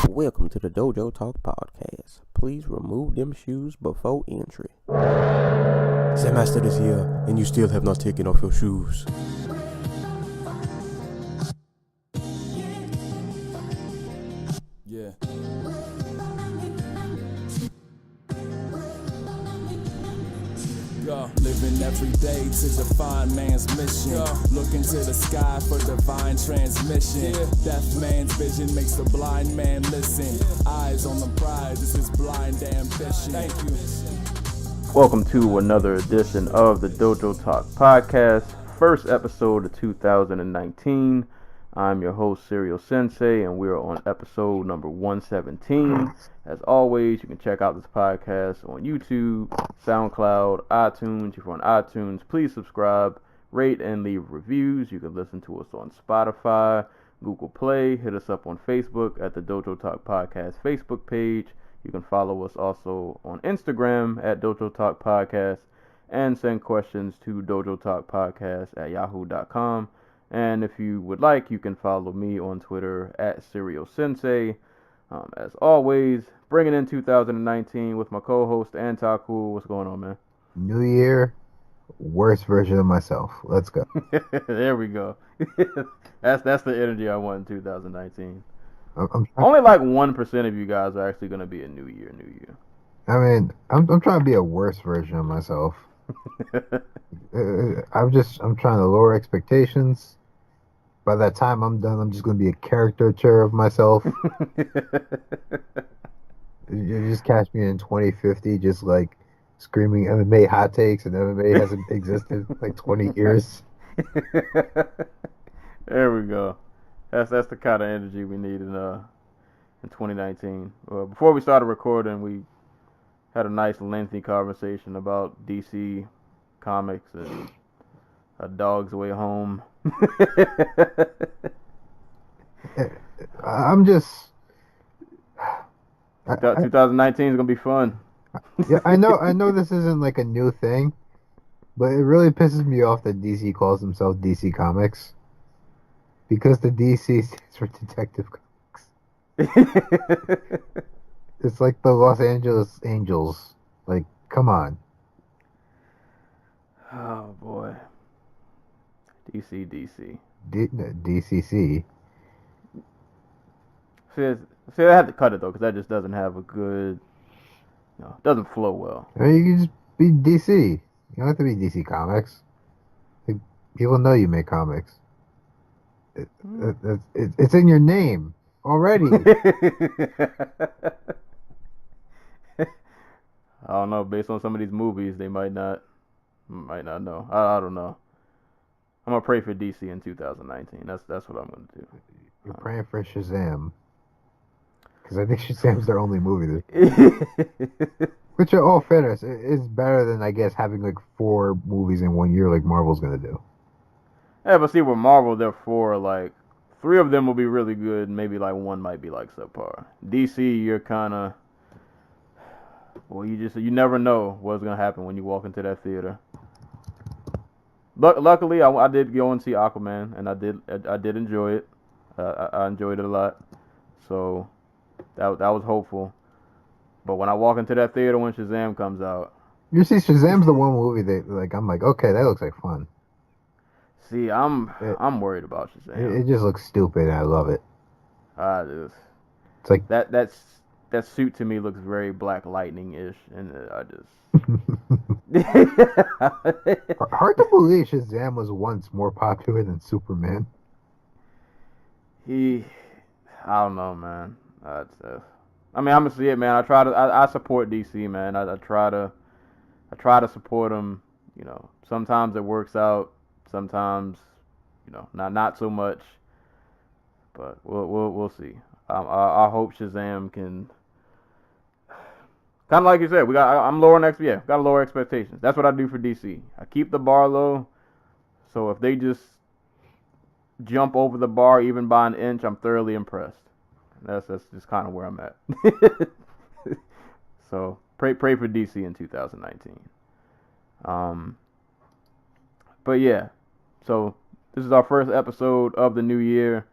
Welcome to the Dojo Talk Podcast. Please remove them shoes before entry. The master is here, and you still have not taken off your shoes. Yeah. Living every day to define man's mission. Looking to the sky for divine transmission. Deaf man's vision makes the blind man listen. Eyes on the prize, this is blind ambition. Thank you. Welcome to another edition of the Dojo Talk Podcast, first episode of 2019. I'm your host, Serial Sensei, and we're on episode number 117. As always, you can check out this podcast on YouTube, SoundCloud, iTunes. If you're on iTunes, please subscribe, rate, and leave reviews. You can listen to us on Spotify, Google Play. Hit us up on Facebook at the Dojo Talk Podcast Facebook page. You can follow us also on Instagram at Dojo Talk Podcast and send questions to dojotalkpodcast@yahoo.com. And if you would like, you can follow me on Twitter at Serial Sensei. As always, bringing in 2019 with my co-host Antaku. What's going on, man? New year, worst version of myself. Let's go. There we go. That's the energy I want in 2019. I'm Only like 1% of you guys are actually going to be a New Year. I mean, I'm trying to be a worse version of myself. I'm trying to lower expectations. By that time I'm done, I'm just going to be a caricature of myself. You just catch me in 2050, just like screaming MMA hot takes, and MMA hasn't existed in like 20 years. There we go. That's the kind of energy we need in 2019. Before we started recording, we had a nice lengthy conversation about DC Comics and A Dog's Way Home. I'm just 2019 is gonna be fun. Yeah, I know this isn't like a new thing, but it really pisses me off that DC calls themselves DC Comics, because the DC stands for Detective Comics. It's like the Los Angeles Angels. Like, come on. Oh boy. DC. DCC. See, I had to cut it though, because that just doesn't have a good, it doesn't flow well. I mean, you can just be DC. You don't have to be DC Comics. Like, people know you make comics. It's in your name already. I don't know. Based on some of these movies, they might not know. I don't know. I'm gonna pray for DC in 2019. That's what I'm gonna do. You're praying for Shazam, because I think Shazam's their only movie. Which, are all fairness, is better than, I guess, having like 4 movies in 1 year like Marvel's gonna do. Yeah, but see, with Marvel, therefore, like 3 of them will be really good, and maybe like 1 might be like subpar. DC, you're kind of, well, you never know what's gonna happen when you walk into that theater. Luckily, I did go and see Aquaman, and I did enjoy it. I enjoyed it a lot, so that was hopeful. But when I walk into that theater when Shazam comes out, you see, Shazam's the one movie that, like, I'm like, okay, that looks like fun. See, I'm worried about Shazam. It just looks stupid, and I love it. It's like that suit to me looks very Black Lightning-ish, and I just. Hard to believe Shazam was once more popular than Superman. I don't know, man. I mean, I'm gonna see it, man. I support DC, man. I try to support them. Sometimes it works out. Sometimes, not so much. But we'll see. I hope Shazam can. Kind of like you said, I'm lowering got to lower expectations. That's what I do for DC. I keep the bar low, so if they just jump over the bar even by an inch, I'm thoroughly impressed. That's just kind of where I'm at. So pray for DC in 2019. But yeah, so this is our first episode of the new year.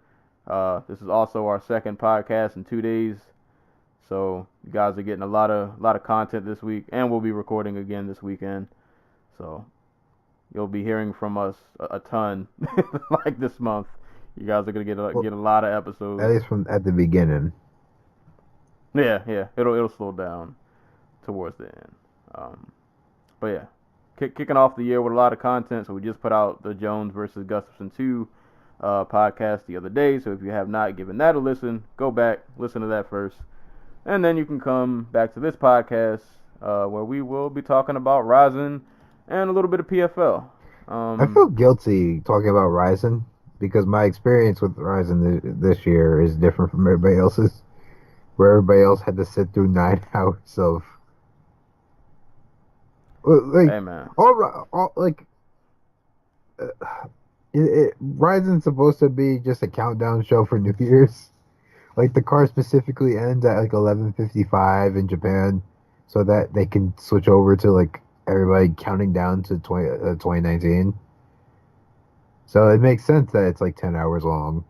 This is also our second podcast in 2 days. So you guys are getting a lot of content this week, and we'll be recording again this weekend. So you'll be hearing from us a ton like this month. You guys are gonna get a lot of episodes. At least from at the beginning. Yeah. It'll slow down towards the end. But yeah, kicking off the year with a lot of content. So we just put out the Jones versus Gustafsson 2 podcast the other day. So if you have not given that a listen, go back, listen to that first. And then you can come back to this podcast where we will be talking about Rizin and a little bit of PFL. I feel guilty talking about Rizin because my experience with Rizin this year is different from everybody else's, where everybody else had to sit through 9 hours of hey man, Rizin's supposed to be just a countdown show for New Year's. Like the card specifically ends at like 11:55 in Japan, so that they can switch over to like everybody counting down to 2019. So it makes sense that it's like 10 hours long.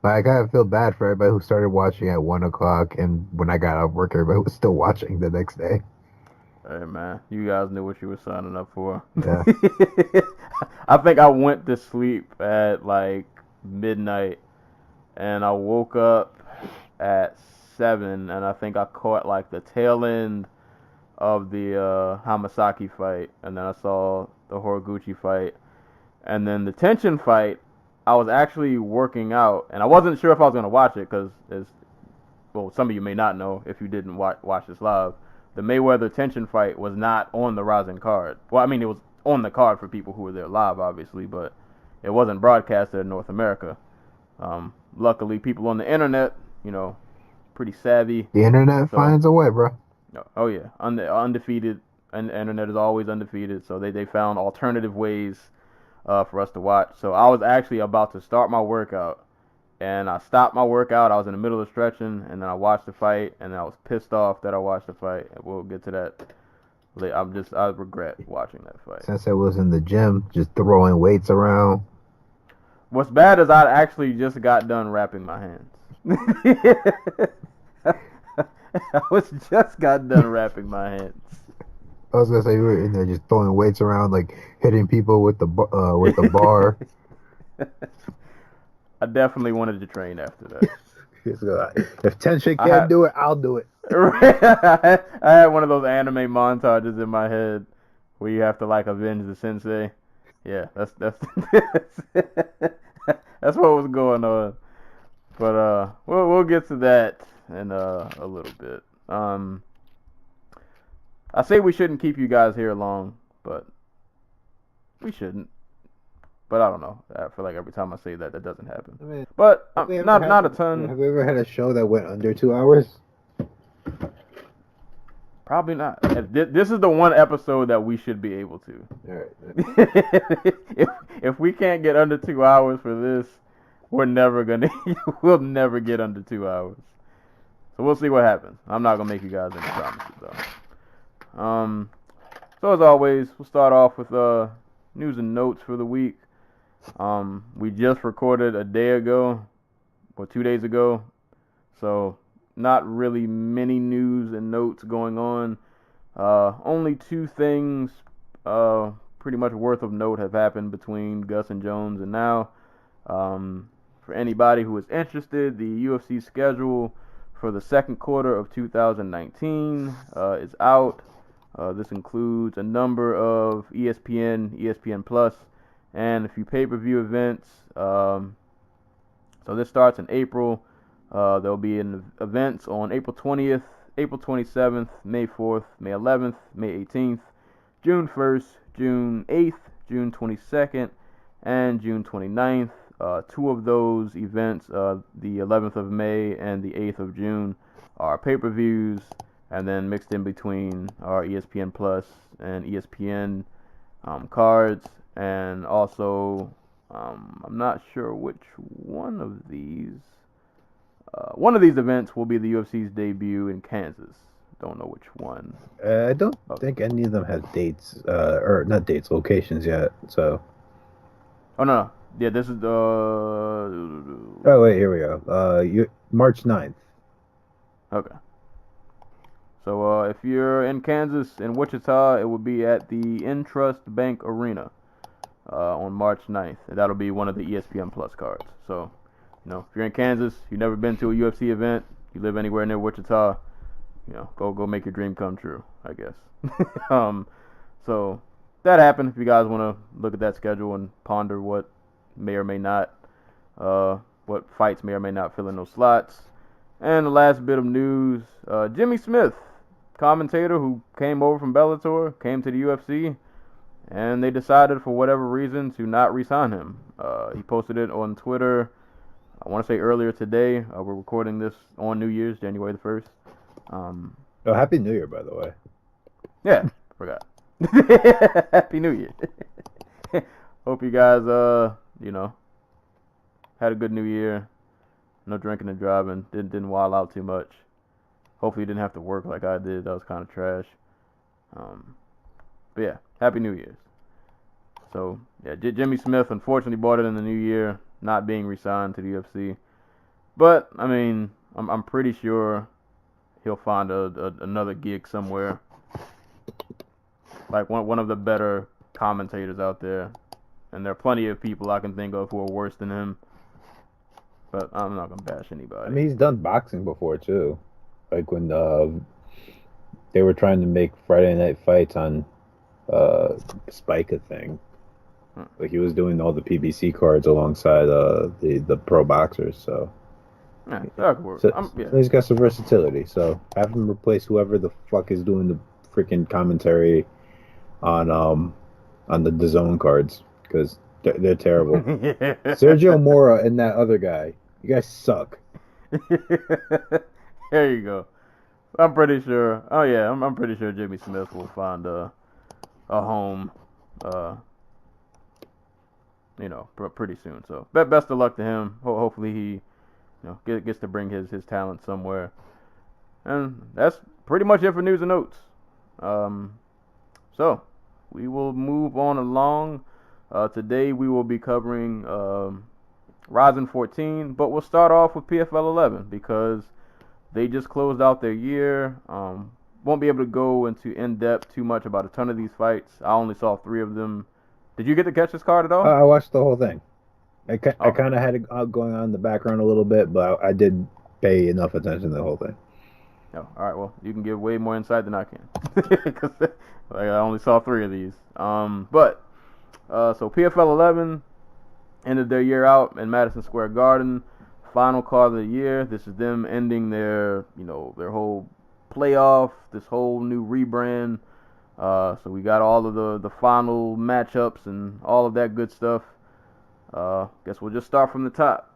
But I kind of feel bad for everybody who started watching at 1 o'clock, and when I got out of work, everybody was still watching the next day. Hey man, you guys knew what you were signing up for. Yeah. I think I went to sleep at like midnight, and I woke up at 7, and I think I caught like the tail end of the Hamasaki fight, and then I saw the Horiguchi fight, and then the tension fight. I was actually working out, and I wasn't sure if I was going to watch it because, well, some of you may not know if you didn't watch this live. The Mayweather tension fight was not on the Rizin card. Well, I mean, it was on the card for people who were there live, obviously, but it wasn't broadcasted in North America. Luckily, people on the internet, pretty savvy. The internet finds a way, bro. Oh, yeah. Undefeated. And the internet is always undefeated, so they found alternative ways for us to watch. So I was actually about to start my workout, and I stopped my workout. I was in the middle of stretching, and then I watched the fight, and then I was pissed off that I watched the fight. We'll get to that later. I regret watching that fight. Since I was in the gym, just throwing weights around. What's bad is I actually just got done wrapping my hands. I just got done wrapping my hands. I was gonna say you were in there just throwing weights around, like hitting people with the bar. I definitely wanted to train after that. If Tension can't do it, I'll do it. I had one of those anime montages in my head where you have to like avenge the sensei. Yeah, that's that's what was going on. But we'll get to that in a little bit. I say we shouldn't keep you guys here long, but we shouldn't. But I don't know. I feel like every time I say that doesn't happen. I mean, but not a ton. Have we ever had a show that went under 2 hours? Probably not. This is the one episode that we should be able to. All right. if we can't get under 2 hours for this, we'll never get under 2 hours. So we'll see what happens. I'm not gonna make you guys any promises though. So as always, we'll start off with news and notes for the week. We just recorded a day ago, or 2 days ago, so not really many news and notes going on. Only 2 things pretty much worth of note have happened between Gus and Jones and now. For anybody who is interested, the UFC schedule for the second quarter of 2019 is out. This includes a number of ESPN, ESPN Plus, and a few pay-per-view events. So this starts in April. There'll be events on April 20th, April 27th, May 4th, May 11th, May 18th, June 1st, June 8th, June 22nd, and June 29th. 2 of those events, the 11th of May and the 8th of June, are pay-per-views. And then mixed in between are ESPN Plus and ESPN cards. And also, I'm not sure which one of these. One of these events will be the UFC's debut in Kansas. Don't know which one. I don't think any of them have dates, or not dates, locations yet. So. Oh no, Yeah, this is the. Oh wait, here we go. March 9th. Okay. So if you're in Kansas, in Wichita, it will be at the Intrust Bank Arena on March 9th. And that'll be one of the ESPN Plus cards. So, if you're in Kansas, you've never been to a UFC event, you live anywhere near Wichita, go make your dream come true, I guess. So that happened. If you guys want to look at that schedule and ponder what may or may not, what fights may or may not fill in those slots. And the last bit of news, Jimmy Smith, commentator who came over from Bellator, came to the UFC, and they decided for whatever reason to not re-sign him. He posted it on Twitter, I want to say earlier today. We're recording this on New Year's, January the 1st. Oh, Happy New Year, by the way. Yeah, forgot. Happy New Year. Hope you guys, had a good New Year. No drinking and driving. Didn't wild out too much. Hopefully you didn't have to work like I did. That was kind of trash. But yeah, Happy New Year's. So yeah, Jimmy Smith unfortunately bought it in the new year, not being re-signed to the UFC. But I mean, I'm pretty sure he'll find another gig somewhere. Like one of the better commentators out there, and there are plenty of people I can think of who are worse than him. But I'm not gonna bash anybody. I mean, he's done boxing before too. Like when they were trying to make Friday Night Fights on Spike a thing. Like he was doing all the PBC cards alongside the pro boxers. So yeah, that could work. So he's got some versatility. So have him replace whoever the fuck is doing the freaking commentary on the DAZN cards, because they're terrible. Sergio Mora and that other guy, you guys suck. There you go. I'm pretty sure. Oh yeah, I'm pretty sure Jimmy Smith will find a home, pretty soon. So best of luck to him. Hopefully he, gets to bring his talent somewhere. And that's pretty much it for news and notes. So we will move on along. Today we will be covering Rizin 14, but we'll start off with PFL 11 because they just closed out their year. Won't be able to go into in-depth too much about a ton of these fights. I only saw 3 of them. Did you get to catch this card at all? I watched the whole thing. I kind of had it going on in the background a little bit, but I did pay enough attention to the whole thing. Oh, all right. Well, you can give way more insight than I can, because I only saw 3 of these. So PFL 11 ended their year out in Madison Square Garden. Final card of the year. This is them ending their whole playoff, this whole new rebrand. So we got all of the final matchups and all of that good stuff. Guess we'll just start from the top.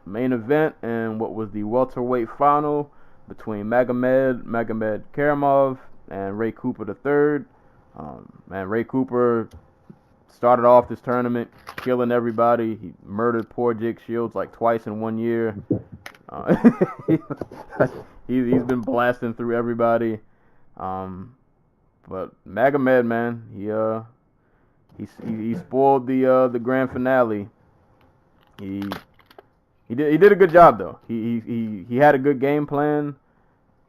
Main event and what was the welterweight final between Magomed Karamov and Ray Cooper III. Ray Cooper started off this tournament killing everybody. He murdered poor Jake Shields like twice in 1 year. He's been blasting through everybody. But Magomed, man, he spoiled the grand finale. He did a good job though. He had a good game plan.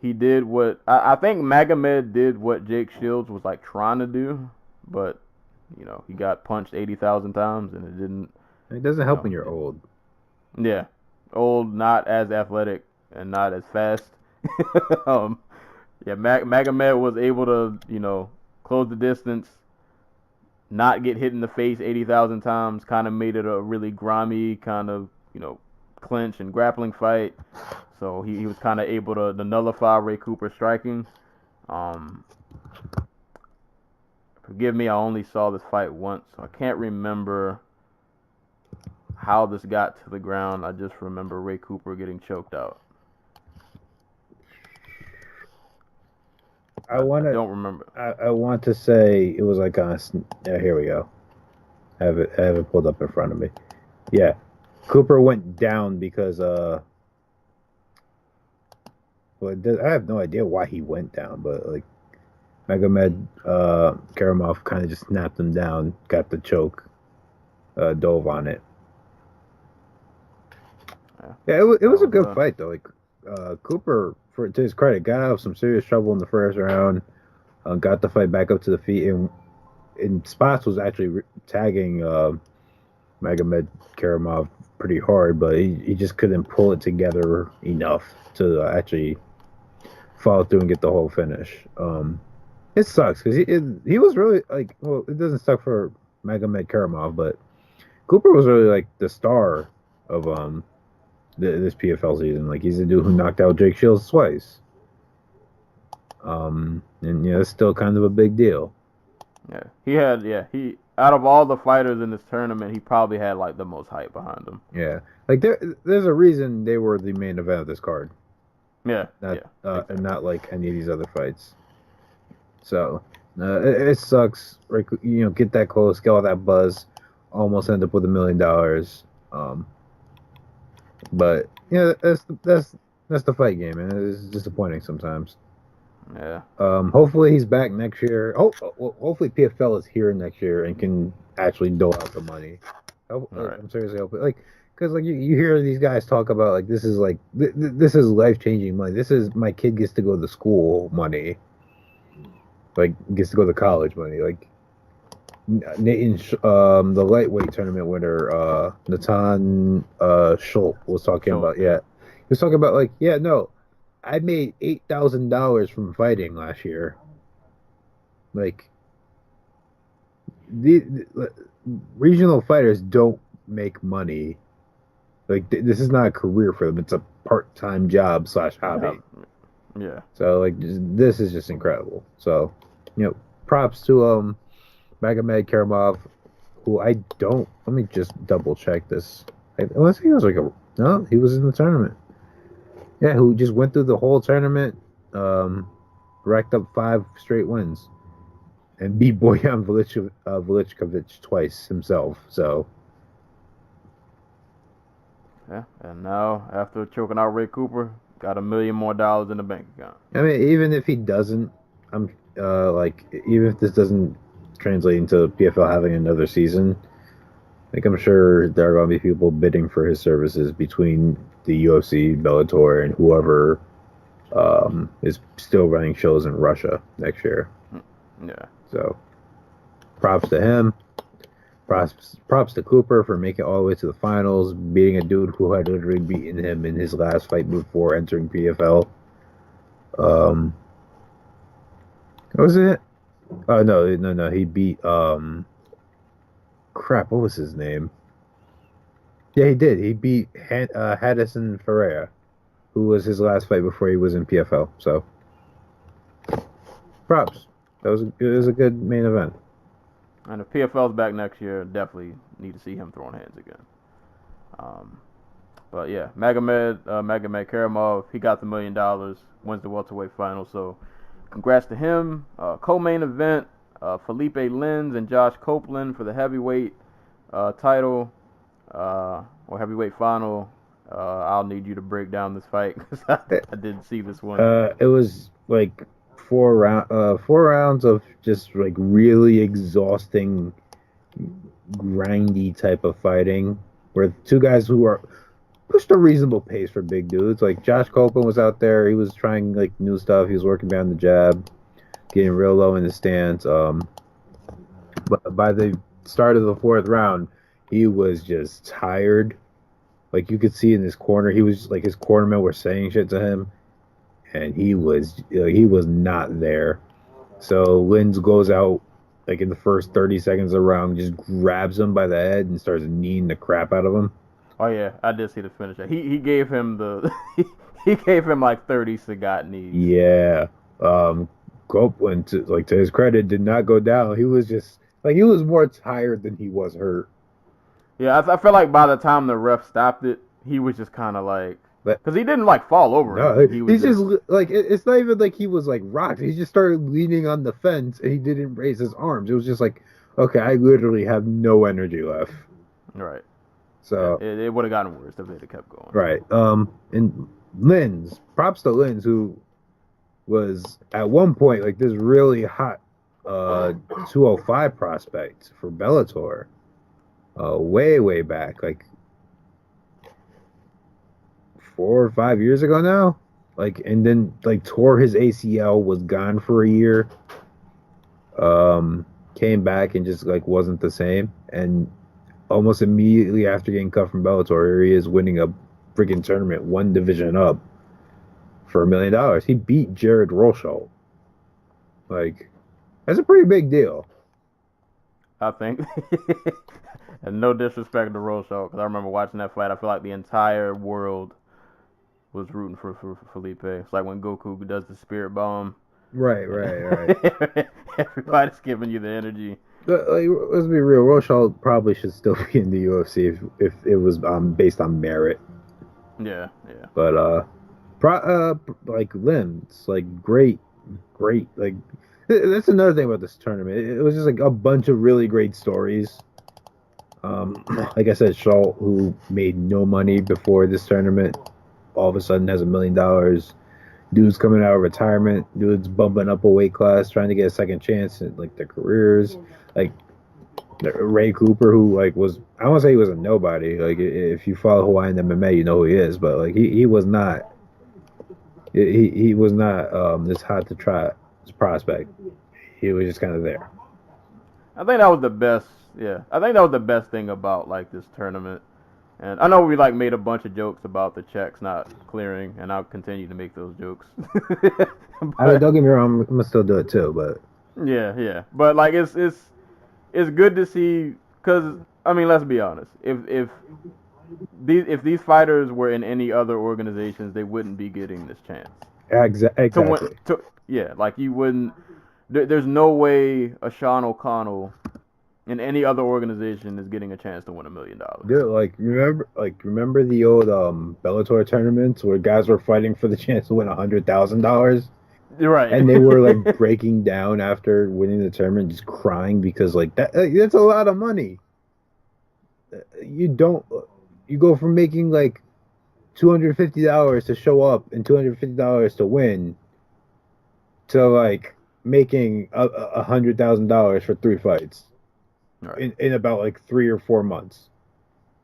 He did what I think Magomed did what Jake Shields was like trying to do, but he got punched 80,000 times and it didn't. It doesn't help when you're old. Yeah, old, not as athletic and not as fast. Magomed was able to close the distance, not get hit in the face 80,000 times. Kind of made it a really grimy kind of clinch and grappling fight. So he was kind of able to nullify Ray Cooper's striking. Forgive me, I only saw this fight once, so I can't remember how this got to the ground. I just remember Ray Cooper getting choked out. I don't remember. I want to say it was like on. Here we go. I have it pulled up in front of me. Yeah, Cooper went down because I have no idea why he went down, but like Magomed Karamov kind of just snapped him down, got the choke, dove on it, Yeah, it was a good fight though. Like Cooper, to his credit, got out of some serious trouble in the first round. Got the fight back up to the feet, and in spots was actually tagging Magomed Karamov pretty hard, but he just couldn't pull it together enough to actually follow through and get the whole finish. It sucks because he was really like, well, it doesn't suck for Magomed Karamov, but Cooper was really like the star of this PFL season. Like he's the dude who knocked out Jake Shields twice. And it's still kind of a big deal. Yeah, he out of all the fighters in this tournament, he probably had like the most hype behind him. Yeah, like there's a reason they were the main event of this card. Exactly. And not like any of these other fights. So it sucks. Right, get that close, get all that buzz, almost end up with $1 million. But that's the fight game, and it's disappointing sometimes. Yeah. Hopefully he's back next year. Hopefully PFL is here next year and can actually dole out the money. I'm seriously hoping, like, because like you hear these guys talk about like this is like this is life changing money. This is my kid gets to go to school money. Like gets to go to college money. Like Nathan, the lightweight tournament winner, Natan Schultz was talking about. Yeah, he was talking about like I made $8,000 from fighting last year. Like, the regional fighters don't make money. Like, this is not a career for them. It's a part-time job / hobby. Yeah. So, like, this is just incredible. So, props to Magomed Karamov, who let me just double-check this. Unless he was no, he was in the tournament. Yeah, who just went through the whole tournament, racked up 5 straight wins, and beat Bojan Velichkovic twice himself. So, yeah, and now after choking out Ray Cooper, got $1 million more in the bank account. I mean, even if he doesn't, even if this doesn't translate into PFL having another season, like I'm sure there are going to be people bidding for his services between the UFC, Bellator, and whoever is still running shows in Russia next year. Yeah. So, props to him. Props to Cooper for making it all the way to the finals, beating a dude who had literally beaten him in his last fight before entering PFL. What was it? Oh no, he beat crap, what was his name? Yeah, he did. He beat Haddison Ferreira, who was his last fight before he was in PFL. So, props. It was a good main event. And if PFL's back next year, definitely need to see him throwing hands again. But yeah, Magomed Karamov, he got the $1 million, wins the welterweight final. So, congrats to him. Co-main event, Felipe Lins and Josh Copeland for the heavyweight title. Or heavyweight final. I'll need you to break down this fight because I didn't see this one. It was like 4 rounds of just like really exhausting, grindy type of fighting, where 2 guys who are pushed a reasonable pace for big dudes. Like Josh Copeland was out there, he was trying like new stuff. He was working behind the jab, getting real low in the stance. But by the start of the 4th round, he was just tired. Like you could see in his corner, he was like his cornermen were saying shit to him, and he was not there. So Lins goes out like in the first 30 seconds of the round, just grabs him by the head and starts kneeing the crap out of him. Oh yeah, I did see the finish. He gave him he gave him like 30 Sagat knees. Yeah. Copeland, to his credit, did not go down. He was just like he was more tired than he was hurt. Yeah, I feel like by the time the ref stopped it, he was just kind of like, because he didn't like fall over. No, he's just like, it's not even like he was like rocked. He just started leaning on the fence and he didn't raise his arms. It was just like, okay, I literally have no energy left. Right. So it would have gotten worse if it had kept going. Right. And Lins, props to Lins, who was at one point like this really hot 205 prospect for Bellator. Way back, like 4 or 5 years ago now. And then tore his ACL, was gone for a year. Came back and just wasn't the same. And almost immediately after getting cut from Bellator, here he is winning a freaking tournament, one division up, for $1 million. He beat Jared Rosholt. That's a pretty big deal. I think. And no disrespect to Rosholt, because I remember watching that fight. I feel like the entire world was rooting for Felipe. It's like when Goku does the spirit bomb. Right. Everybody's giving you the energy. But, let's be real. Rosholt probably should still be in the UFC if it was based on merit. Yeah. But limbs, great. That's another thing about this tournament. It was just a bunch of really great stories. Like I said, Schultz, who made no money before this tournament, all of a sudden has $1 million. Dudes coming out of retirement, dudes bumping up a weight class, trying to get a second chance in their careers. Ray Cooper, who was, I won't say he was a nobody. If you follow Hawaiian MMA, you know who he is. But he was not. He was not this hot to try prospect. He was just kind of there. I think that was the best. Yeah, I think that was the best thing about this tournament. And I know we made a bunch of jokes about the checks not clearing, and I'll continue to make those jokes. Don't get me wrong, I'm gonna still do it too, but yeah. But it's good to see, because I mean, let's be honest. If these fighters were in any other organizations, they wouldn't be getting this chance. Exactly. You wouldn't. There's no way a Sean O'Connell in any other organization is getting a chance to win $1 million. Dude, remember the old Bellator tournaments where guys were fighting for the chance to win $100,000? Right. And they were breaking down after winning the tournament, just crying because that's a lot of money. You go from making $250 to show up and $250 to win to making $100,000 for 3 fights. Right. In about 3 or 4 months.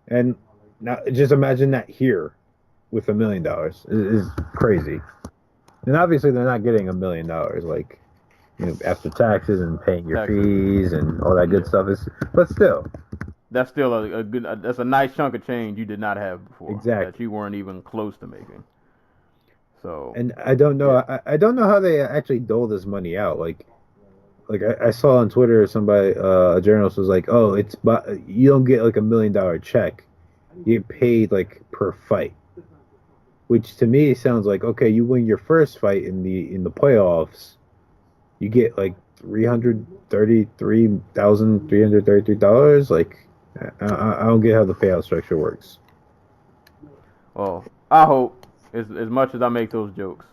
And now just imagine that here with $1 million. Is crazy. And obviously they're not getting $1 million after taxes and paying your fees and all that good stuff. But still, that's still a good. That's a nice chunk of change you did not have before. Exactly. That you weren't even close to making. So. And I don't know. Yeah. I don't know how they actually dole this money out. I saw on Twitter somebody, a journalist was "Oh, you don't get $1 million check, you get paid per fight," which to me sounds okay. You win your first fight in the playoffs, you get $333,333. I don't get how the payout structure works. Well, I hope as much as I make those jokes,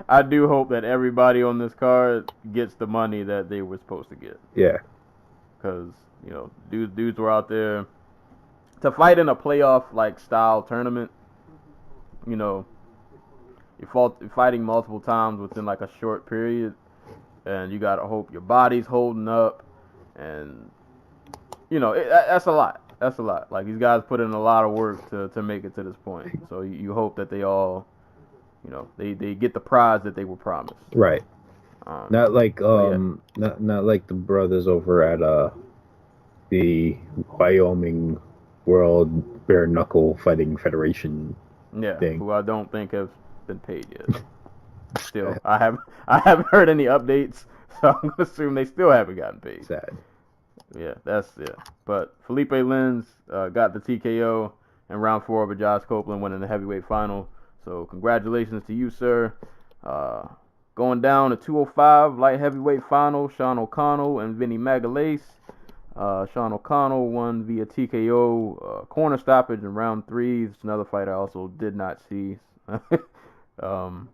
I do hope that everybody on this card gets the money that they were supposed to get. Yeah. Because, dudes were out there to fight in a playoff style tournament. You're fighting multiple times within a short period, and you gotta hope your body's holding up, and that's a lot. That's a lot. These guys put in a lot of work to make it to this point. So you hope that they all, they get the prize that they were promised. Right. Not like the brothers over at the Wyoming World Bare Knuckle Fighting Federation. Yeah. Thing. Who I don't think have been paid yet. Still, I haven't heard any updates, so I'm gonna assume they still haven't gotten paid. Sad. Yeah, But Felipe Lins got the TKO in round 4 over Josh Copeland, winning the heavyweight final. So congratulations to you, sir. Going down to 205 light heavyweight final, Sean O'Connell and Vinny Magalhaes. Sean O'Connell won via TKO corner stoppage in round 3. It's another fight I also did not see. So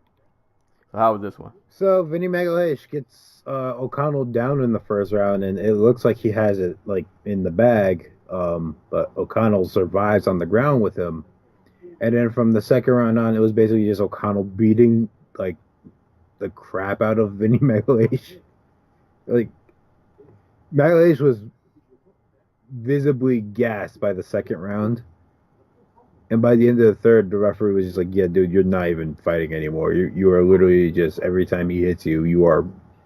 how was this one? So Vinny Magalhaes gets O'Connell down in the first round, and it looks like he has it in the bag. But O'Connell survives on the ground with him, and then from the second round on, it was basically just O'Connell beating the crap out of Vinny Magalhaes. Magalhaes was visibly gassed by the second round, And by the end of the third, the referee was just like, "Yeah, dude, you're not even fighting anymore. You are literally just every time he hits you, you are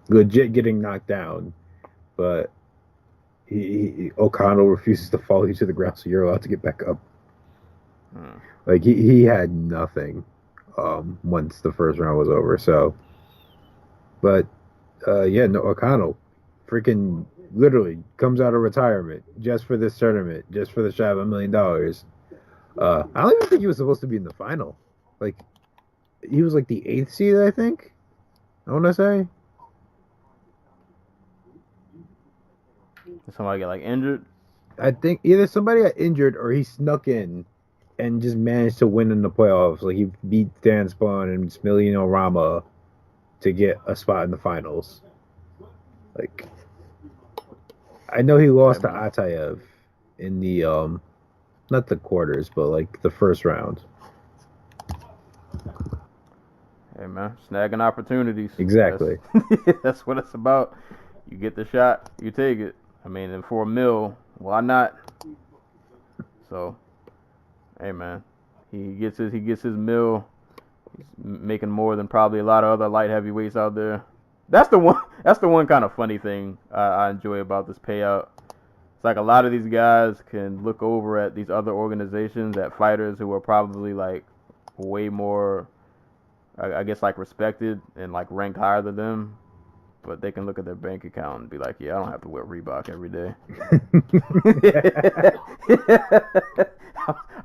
legit getting knocked down." But O'Connell refuses to fall you to the ground, so you're allowed to get back up. Like he had nothing once the first round was over. So, but yeah, no, O'Connell freaking literally comes out of retirement just for this tournament, just for the shot of $1 million. I don't even think he was supposed to be in the final. Like he was like the 8th seed, I think. I want to say. Did somebody get like injured? I think either somebody got injured or he snuck in and just managed to win in the playoffs. Like he beat Dan Spawn and Smiliano Rama to get a spot in the finals. Like I know he lost to Atayev in the not the quarters, but like the first round. Hey man, snagging opportunities. Exactly. That's what it's about. You get the shot, you take it. I mean, and for $1 million, why not? So, hey man, he gets his $1 million. He's making more than probably a lot of other light heavyweights out there. That's the one kind of funny thing I enjoy about this payout. It's like a lot of these guys can look over at these other organizations, at fighters who are probably like way more, I guess, like respected and like ranked higher than them. But they can look at their bank account and be like, yeah, I don't have to wear Reebok every day.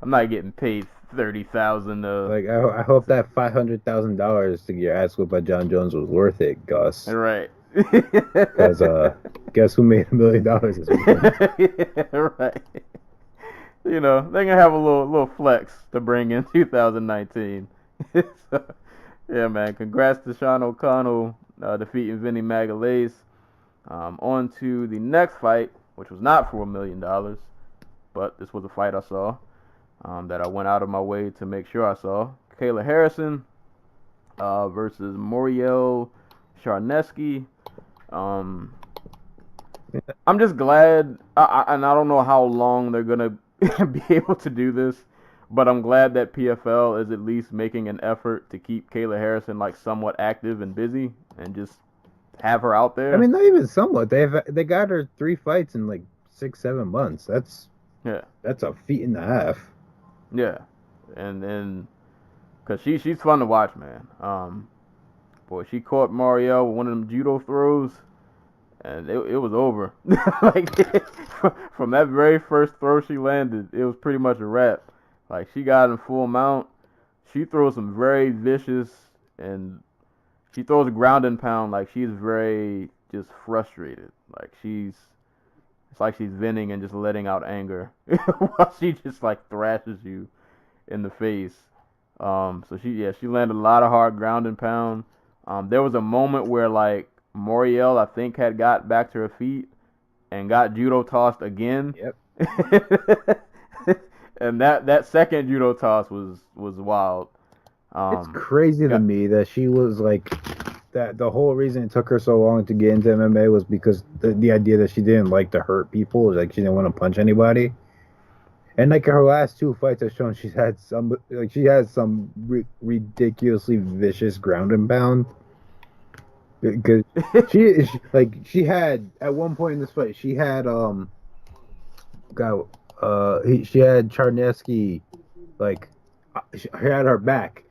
I'm not getting paid $30,000. Like I hope that $500,000 to get your ass whipped by John Jones was worth it, Gus. Right. Because guess who made $1 million this weekend? Yeah, right. You know, they're gonna have a little flex to bring in 2019. So, yeah, man. Congrats to Sean O'Connell defeating Vinny Magalhaes. On to the next fight, which was not for $1 million, but this was a fight I saw that I went out of my way to make sure I saw. Kayla Harrison versus Moriel Charnesky. I'm just glad, and I don't know how long they're gonna be able to do this, but I'm glad that PFL is at least making an effort to keep Kayla Harrison like somewhat active and busy, and just have her out there. I mean, not even somewhat. They got her 3 fights in like 6-7 months. That's a feat and a half. Yeah, and cause she's fun to watch, man. Boy, she caught Marielle with one of them judo throws, and it was over. Like from that very first throw she landed, it was pretty much a wrap. Like she got in full mount. She throws some very vicious, and she throws a ground and pound like she's very just frustrated. Like it's like she's venting and just letting out anger while she just like thrashes you in the face. So she landed a lot of hard ground and pound. There was a moment where like Moriel, I think, had got back to her feet and got judo tossed again. Yep. And that second judo toss was wild. It's crazy to me that she was like that. The whole reason it took her so long to get into MMA was because the idea that she didn't like to hurt people, like she didn't want to punch anybody. And like her last 2 fights have shown, she has some ridiculously vicious ground and pound. Because she had at one point in this fight, she had she had Charnesky she had her back,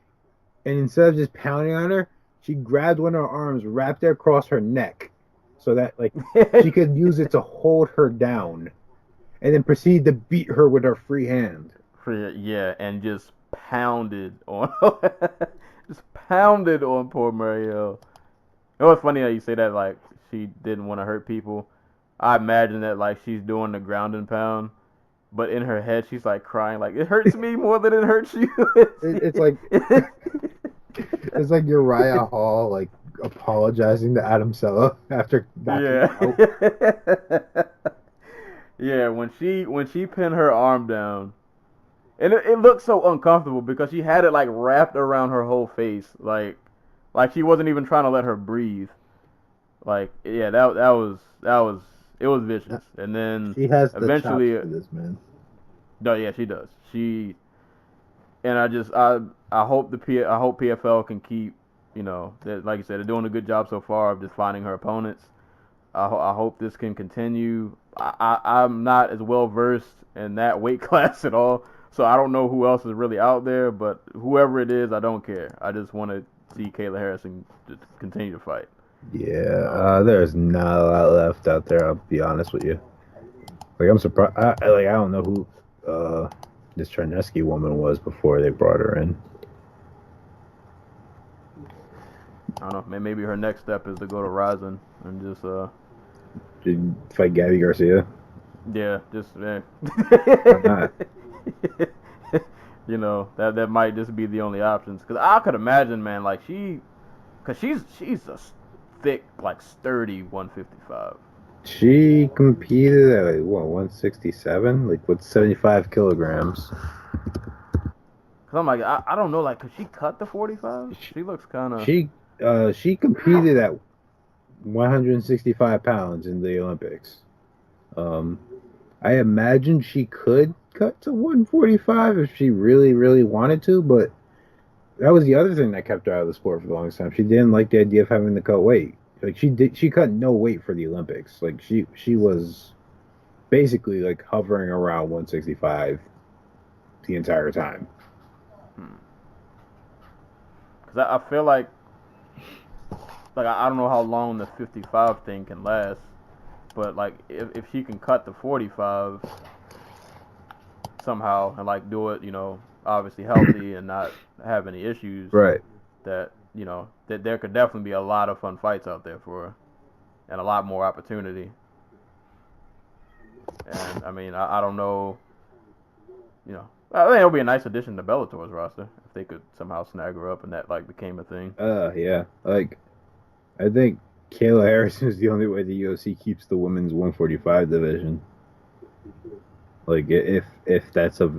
and instead of just pounding on her, she grabbed one of her arms, wrapped it across her neck, so that like she could use it to hold her down, and then proceed to beat her with her free hand. Yeah, and just pounded on poor Marielle. You know what's funny how you say that, like, she didn't want to hurt people? I imagine that, like, she's doing the ground and pound, but in her head, she's, like, crying, like, it hurts me more than it hurts you. It's like it's like Uriah Hall, like, apologizing to Adam Sella after backing out. Yeah, when she pinned her arm down, and it looked so uncomfortable because she had it, like, wrapped around her whole face, like she wasn't even trying to let her breathe. Like, yeah, it was vicious. And then she has eventually the chops for this, man. No, yeah, she does. and I hope I hope PFL can keep, like you said, they're doing a good job so far of just finding her opponents. I hope this can continue. I'm not as well versed in that weight class at all, so I don't know who else is really out there. But whoever it is, I don't care. I just want to see Kayla Harrison just continue to fight. Yeah, there's not a lot left out there. I'll be honest with you. Like I'm surprised. I don't know who this Charnesky woman was before they brought her in. I don't know. Maybe her next step is to go to Rizin and just Did fight Gabby Garcia? yeah, just Why not? that might just be the only options. Cause I could imagine, man, like she's a thick, like sturdy 155. She competed at like, what, 167, like with 75 kilograms. Cause I'm like, I don't know, like, could she cut the 45? She looks kind of. She competed at 165 pounds in the Olympics. I imagine she could cut to 145 if she really, really wanted to, but that was the other thing that kept her out of the sport for the longest time. She didn't like the idea of having to cut weight. Like she cut no weight for the Olympics. Like she was basically like hovering around 165 the entire time. Cause I feel like I don't know how long the 55 thing can last, but like if she can cut the 45 somehow and like do it, obviously healthy and not have any issues, right? That that there could definitely be a lot of fun fights out there for her, and a lot more opportunity. And I mean, I don't know, I think it'll be a nice addition to Bellator's roster if they could somehow snag her up and that like became a thing. Yeah, like I think Kayla Harrison is the only way the UFC keeps the women's 145 division. Like if that's a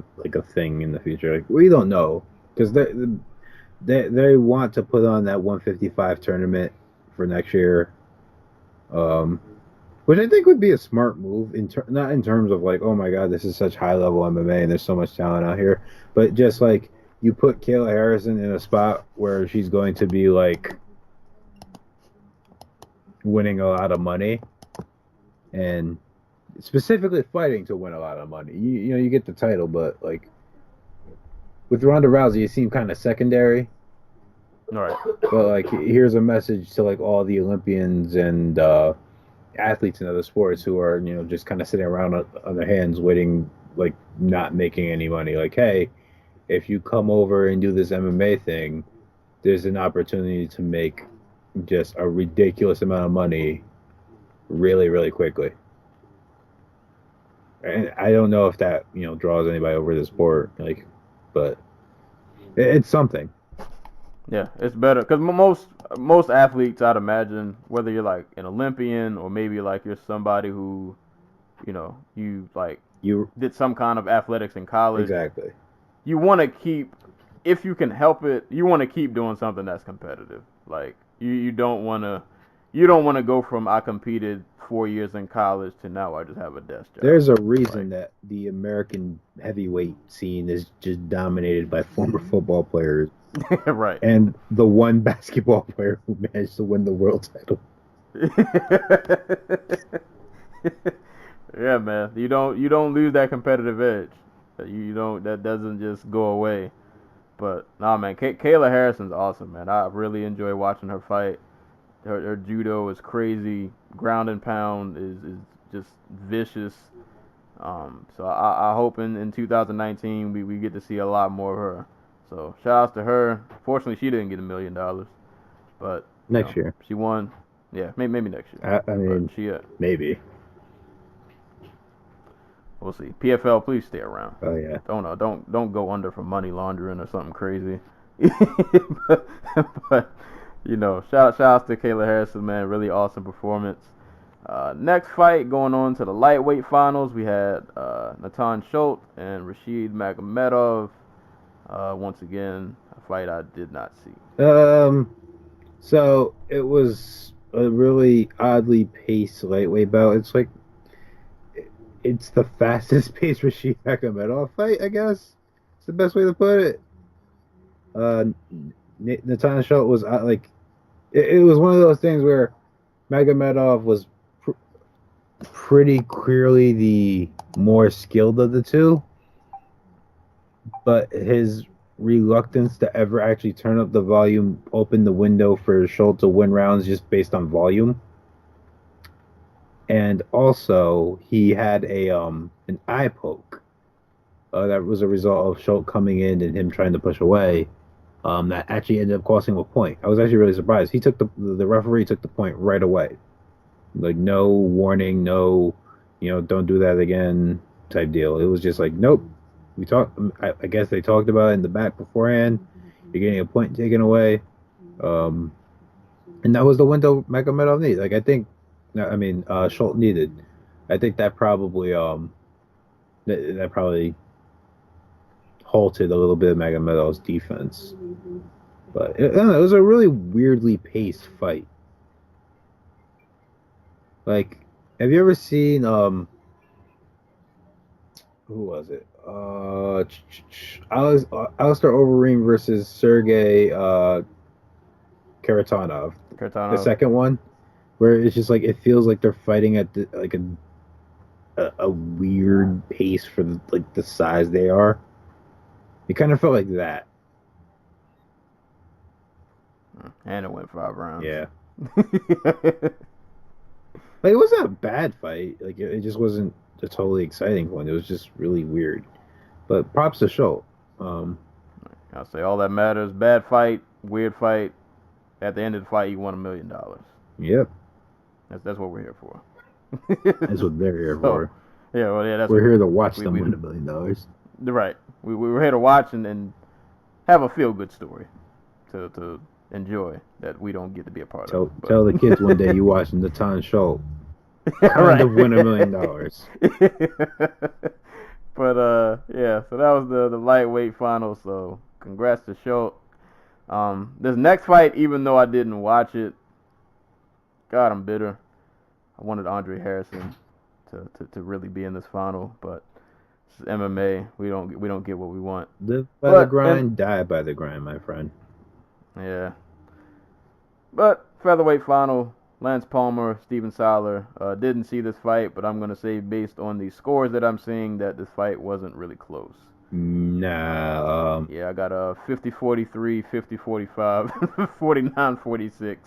thing in the future, like we don't know because they want to put on that 155 tournament for next year, which I think would be a smart move not in terms of like, oh my god, this is such high level MMA and there's so much talent out here, but just like you put Kayla Harrison in a spot where she's going to be like winning a lot of money and specifically fighting to win a lot of money. You get the title, but like with Ronda Rousey, you seem kind of secondary. All right. But like, here's a message to like all the Olympians and athletes in other sports who are just kind of sitting around on their hands waiting, like not making any money. Like, hey, if you come over and do this MMA thing, there's an opportunity to make just a ridiculous amount of money really, really quickly. And I don't know if that draws anybody over the sport, like, but it's something. Yeah, it's better because most athletes, I'd imagine, whether you're like an Olympian or maybe like you're somebody who, you did some kind of athletics in college. Exactly. You want to keep, if you can help it, you want to keep doing something that's competitive. Like you don't want to go from I competed 4 years in college to now I just have a desk job. There's a reason that the American heavyweight scene is just dominated by former football players. Right. And the one basketball player who managed to win the world title. Yeah, man. You don't lose that competitive edge. That doesn't just go away. But nah, man, Kayla Harrison's awesome, man. I really enjoy watching her fight. Her judo is crazy. Ground and pound is just vicious. So I hope in 2019 we get to see a lot more of her. So shout outs to her. Fortunately, she didn't get $1 million, but next year she won. Yeah, maybe next year. I mean, maybe. We'll see. PFL, please stay around. Oh yeah. Don't go under for money laundering or something crazy. but shout outs to Kayla Harrison, man. Really awesome performance. Next fight, going on to the lightweight finals, we had Natan Schultz and Rashid Magomedov. Once again, a fight I did not see. So it was a really oddly paced lightweight bout. It's like it's the fastest paced Rashid Magomedov fight, I guess. It's the best way to put it. Nathan Schultz was like it was one of those things where Magomedov was pretty clearly the more skilled of the two, but his reluctance to ever actually turn up the volume opened the window for Schultz to win rounds just based on volume. And also, he had an eye poke that was a result of Schultz coming in and him trying to push away. That actually ended up costing him a point. I was actually really surprised. He took the referee took the point right away, like no warning, no, don't do that again type deal. It was just like, nope. We talked. I guess they talked about it in the back beforehand. You're getting a point taken away, and that was the window Magomedov needed. Like Schultz needed. I think that probably that probably halted a little bit of Magomedov's defense. But it was a really weirdly paced fight. Like, have you ever seen who was it? Alistair Overeem versus Sergey Karatanov. The second one, where it's just like it feels like they're fighting at like a weird pace for the size they are. It kind of felt like that. And it went 5 rounds. Yeah. Like, it wasn't a bad fight. Like, it just wasn't a totally exciting one. It was just really weird. But props to Schultz. I'll say all that matters. Bad fight, weird fight. At the end of the fight, you won $1 million. Yep. That's what we're here for. That's what they're here for. Yeah, well, yeah, that's we're here to watch them win $1 million. Right. We were here to watch and have a feel-good story to enjoy that we don't get to be a part of. Tell the kids one day you watching Nathan Schultz kind of win $1 million. But yeah, so that was the lightweight final. So congrats to Schultz. This next fight, even though I didn't watch it, God, I'm bitter. I wanted Andre Harrison to really be in this final, but it's MMA. We don't get what we want. Live by the grind, die by the grind, my friend. Yeah. But featherweight final, Lance Palmer, Steven Siler. Didn't see this fight, but I'm going to say based on the scores that I'm seeing that this fight wasn't really close. Nah. Yeah, I got a 50-43, 50-45, 49-46,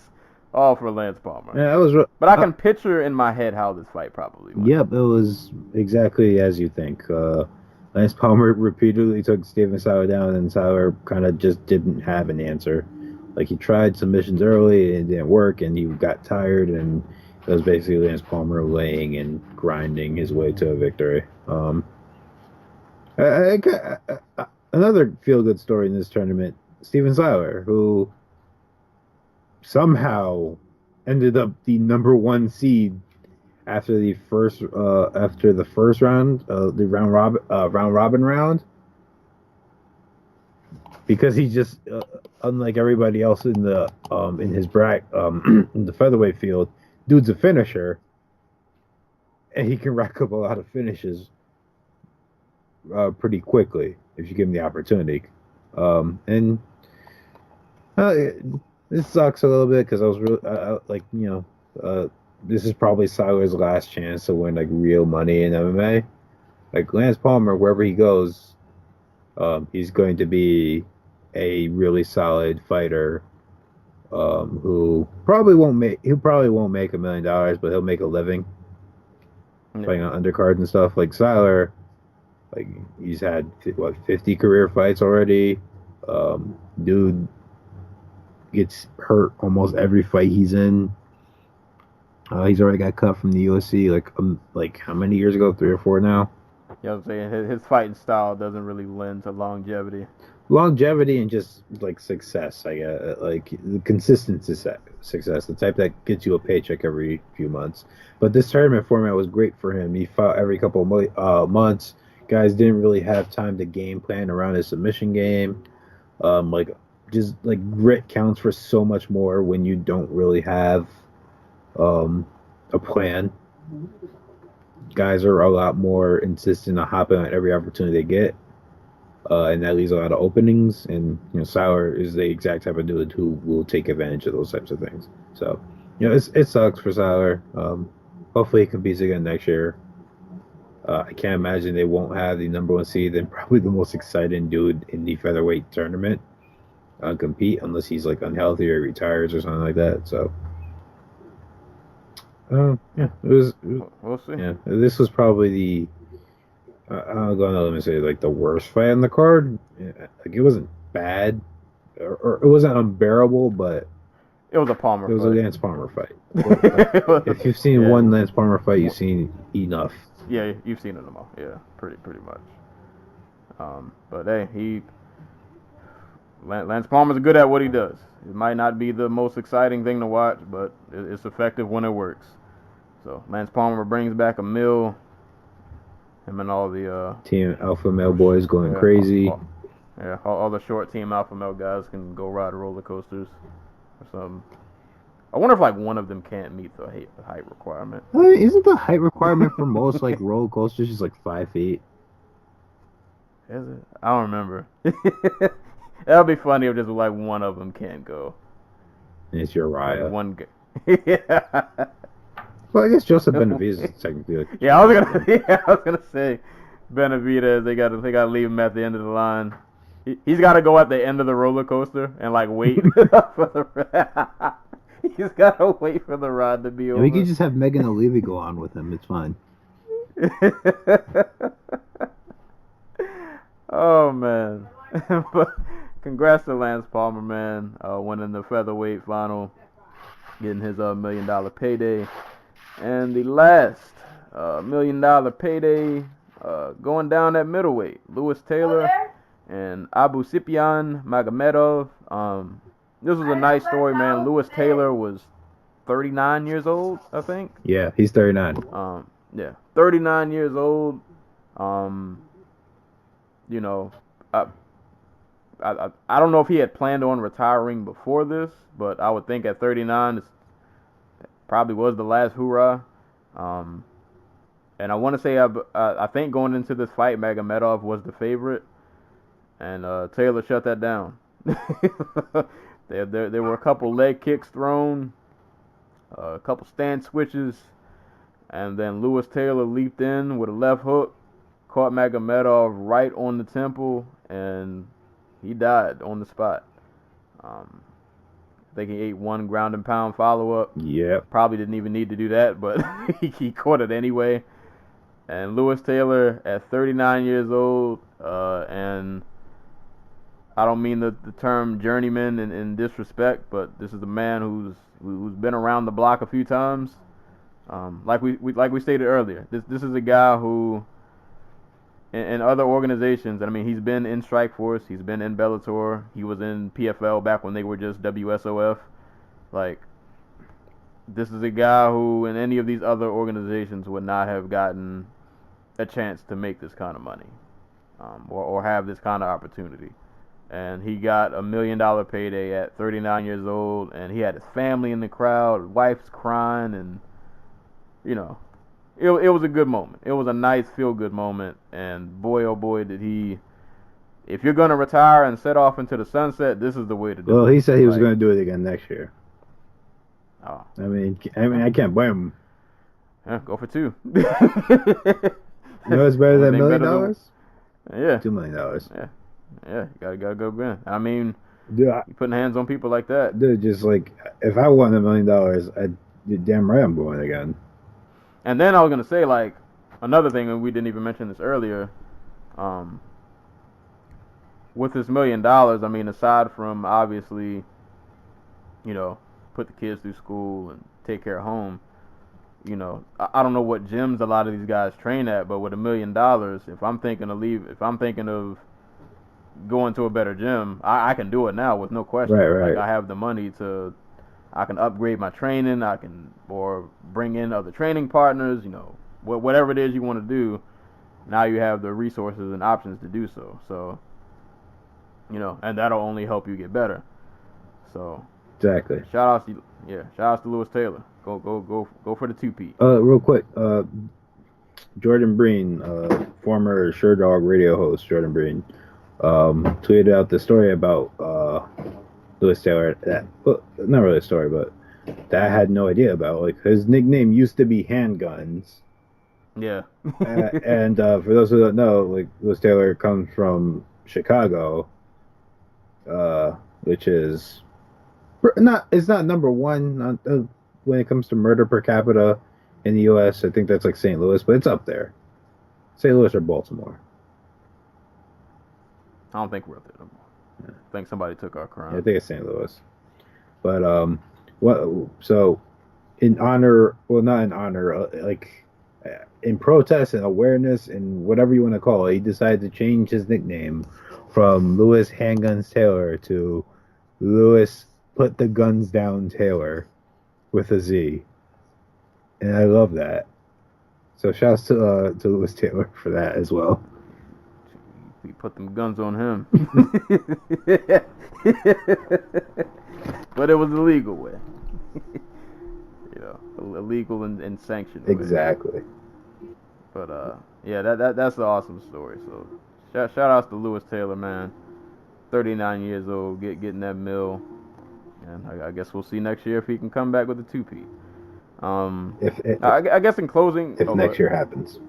all for Lance Palmer. Yeah, but I can picture in my head how this fight probably went. Yep, it was exactly as you think. Lance Palmer repeatedly took Steven Siler down, and Siler kind of just didn't have an answer. Like, he tried submissions early, and it didn't work, and he got tired, and it was basically Lance Palmer laying and grinding his way to a victory. Another feel-good story in this tournament, Steven Siler, who somehow ended up the number 1 seed after the first round, the round robin round, because he just unlike everybody else in the in his bracket in the featherweight field, dude's a finisher, and he can rack up a lot of finishes pretty quickly if you give him the opportunity. And it sucks a little bit because I was really this is probably Siler's last chance to win like real money in MMA. Like, Lance Palmer, wherever he goes, he's going to be a really solid fighter who probably won't make $1 million, but he'll make a living fighting on undercards and stuff. Like, Siler, like, he's had 50 career fights already. Dude gets hurt almost every fight he's in. He's already got cut from the UFC like how many years ago? 3 or 4 now. Yeah, I'm saying his fighting style doesn't really lend to longevity. Longevity and just like success, I guess, like the consistent success, the type that gets you a paycheck every few months. But this tournament format was great for him. He fought every couple of months. Guys didn't really have time to game plan around his submission game. Just like grit counts for so much more when you don't really have a plan. Guys are a lot more insistent on hopping on every opportunity they get. and that leaves a lot of openings. And Sauer is the exact type of dude who will take advantage of those types of things. So, it sucks for Sauer. Hopefully, he competes again next year. I can't imagine they won't have the number 1 seed and probably the most exciting dude in the featherweight tournament compete unless he's like unhealthy or retires or something like that. So, it was. We'll see. Yeah, this was probably the. I'm gonna let me say like the worst fight on the card. Like it wasn't bad, or it wasn't unbearable, but it was a Palmer. It was fight. a Lance Palmer fight. If you've seen one Lance Palmer fight, you've seen enough. Yeah, you've seen them all. Yeah, pretty much. But hey, Lance Palmer's good at what he does. It might not be the most exciting thing to watch, but it's effective when it works. So Lance Palmer brings back $1 million. Him and all the Team Alpha Male boys going crazy. All the short Team Alpha Male guys can go ride roller coasters or something. I wonder if like one of them can't meet the height requirement. Isn't the height requirement for most like roller coasters just like 5 feet? Is it? I don't remember. That'll be funny if just like one of them can't go. And it's Uriah. Like one guy. Yeah. Well, I guess Joseph Benavidez is technically. Like, I was gonna say Benavidez. They got to leave him at the end of the line. He's got to go at the end of the roller coaster and like wait for the. He's got to wait for the ride to be over. We could just have Megan O'Leary go on with him. It's fine. Oh man! But congrats to Lance Palmer, man, winning the featherweight final, getting his $1 million payday. And the last $1 million payday going down at middleweight, Lewis Taylor and Abu Sufyan Magomedov. This was a nice story, man. Lewis Taylor was 39 years old, I think. Yeah, he's 39. 39 years old. I don't know if he had planned on retiring before this, but I would think at 39, it probably was the last hoorah. And I want to say, I think going into this fight, Magomedov was the favorite, and Taylor shut that down. There were a couple leg kicks thrown, a couple stand switches, and then Lewis Taylor leaped in with a left hook, caught Magomedov right on the temple, and he died on the spot. I think he ate one ground and pound follow-up. Yeah. Probably didn't even need to do that, but he caught it anyway. And Lewis Taylor at 39 years old, and I don't mean the term journeyman in disrespect, but this is a man who's been around the block a few times. Like we stated earlier, this is a guy who in other organizations, I mean, he's been in Strikeforce, he's been in Bellator, he was in PFL back when they were just WSOF. Like, this is a guy who in any of these other organizations would not have gotten a chance to make this kind of money, or have this kind of opportunity. And he got $1 million payday at 39 years old, and he had his family in the crowd, wife's crying, and it was a good moment. It was a nice feel-good moment, and boy, oh boy, did he. If you're going to retire and set off into the sunset, this is the way to do it. Well, he said he was going to do it again next year. Oh. I mean, I can't blame him. Yeah, go for two. It's better than $1 million? Yeah. $2 million. Yeah, you gotta go win. I mean, dude, you putting hands on people like that. Dude, just like, if I won $1 million, you're damn right I'm going again. And then I was gonna say, like, another thing, and we didn't even mention this earlier, with this $1 million, I mean, aside from obviously, put the kids through school and take care of home, I don't know what gyms a lot of these guys train at, but with $1 million, if I'm thinking of going to a better gym, I can do it now with no question. Right. Like, I have the money I can upgrade my training, or bring in other training partners, whatever it is you want to do, now you have the resources and options to do so. So, and that'll only help you get better. So, exactly. Shout outs to Lewis Taylor. Go for the 2-peat. Real quick, Jordan Breen, former Sure Dog radio host, Jordan Breen, tweeted out the story about Lewis Taylor. Well, not really a story, but that I had no idea about. Like his nickname used to be Handguns. Yeah. And for those who don't know, like Lewis Taylor comes from Chicago, which is it's not number one when it comes to murder per capita in the U.S. I think that's like St. Louis, but it's up there. St. Louis or Baltimore. I don't think we're up there no more. Yeah. I think somebody took our crown. Yeah, I think it's St. Louis. But so in honor, well, not in honor, like in protest and awareness and whatever you want to call it, he decided to change his nickname from Lewis Handguns Taylor to Lewis Put the Guns Down Taylor with a Z. And I love that. So shouts to Lewis Taylor for that as well. We put them guns on him. But it was the legal way. Illegal and sanctioned way. Exactly. But yeah, that's an awesome story. So shout outs to Lewis Taylor, man. 39 years old, getting that mill. And I guess we'll see next year if he can come back with a 2-peat. I guess in closing, if next year happens.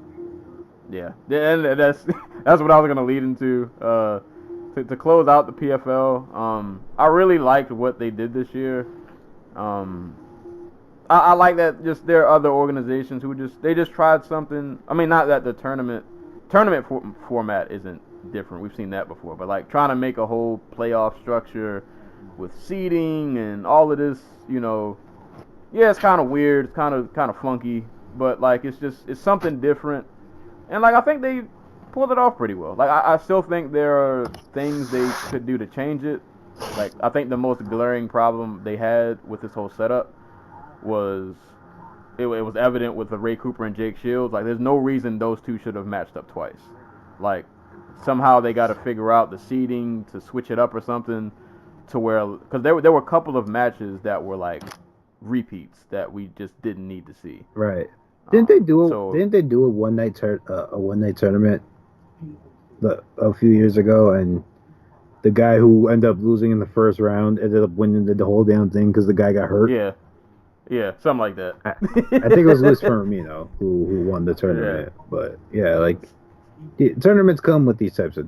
Yeah, and that's what I was gonna lead into. To close out the PFL, I really liked what they did this year. I like that just there are other organizations who just tried something. I mean, not that the tournament format isn't different. We've seen that before, but like trying to make a whole playoff structure with seeding and all of this, yeah, it's kind of weird, it's kind of funky, but like it's something different, and like I think they pulled it off pretty well. Like I still think there are things they could do to change it. Like I think the most glaring problem they had with this whole setup was it was evident with the Ray Cooper and Jake Shields. Like there's no reason those two should have matched up twice. Like somehow they got to figure out the seeding to switch it up or something to where, because there were a couple of matches that were like repeats that we just didn't need to see. Right. Didn't they do a one night tournament a few years ago, and the guy who ended up losing in the first round ended up winning the whole damn thing because the guy got hurt? Yeah, something like that. I think it was Luis Firmino who won the tournament. Yeah. But yeah, like tournaments come with these types of,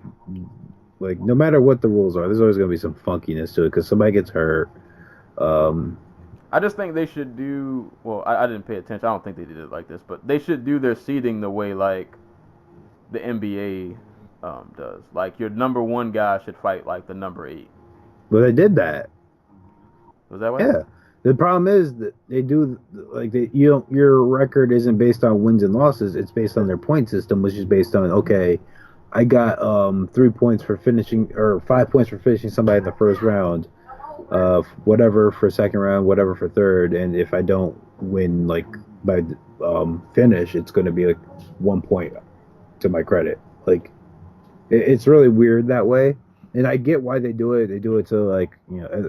like, no matter what the rules are, there's always going to be some funkiness to it because somebody gets hurt. I just think they should do, well, I didn't pay attention. I don't think they did it like this, but they should do their seeding the way like the NBA does. Like your number 1 guy should fight like the number 8. Well, they did that. Was that way? Yeah. The problem is that they do, like, your record isn't based on wins and losses. It's based on their point system, which is based on, okay, I got 3 points for finishing, or 5 points for finishing somebody in the first round, whatever for second round, whatever for third, and if I don't win, like, by finish, it's going to be like 1 point to my credit. Like, it's really weird that way, and I get why they do it. They do it to, like,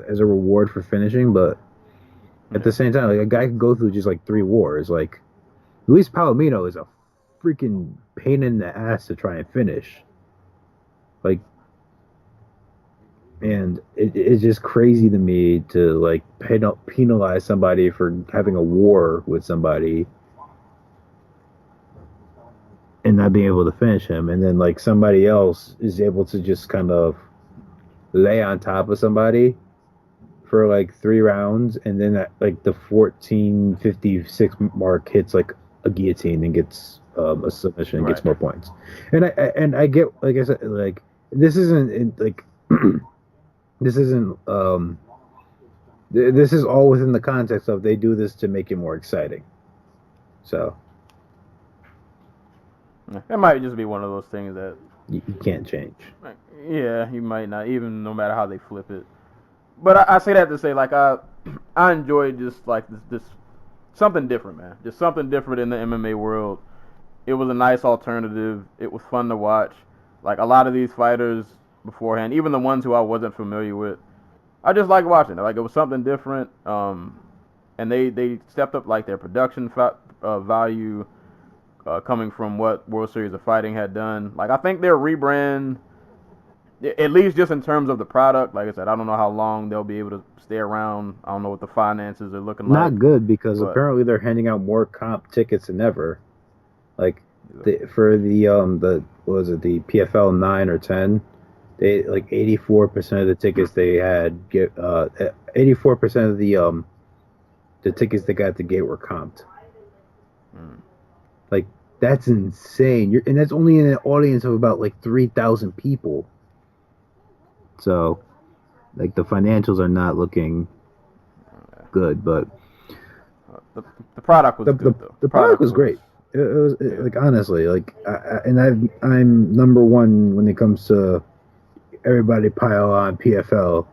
as a reward for finishing, but at the same time, like, a guy can go through just like 3 wars. Like, Luis Palomino is a freaking pain in the ass to try and finish. Like, and it's just crazy to me to, like, penalize somebody for having a war with somebody and not being able to finish him, and then like somebody else is able to just kind of lay on top of somebody for like 3 rounds, and then at like the 14:56 mark hits like a guillotine and gets a submission and gets more points. And I get, like I said, like this isn't like this isn't this is all within the context of they do this to make it more exciting. So it might just be one of those things that you can't change. Yeah, you might not, even no matter how they flip it. But I say that to say, like, I enjoy just like this something different, man. Just something different in the MMA world. It was a nice alternative. It was fun to watch. Like, a lot of these fighters beforehand, even the ones who I wasn't familiar with, I just like watching it. Like, it was something different. And they stepped up, like, their production value coming from what World Series of Fighting had done. Like, I think their rebrand At least just in terms of the product, like I said, I don't know how long they'll be able to stay around. I don't know what the finances are looking like. Not good because but- apparently they're handing out more comp tickets than ever. Like for the what was it, the PFL 9 or 10, they like 84% of the tickets they had 84% of the tickets they got at the gate were comped. Like that's insane. And that's only in an audience of about like 3,000 people. So, like the financials are not looking good, but the product was good though. The product was great. It was like honestly, like I'm number one when it comes to everybody pile on PFL.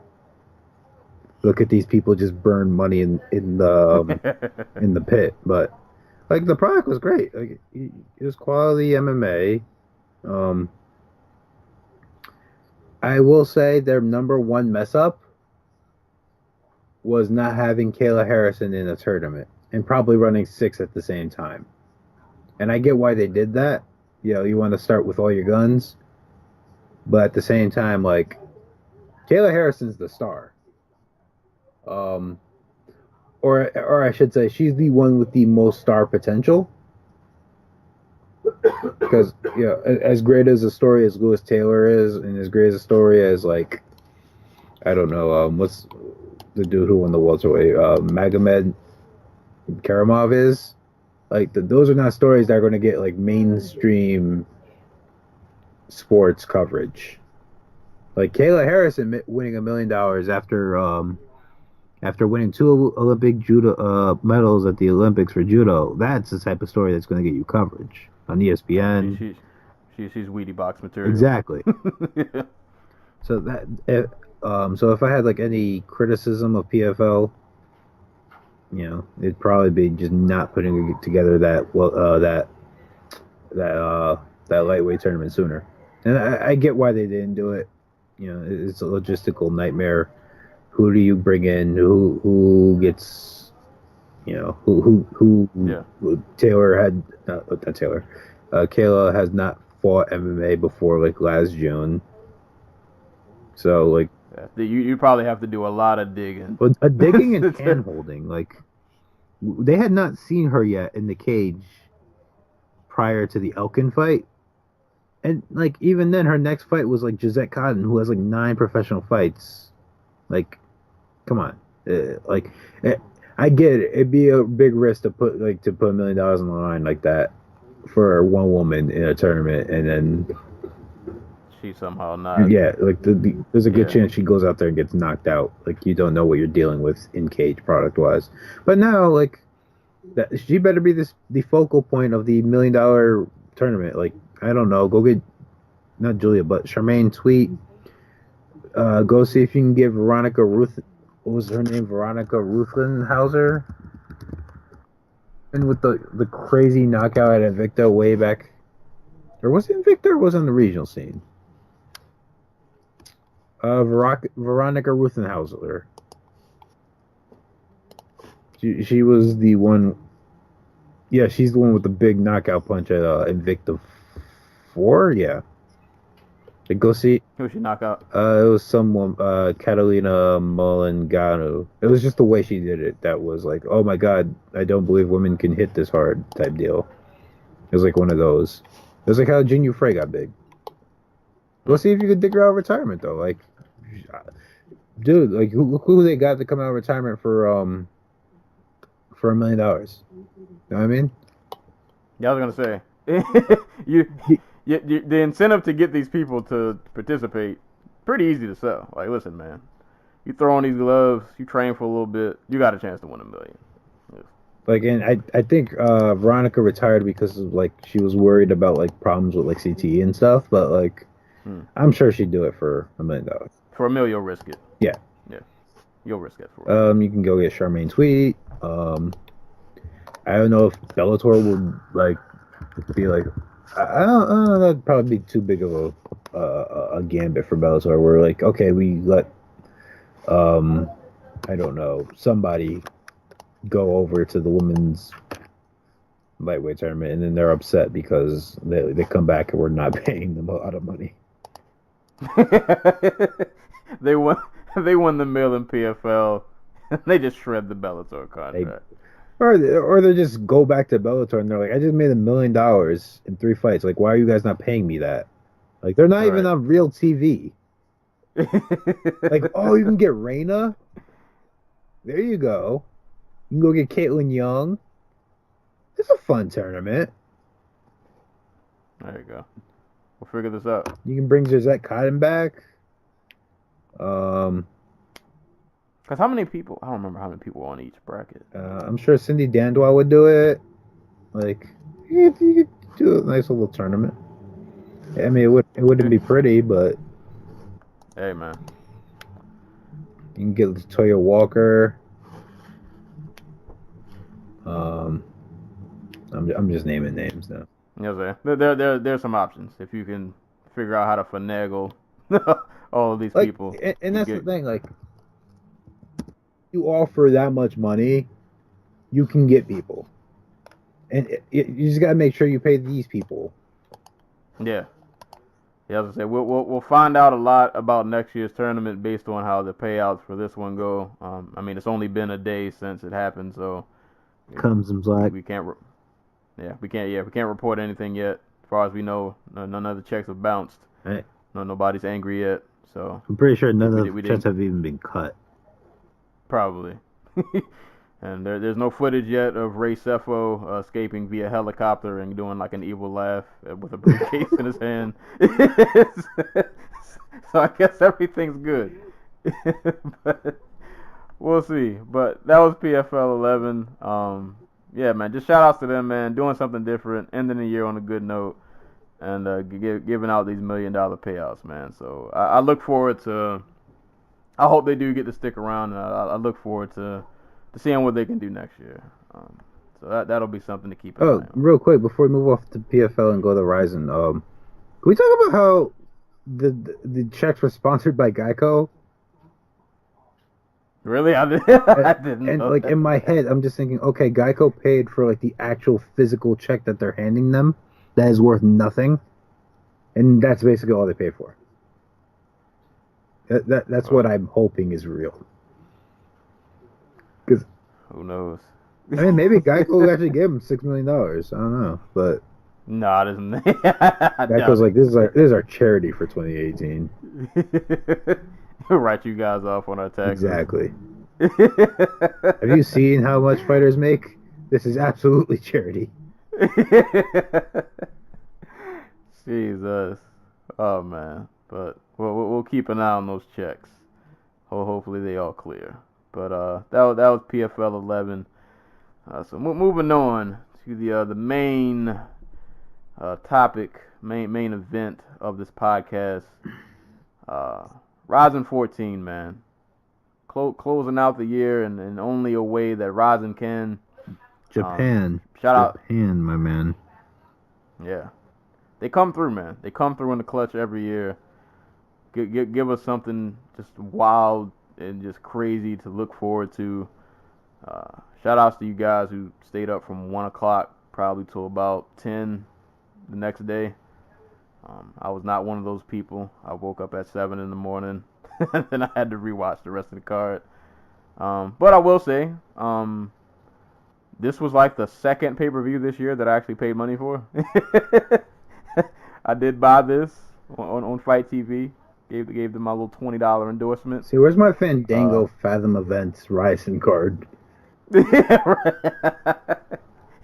Look at these people just burn money in the in the pit, but like the product was great. Like it was quality MMA. I will say their number one mess up was not having Kayla Harrison in a tournament and probably running 6 at the same time. And I get why they did that. You know, you want to start with all your guns. But at the same time, like, Kayla Harrison's the star. Or I should say, she's the one with the most star potential. Because, you know, as great as a story as Lewis Taylor is, and as great as a story as, like, I don't know, what's the dude who won the welterweight, Magomed Karamov is, like, those are not stories that are going to get, like, mainstream sports coverage. Like, Kayla Harrison winning $1 million after winning 2 Olympic judo medals at the Olympics for judo, that's the type of story that's going to get you coverage on ESPN. She's Wheatie box material. Exactly. Yeah. So so if I had like any criticism of PFL, you know, it'd probably be just not putting together that lightweight tournament sooner. And I get why they didn't do it. You know, it's a logistical nightmare. Who do you bring in? Who gets? You know, who? Yeah. Taylor had not Taylor. Kayla has not fought MMA before like last June. So like, you probably have to do a lot of digging. Digging and hand holding. Like, they had not seen her yet in the cage prior to the Elkin fight. And like even then, her next fight was like Gisette Cotton, who has like 9 professional fights. Like, come on, I get it. It'd be a big risk to put $1 million on the line like that for one woman in a tournament, and then she somehow not. Yeah, like there's a good chance she goes out there and gets knocked out. Like you don't know what you're dealing with in cage product wise. But now, like that, she better be the focal point of the $1 million tournament. Like, I don't know, go get not Julia, but Charmaine Tweet. Go see if you can give Veronica Ruth. What was her name? Veronica Ruthenhauser. And with the crazy knockout at Invicta way back, or was it Invicta or was it on the regional scene? Veronica Ruthenhauser. She was the one. Yeah, she's the one with the big knockout punch at Invicta 4. Yeah. Like, go see. Who she knock out? It was someone, Catalina Molengano. It was just the way she did it that was like, oh my god, I don't believe women can hit this hard type deal. It was like one of those. It was like how Jinyu Frey got big. Go see if you could dig her out of retirement though. Like, dude, like who they got to come out of retirement for $1 million? You know what I mean? Yeah, I was gonna say the incentive to get these people to participate, pretty easy to sell. Like, listen, man, you throw on these gloves, you train for a little bit, you got a chance to win $1 million. Yes. Like, and I think Veronica retired because of like she was worried about like problems with like CTE and stuff. But like, I'm sure she'd do it for $1 million. For $1 million, you'll risk it. Yeah. Yeah. You'll risk it for it. You can go get Charmaine Tweet. I don't know if Bellator would like be like. I don't know. That'd probably be too big of a gambit for Bellator. We're like, okay, we let I don't know, somebody go over to the women's lightweight tournament, and then they're upset because they come back and we're not paying them a lot of money. They won. They won the mill in PFL. They just shred the Bellator contract. Or they just go back to Bellator and they're like, I just made $1 million in 3 fights. Like, why are you guys not paying me that? Like, they're not even on real TV. Like, oh, you can get Reina? There you go. You can go get Caitlin Young. It's a fun tournament. There you go. We'll figure this out. You can bring Gisette Cotton back. Because how many people? I don't remember how many people were on each bracket. I'm sure Cindy Dandois would do it. Like, you could do a nice little tournament. I mean, it wouldn't be pretty, but Hey, man. you can get Latoya Walker. I'm just naming names now. You know, there's some options if you can figure out how to finagle all of these Like, people. and that's the thing. Like, you offer that much money, you can get people, and you just gotta make sure you pay these people. Yeah. Yeah, as I say, we'll find out a lot about next year's tournament based on how the payouts for this one go. I mean, it's only been a day since it happened, so Comes and black. we can't report anything yet. As far as we know, none of the checks have bounced. Right. Nobody's angry yet, so I'm pretty sure none We of the didn't- checks have even been cut. probably. And there's no footage yet of Ray Cepho escaping via helicopter and doing like an evil laugh with a briefcase in his hand. So I guess everything's good. But we'll see. But that was PFL 11. Yeah, man, just shout outs to them, man, doing something different, ending the year on a good note, and giving out these $1 million payouts, man. So I look forward to. I hope they do get to stick around, and I look forward to seeing what they can do next year. So that'll be something to keep an eye on. Real quick before we move off to PFL and go to Rizin, can we talk about how the checks were sponsored by Geico? Really? I didn't And know like that. in my head, I'm just thinking, okay, Geico paid for like the actual physical check that they're handing them, that is worth nothing, and that's basically all they pay for. That's what I'm hoping is real. Because Who knows? I mean, maybe Geico actually gave them $6 million. I don't know, but No, it isn't. Geico's like, this is our charity for 2018. We'll write you guys off on our taxes. Exactly. Have you seen how much fighters make? This is absolutely charity. Jesus. Oh, man. But we'll keep an eye on those checks. Hopefully they all clear. But that was PFL 11. So moving on to the main topic, main event of this podcast. Rizin 14, man. Closing out the year in only a way that Rizin can. Japan. Shout out. Japan, my man. Yeah. They come through, man. They come through in the clutch every year. Give us something just wild and just crazy to look forward to. Shout outs to you guys who stayed up from 1 o'clock probably till about 10 the next day. I was not one of those people. I woke up at 7 in the morning and then I had to rewatch the rest of the card. But I will say, this was like the second pay-per-view this year that I actually paid money for. I did buy this on Fight TV. Gave them my little $20 endorsement. See, where's my Fandango Fathom Events Rizin card?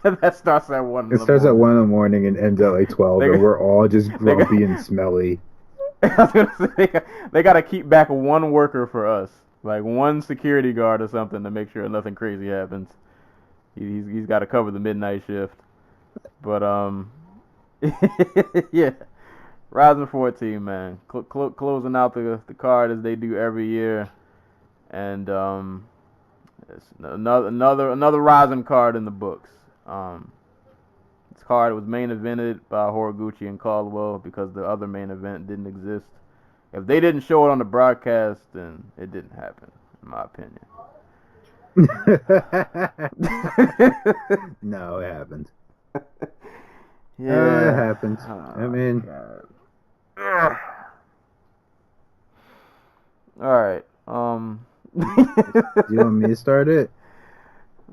That starts at 1 It starts at 1 in the morning and ends at like 12, and we're all just grumpy and smelly. I was gonna say, they gotta keep back one worker for us, like one security guard or something, to make sure nothing crazy happens. He's got to cover the midnight shift. But yeah, Rizin 14, man, closing out the card as they do every year, and it's another Rizin card in the books. This card was main evented by Horiguchi and Caldwell because the other main event didn't exist. If they didn't show it on the broadcast, then it didn't happen, in my opinion. No, it happened. Yeah, It happened. I mean, All right. Do you want me to start it?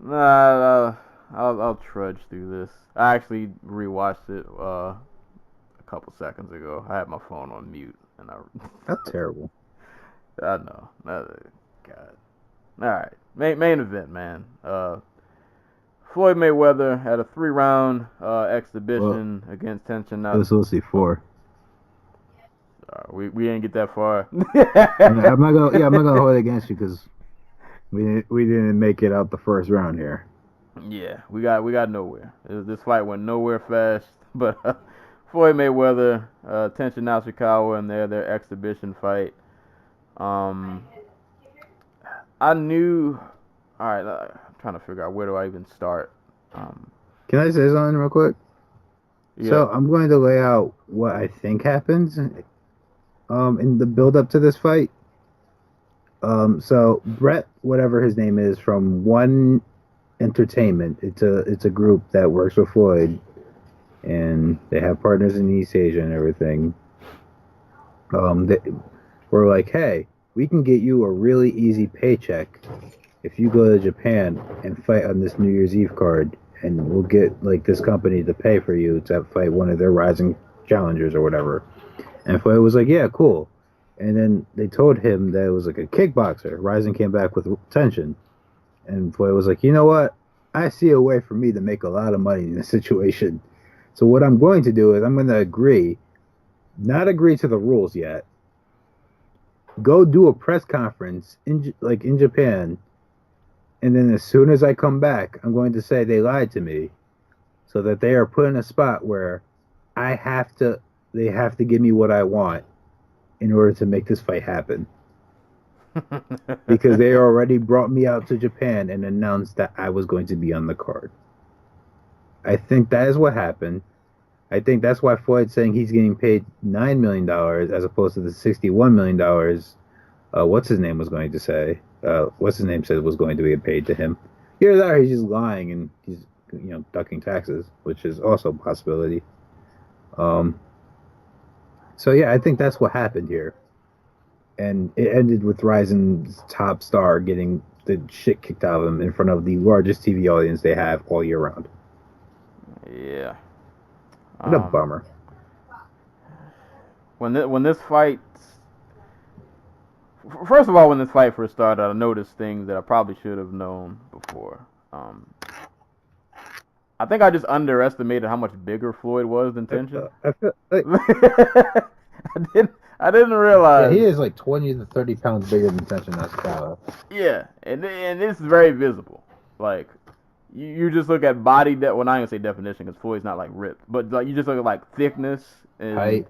Nah, I'll trudge through this. I actually rewatched it a couple seconds ago. I had my phone on mute, and That's terrible. I know. God. All right. Main event, man. Floyd Mayweather had a 3-round exhibition against Tension. It was supposed to be 4. We didn't get that far. I'm not gonna hold it against you because we didn't make it out the first round here. Yeah, we got nowhere. This fight went nowhere fast. But Floyd Mayweather, Tenshin Nasukawa, and their exhibition fight. I knew. All right, I'm trying to figure out where do I even start. Can I say something real quick? Yeah. So I'm going to lay out what I think happens in the build up to this fight. So Brett, whatever his name is, from One Entertainment, it's a group that works with Floyd, and they have partners in East Asia and everything. They were like, hey, we can get you a really easy paycheck if you go to Japan and fight on this New Year's Eve card, and we'll get like this company to pay for you to fight one of their rising challengers or whatever. And Floyd was like, yeah, cool. And then they told him that it was like a kickboxer. Rising came back with Tension. And Floyd was like, you know what? I see a way for me to make a lot of money in this situation. So what I'm going to do is I'm going to not agree to the rules yet. Go do a press conference in Japan. And then as soon as I come back, I'm going to say they lied to me, so that they are put in a spot where they have to give me what I want in order to make this fight happen. Because they already brought me out to Japan and announced that I was going to be on the card. I think that is what happened. I think that's why Floyd's saying he's getting paid $9 million as opposed to the $61 million. What's his name was going to say? What's his name said was going to be paid to him. Here or there, he's just lying and he's ducking taxes, which is also a possibility. So yeah, I think that's what happened here. And it ended with Rizin's top star getting the shit kicked out of him in front of the largest TV audience they have all year round. Yeah. What a bummer. When this fight, first of all, when this fight first started, I noticed things that I probably should have known before. I think I just underestimated how much bigger Floyd was than Tension. I feel like, I didn't realize. Yeah, he is like 20 to 30 pounds bigger than Tenshin Nasukawa. Yeah, and it's very visible. Like, you just look at body depth. Well, not even say definition because Floyd's not like ripped, but like you just look at like thickness and height.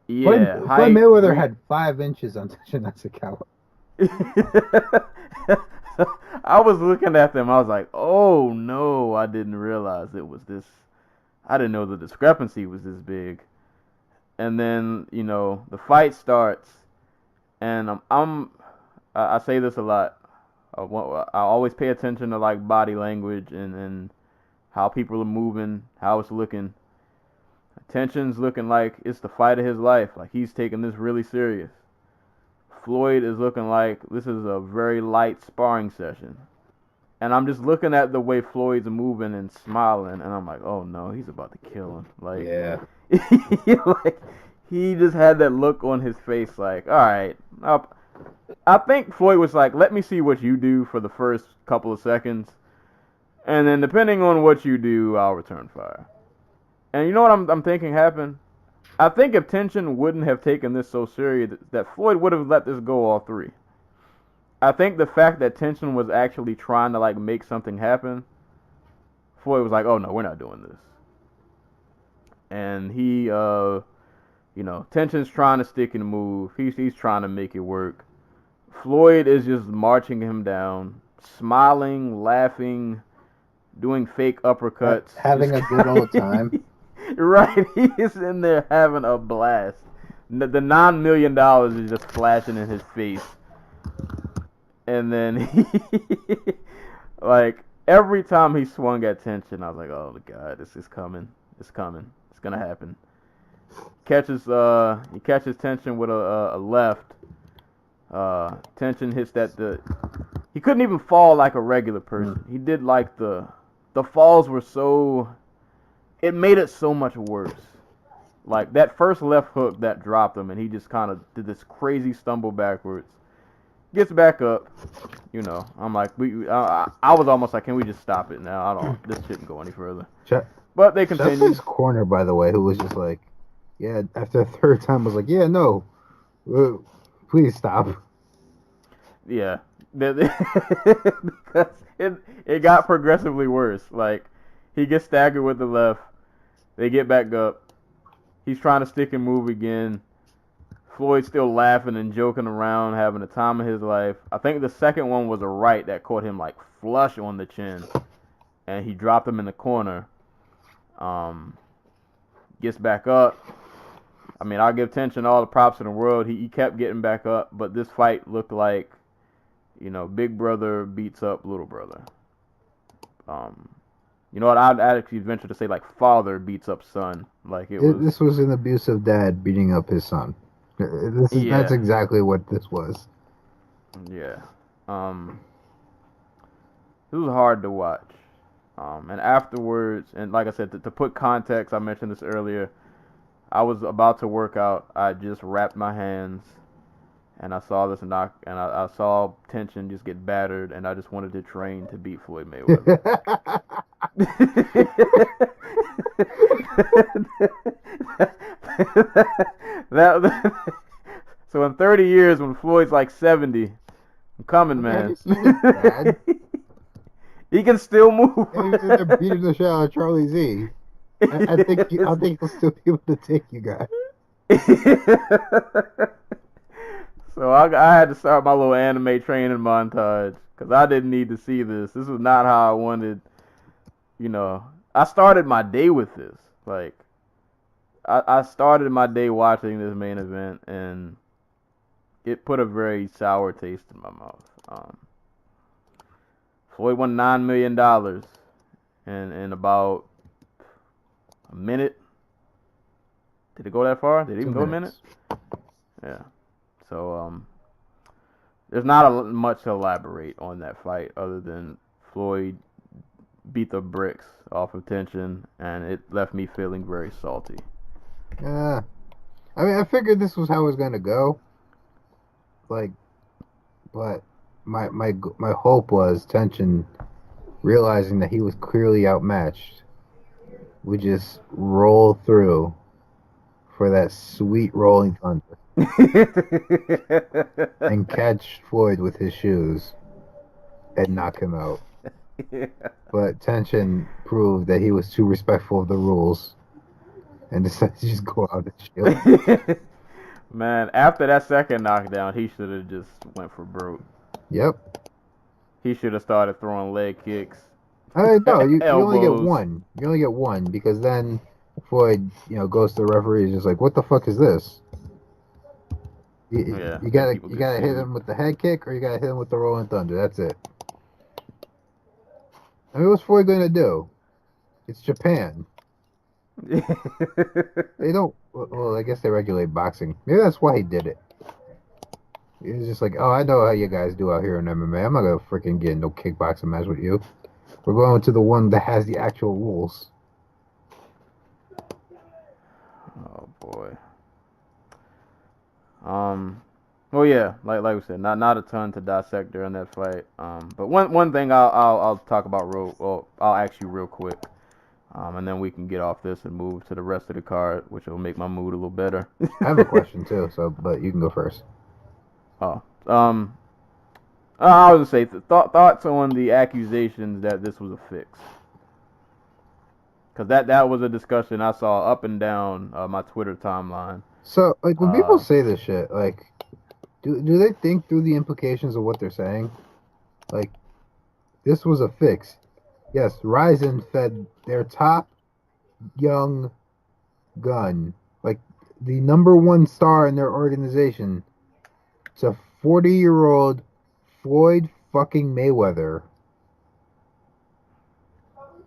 Yeah, Floyd Mayweather had 5 inches on Tenshin Nasukawa. I was looking at them. I was like, oh no, I didn't realize it was this. I didn't know the discrepancy was this big. And then the fight starts, and I say this a lot. I always pay attention to like body language and how people are moving, how it's looking. Tension's looking like it's the fight of his life. Like he's taking this really serious. Floyd is looking like this is a very light sparring session. And I'm just looking at the way Floyd's moving and smiling, and I'm like, oh no, he's about to kill him. Like, yeah. Like, he just had that look on his face like, all right. I think Floyd was like, let me see what you do for the first couple of seconds. And then depending on what you do, I'll return fire. And you know what I'm thinking happened? I think if Tension wouldn't have taken this so serious, that Floyd would have let this go all 3. I think the fact that Tension was actually trying to like make something happen, Floyd was like, oh no, we're not doing this. And he, Tension's trying to stick and move. He's trying to make it work. Floyd is just marching him down, smiling, laughing, doing fake uppercuts. Having a good old time. Right, he's in there having a blast. The $9 million is just flashing in his face. And then like every time he swung at Tension, I was like, oh god, this is coming. It's coming. It's gonna happen. He catches Tension with a left, Tension hits he couldn't even fall like a regular person. He did like the falls were so, it made it so much worse. Like that first left hook that dropped him, and he just kind of did this crazy stumble backwards. Gets back up, I'm like, I was almost like, can we just stop it now? This shouldn't go any further. But they continued. That's his corner, by the way, who was just like, yeah, after the third time was like, yeah, no, please stop. Yeah, because it got progressively worse. Like, he gets staggered with the left. They get back up. He's trying to stick and move again. Floyd's still laughing and joking around, having the time of his life. I think the second one was a right that caught him like flush on the chin, and he dropped him in the corner. Gets back up. I mean, I'll give Tension all the props in the world. He kept getting back up, but this fight looked like, big brother beats up little brother. You know what? I'd actually venture to say like father beats up son. Like this was an abusive dad beating up his son. That's exactly what this was. Yeah. It was hard to watch. And afterwards, and like I said, to put context, I mentioned this earlier, I was about to work out. I just wrapped my hands, and I saw this knock, and I saw Tension just get battered, and I just wanted to train to beat Floyd Mayweather. So in 30 years, when Floyd's like 70, I'm coming, man. He can still move. He's in there beating the shit out of Charlie Z. I think he'll still be able to take you guys. So I had to start my little anime training montage because I didn't need to see this. This was not how I wanted. I started my day with this. Like, I started my day watching this main event, and it put a very sour taste in my mouth. Floyd won $9 million in about a minute. Did it go that far? Did it even go a minute? Yeah. So there's not much to elaborate on that fight other than Floyd beat the bricks off of Tension, and it left me feeling very salty. I mean, I figured this was how it was gonna go. Like, but my hope was Tension, realizing that he was clearly outmatched, would just roll through for that sweet rolling thunder and catch Floyd with his shoes and knock him out. Yeah. But Tension proved that he was too respectful of the rules and decided to just go out and chill. Man, after that second knockdown, he should have just went for broke. Yep. He should have started throwing leg kicks. No, you only get one. You only get one because then Floyd, goes to the referee and is just like, "What the fuck is this?" You gotta hit him with the head kick or you gotta hit him with the rolling thunder. That's it. I mean, what's Floyd gonna do? It's Japan. They don't. Well, I guess they regulate boxing. Maybe that's why he did it. He was just like, "Oh, I know how you guys do out here in MMA. I'm not gonna freaking get in no kickboxing match with you. We're going to the one that has the actual rules." Oh boy. Well, yeah, like we said, not a ton to dissect during that fight. But one thing I'll talk about I'll ask you real quick. And then we can get off this and move to the rest of the card, which will make my mood a little better. I have a question too, but you can go first. Oh, I was gonna say thoughts on the accusations that this was a fix, because that was a discussion I saw up and down my Twitter timeline. So, like, when people say this shit, like, do they think through the implications of what they're saying? Like, this was a fix. Yes, Rizin fed their top young gun, like the number one star in their organization, to 40-year-old Floyd fucking Mayweather.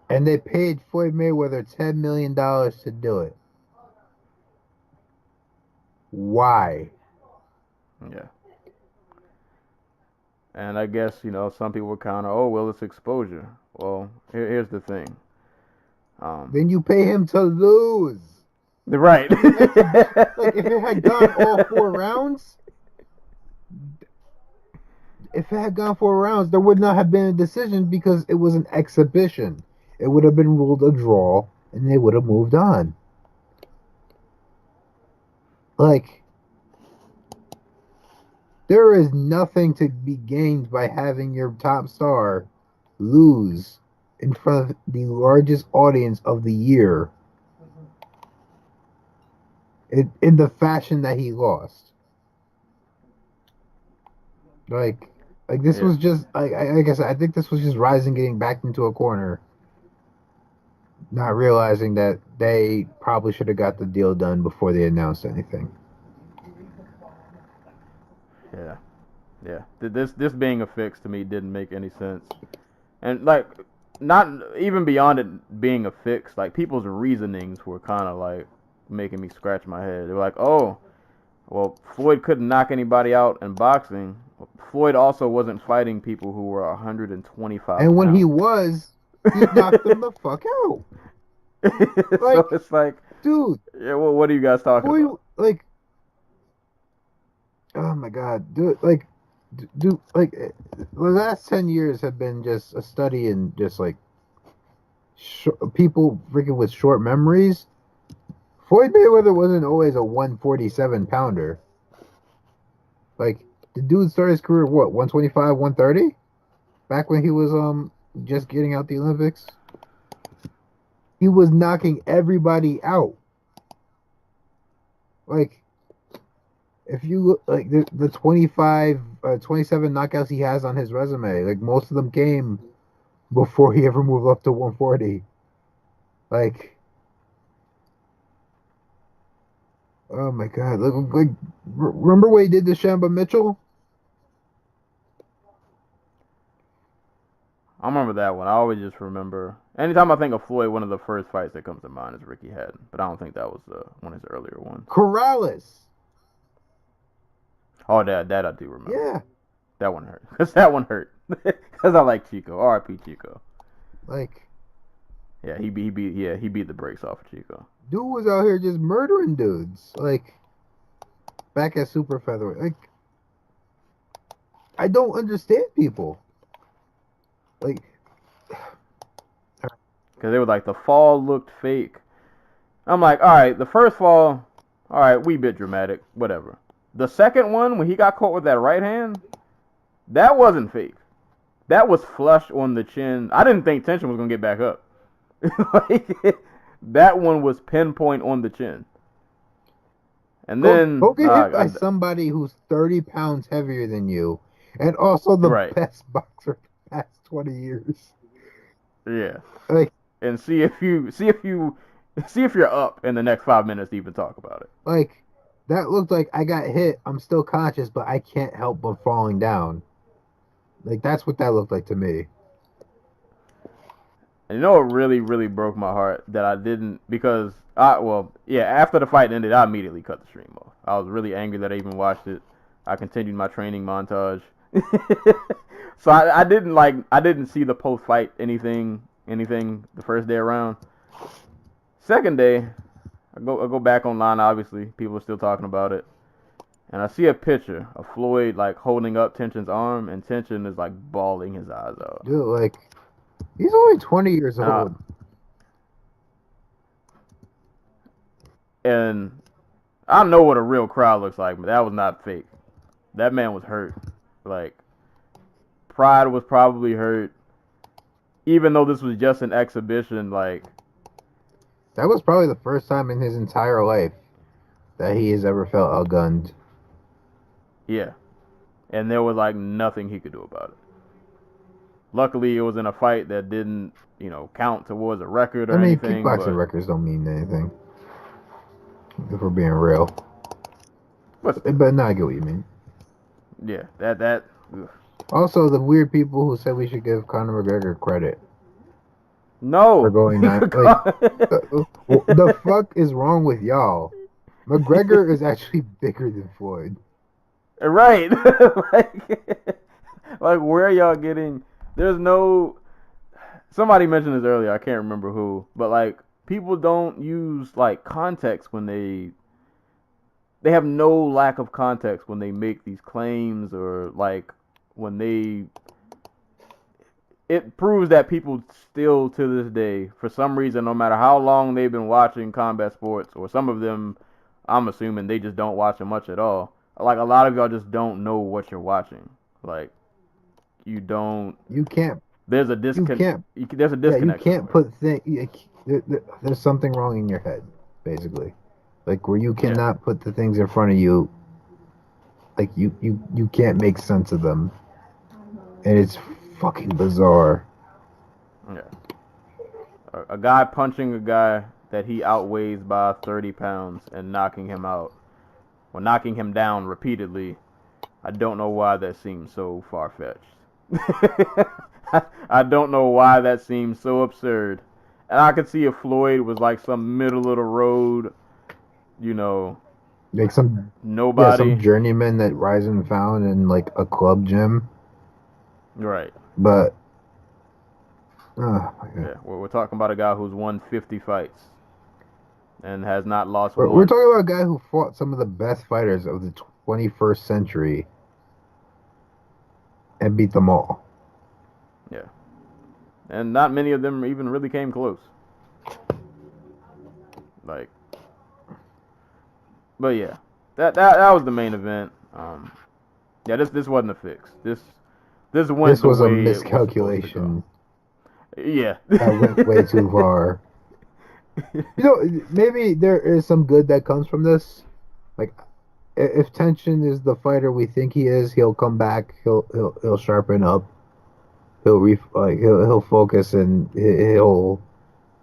And they paid Floyd Mayweather $10 million to do it. Why? Yeah. And I guess, some people were kind of, oh, well, it's exposure. Well, here's the thing. Then you pay him to lose. Right. Like, if it had gone all 4 rounds, there would not have been a decision because it was an exhibition. It would have been ruled a draw, and they would have moved on. Like, there is nothing to be gained by having your top star lose in front of the largest audience of the year in the fashion that he lost. Like this was just, like I said, I think this was just Rizin getting backed into a corner, not realizing that they probably should have got the deal done before they announced anything. Yeah. This being a fix to me didn't make any sense. And, like, not even beyond it being a fix, like, people's reasonings were kind of, like, making me scratch my head. They were like, oh, well, Floyd couldn't knock anybody out in boxing. Floyd also wasn't fighting people who were 125 And when pounds. he was, he knocked them the fuck out. So it's like, dude. Yeah, well, what are you guys talking Floyd, about? like, oh my god, dude, like, the last 10 years have been just a study in just, like, people freaking with short memories. Floyd Mayweather wasn't always a 147 pounder. Like, the dude started his career, what, 125, 130? Back when he was just getting out the Olympics. He was knocking everybody out. Like, if you look, like, the 27 knockouts he has on his resume, like, most of them came before he ever moved up to 140. Like, oh my god, like, remember what he did to Shamba Mitchell? I remember that one. I always just remember. Anytime I think of Floyd, one of the first fights that comes to mind is Ricky Hatton. But I don't think that was one of his earlier ones. Corrales. Oh, that I do remember. Yeah. That one hurt. Because that one hurt. Because I like Chico. R.I.P. Chico. Like. Yeah, he beat the brakes off of Chico. Dude was out here just murdering dudes. Like, back at super featherweight. Like, I don't understand people. Like, because they were like, the fall looked fake. I'm like, all right, the first fall, all right, we bit dramatic, whatever. The second one, when he got caught with that right hand, that wasn't fake. That was flush on the chin. I didn't think tension was gonna get back up. Like, that one was pinpoint on the chin. And then go get hit by somebody who's 30 pounds heavier than you, and also the best boxer the past 20 years. Yeah. Like, and see if you're up in the next 5 minutes to even talk about it. Like, that looked like I got hit. I'm still conscious, but I can't help but falling down. Like, that's what that looked like to me. And you know what really, really broke my heart? That I didn't, because, after the fight ended, I immediately cut the stream off. I was really angry that I even watched it. I continued my training montage. So I didn't see the post-fight anything the first day around. Second day, I go back online, obviously. People are still talking about it. And I see a picture of Floyd, like, holding up Tension's arm, and Tension is, like, bawling his eyes out. Dude, like, he's only 20 years old. And I know what a real crowd looks like, but that was not fake. That man was hurt. Like, pride was probably hurt. Even though this was just an exhibition, like... That was probably the first time in his entire life that he has ever felt outgunned. Yeah. And there was, like, nothing he could do about it. Luckily, it was in a fight that didn't, count towards a record or anything. Kickboxing records don't mean anything. If we're being real. But no, I get what you mean. Yeah, that. Ugh. Also, the weird people who said we should give Conor McGregor credit. No. For going 9. Like, the fuck is wrong with y'all? McGregor is actually bigger than Floyd. Right. Like, Like, where are y'all getting? There's no. Somebody mentioned this earlier. I can't remember who, but like, people don't use like context when they have no lack of context when they make these claims or like when they. It proves that people still to this day, for some reason, no matter how long they've been watching combat sports, or some of them, I'm assuming they just don't watch it much at all. Like, a lot of y'all just don't know what you're watching. Like, you don't. You can't. There's a You disconnect. can't. There's a Yeah, you disconnect. can't somewhere. put there's something wrong in your head, basically. Like where you cannot put the things in front of you. Like you can't make sense of them, and it's fucking bizarre. Yeah. A guy punching a guy that he outweighs by 30 pounds and knocking him out, or knocking him down repeatedly. I don't know why that seems so far-fetched. I don't know why that seems so absurd. And I could see if Floyd was like some middle of the road, you know, Like some nobody. journeyman that Rizin found in like a club gym. Right. But oh my God. Yeah, we're talking about a guy who's won 50 fights and has not lost We're one. talking about a guy who fought some of the best fighters of the 21st century and beat them all. Yeah. And not many of them even really came close. Like, but yeah, that was the main event. Yeah, this wasn't a fix. This went This the was a way it was supposed to miscalculation. go. Yeah. That went way too far. You know, maybe there is some good that comes from this. Like, if Tension is the fighter we think he is, he'll come back. He'll sharpen up. He'll focus and he'll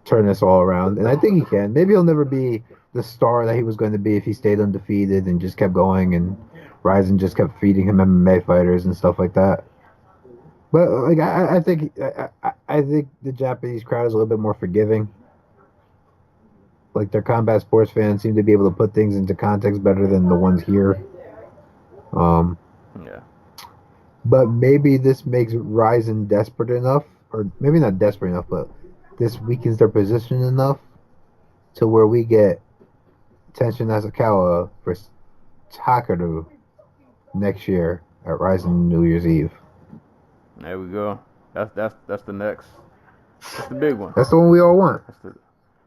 turn this all around. And I think he can. Maybe he'll never be the star that he was going to be if he stayed undefeated and just kept going and Rizin just kept feeding him MMA fighters and stuff like that. But like I think the Japanese crowd is a little bit more forgiving. Like their combat sports fans seem to be able to put things into context better than the ones here. Yeah. But maybe this makes Rizin desperate enough, or maybe not desperate enough, but this weakens their position enough to where we get Tenshin Nasukawa versus Takaru next year at Rizin New Year's Eve. There we go. That's the next. That's the big one. That's the one we all want.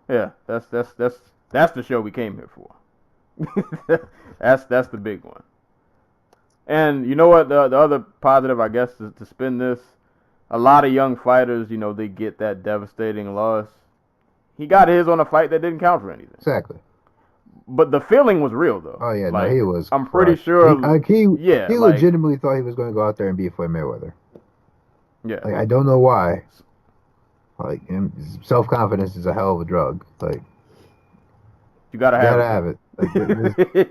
That's the show we came here for. that's the big one. And you know what? The other positive, I guess, is to spin this. A lot of young fighters, you know, they get that devastating loss. He got his on a fight that didn't count for anything. Exactly. But the feeling was real, though. Oh yeah, like, no, he was. I'm pretty sure. He like, legitimately thought he was going to go out there and beat Floyd Mayweather. Yeah. Like I don't know why. Like self-confidence is a hell of a drug. Like you gotta have it. Like,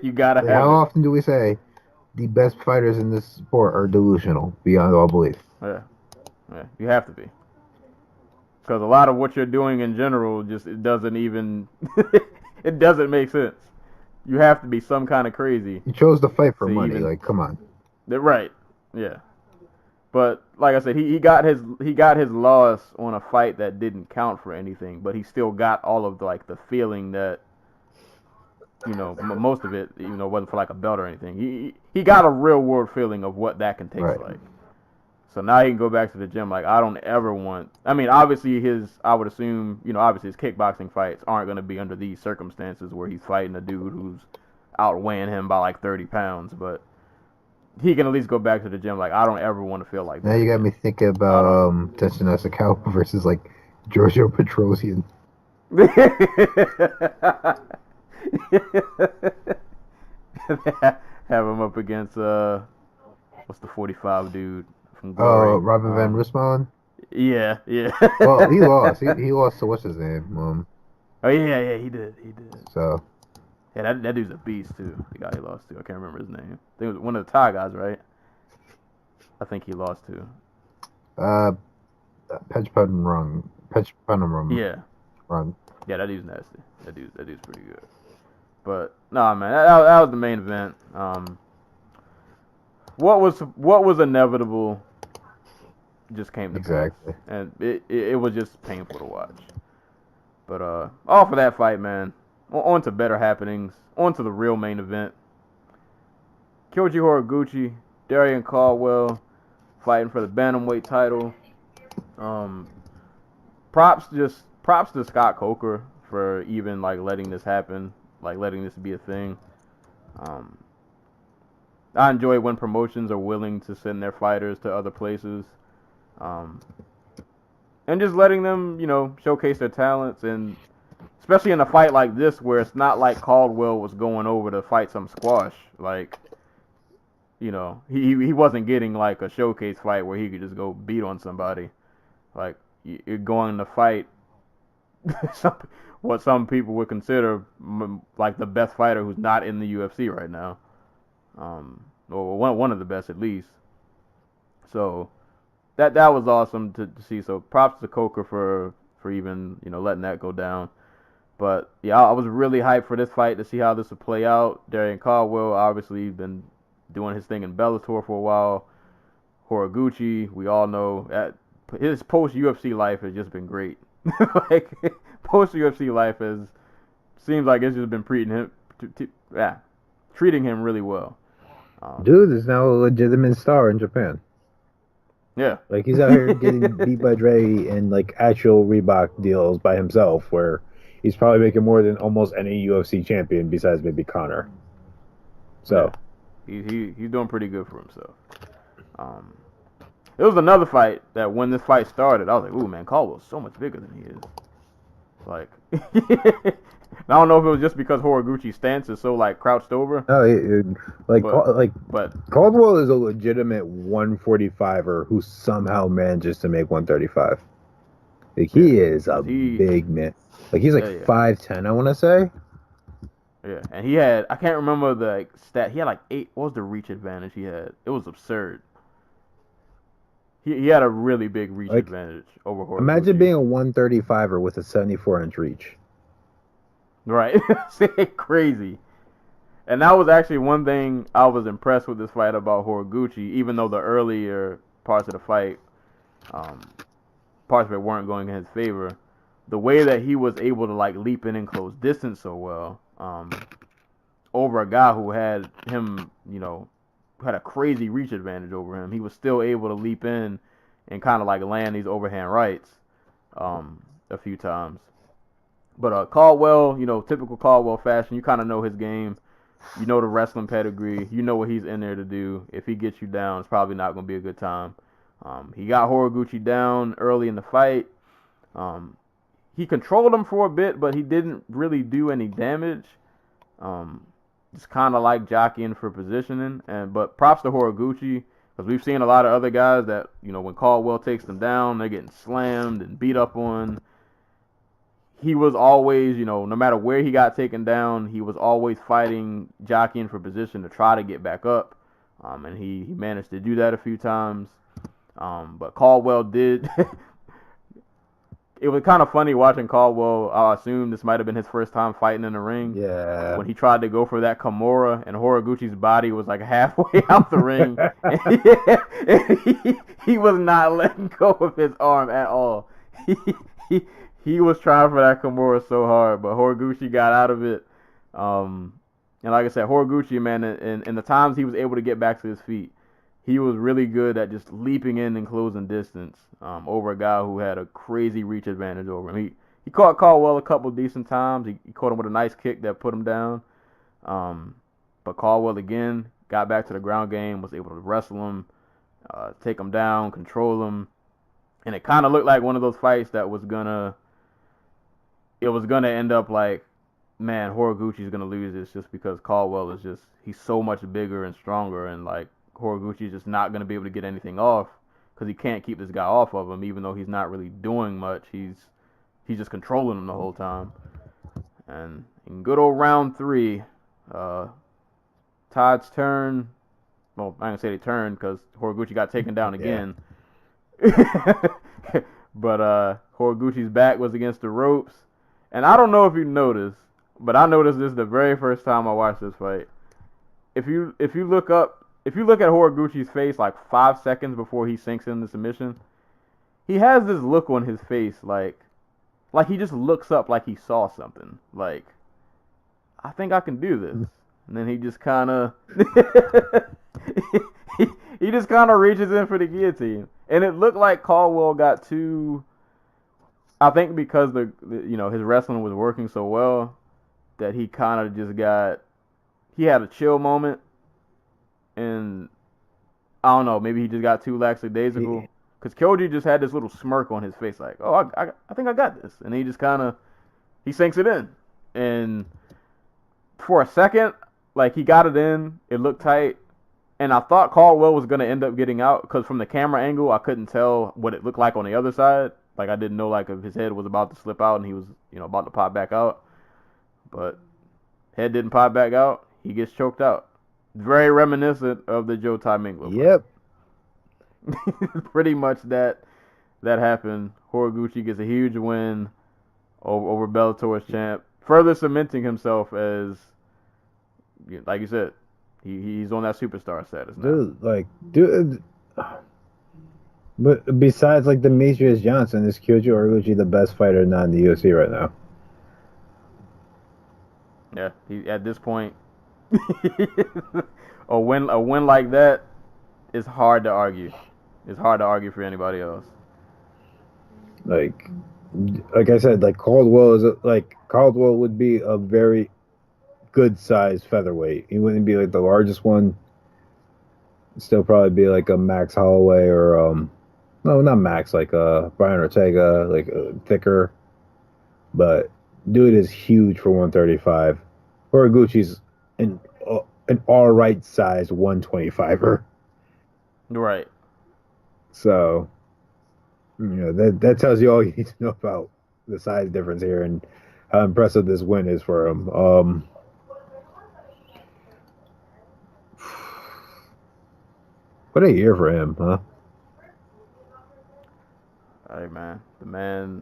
you gotta have how it. often do we say the best fighters in this sport are delusional beyond all belief? Yeah, you have to be. Because a lot of what you're doing in general it doesn't even it doesn't make sense. You have to be some kind of crazy. You chose to fight for money. Like, come on. Right. Yeah. But like I said, he got his loss on a fight that didn't count for anything, but he still got all of the feeling that, you know, most of it, you know, wasn't for like a belt or anything. He got a real world feeling of what that can taste like. So now he can go back to the gym. Like, I don't ever want. I mean, obviously I would assume, you know, obviously his kickboxing fights aren't going to be under these circumstances where he's fighting a dude who's outweighing him by like 30 pounds, but he can at least go back to the gym. Like, I don't ever want to feel like that. Now you got me thinking about Tenshin Nasukawa versus like Giorgio Petrosian. Have him up against what's the 45 dude from Glory? Robin Van Roosmalen. Yeah. Well, he lost. He lost to what's his name? Oh yeah, he did. So. Yeah, that dude's a beast too. The guy he lost to, I can't remember his name. I think it was one of the Thai guys, right? I think he lost to. Pechpanrum. Yeah. Wrong. Yeah, that dude's nasty. That dude's pretty good. But nah, man, that was the main event. What was inevitable just came to Exactly. pass, and it was just painful to watch. But all for that fight, man. On to better happenings. On to the real main event. Kyoji Horiguchi, Darian Caldwell fighting for the bantamweight title. Props to Scott Coker for even like letting this happen, like letting this be a thing. I enjoy when promotions are willing to send their fighters to other places, and just letting them, showcase their talents, and especially in a fight like this where it's not like Caldwell was going over to fight some squash, like. He wasn't getting like a showcase fight where he could just go beat on somebody. Like you're going to fight what some people would consider like the best fighter who's not in the UFC right now, or one of the best at least. So that was awesome to see. So props to Coker for even letting that go down. But yeah, I was really hyped for this fight to see how this would play out. Darian Caldwell obviously been doing his thing in Bellator for a while. Horiguchi, we all know that his post-UFC life has just been great. Like, post-UFC life seems like it's just been treating him really well. Dude is now a legitimate star in Japan. Yeah. Like, he's out here getting beat by Dre in, like, actual Reebok deals by himself, where he's probably making more than almost any UFC champion besides maybe Conor. So... Yeah. He's doing pretty good for himself. It was another fight that when this fight started, I was like, ooh, man, Caldwell's so much bigger than he is. Like, I don't know if it was just because Horiguchi's stance is so, like, crouched over. No, but Caldwell is a legitimate 145er who somehow manages to make 135. Like, he is a big man. Like, he's like 5'10", I want to say. Yeah, and he had, I can't remember the stat, he had like 8, what was the reach advantage he had? It was absurd. He had a really big reach advantage over Horiguchi. Imagine being a 135er with a 74-inch reach. Right, crazy. And that was actually one thing I was impressed with this fight about Horiguchi, even though the earlier parts of the fight, parts of it weren't going in his favor. The way that he was able to like leap in and close distance so well, over a guy who had him, had a crazy reach advantage over him. He was still able to leap in and kind of like land these overhand rights a few times. But Caldwell, typical Caldwell fashion, you kind of know his game. You know the wrestling pedigree. You know what he's in there to do. If he gets you down, it's probably not going to be a good time. He got Horiguchi down early in the fight. He controlled him for a bit, but he didn't really do any damage. It's kind of like jockeying for positioning. But props to Horiguchi, because we've seen a lot of other guys that, when Caldwell takes them down, they're getting slammed and beat up on. He was always, no matter where he got taken down, he was always fighting, jockeying for position to try to get back up. And he managed to do that a few times. But Caldwell did... It was kind of funny watching Caldwell. I assume this might have been his first time fighting in the ring. Yeah. When he tried to go for that Kimura, and Horiguchi's body was like halfway out the ring. And he was not letting go of his arm at all. He was trying for that Kimura so hard, but Horiguchi got out of it. And like I said, Horiguchi, man, in the times he was able to get back to his feet, he was really good at just leaping in and closing distance over a guy who had a crazy reach advantage over him. He caught Caldwell a couple decent times. He caught him with a nice kick that put him down. But Caldwell, again, got back to the ground game, was able to wrestle him, take him down, control him. And it kind of looked like one of those fights that was going to end up like, man, Horiguchi's going to lose this just because Caldwell is he's so much bigger and stronger, and like, Horiguchi's just not going to be able to get anything off because he can't keep this guy off of him, even though he's not really doing much. He's just controlling him the whole time. And in good old round 3, Todd's turn. Well, I'm going to say they turned because Horiguchi got taken down again. But Horiguchi's back was against the ropes. And I don't know if you noticed, but I noticed this the very first time I watched this fight. If you look at Horiguchi's face like 5 seconds before he sinks in the submission, he has this look on his face, like he just looks up like he saw something. Like, I think I can do this. And then he just kind of he just kind of reaches in for the guillotine. And it looked like Caldwell got too. I think because his wrestling was working so well that he kind of just got. He had a chill moment, and I don't know, maybe he just got too lackadaisical. Because Kyoji just had this little smirk on his face, like, oh, I think I got this. And he just kind of, he sinks it in. And for a second, like, he got it in, it looked tight, and I thought Caldwell was going to end up getting out, because from the camera angle, I couldn't tell what it looked like on the other side. Like, I didn't know, like, if his head was about to slip out and he was, about to pop back out. But head didn't pop back out. He gets choked out. Very reminiscent of the Joe Ty Mingler. Yep. Pretty much that happened. Horiguchi gets a huge win over Bellator's champ, further cementing himself as, like you said, he's on that superstar status now. Dude. But besides, like, Demetrius Johnson, is Kyoji Horiguchi the best fighter not in the UFC right now? Yeah, he at this point, a win like that is hard to argue. It's hard to argue for anybody else. Like I said, like, Caldwell would be a very good sized featherweight. He wouldn't be like the largest one. Still probably be like a Max Holloway or no, not Max, like Brian Ortega, like thicker. But dude is huge for 135. Horiguchi's an all right size 125er. Right. So, that tells you all you need to know about the size difference here and how impressive this win is for him. What a year for him, huh? Hey, man. The man,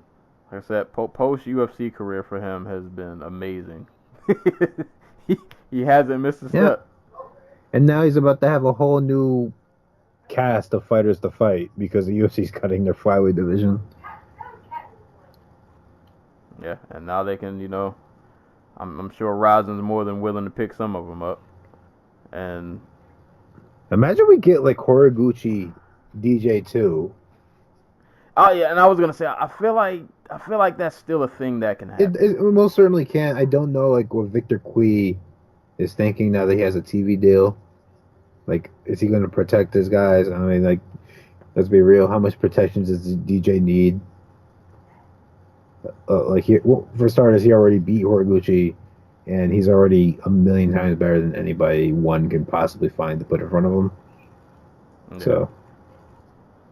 like I said, post UFC career for him has been amazing. he hasn't missed a step. And now he's about to have a whole new cast of fighters to fight because the UFC's cutting their flyweight division. Yeah, and now they can, I'm sure Rizin's more than willing to pick some of them up. And imagine we get like Horiguchi DJ2. Oh yeah, and I was gonna say I feel like that's still a thing that can happen. It most certainly can. I don't know like what Victor Cui is thinking now that he has a TV deal. Like, is he going to protect his guys? I mean, like, let's be real. How much protection does DJ need? For starters, he already beat Horiguchi, and he's already a million times better than anybody one can possibly find to put in front of him. Okay. So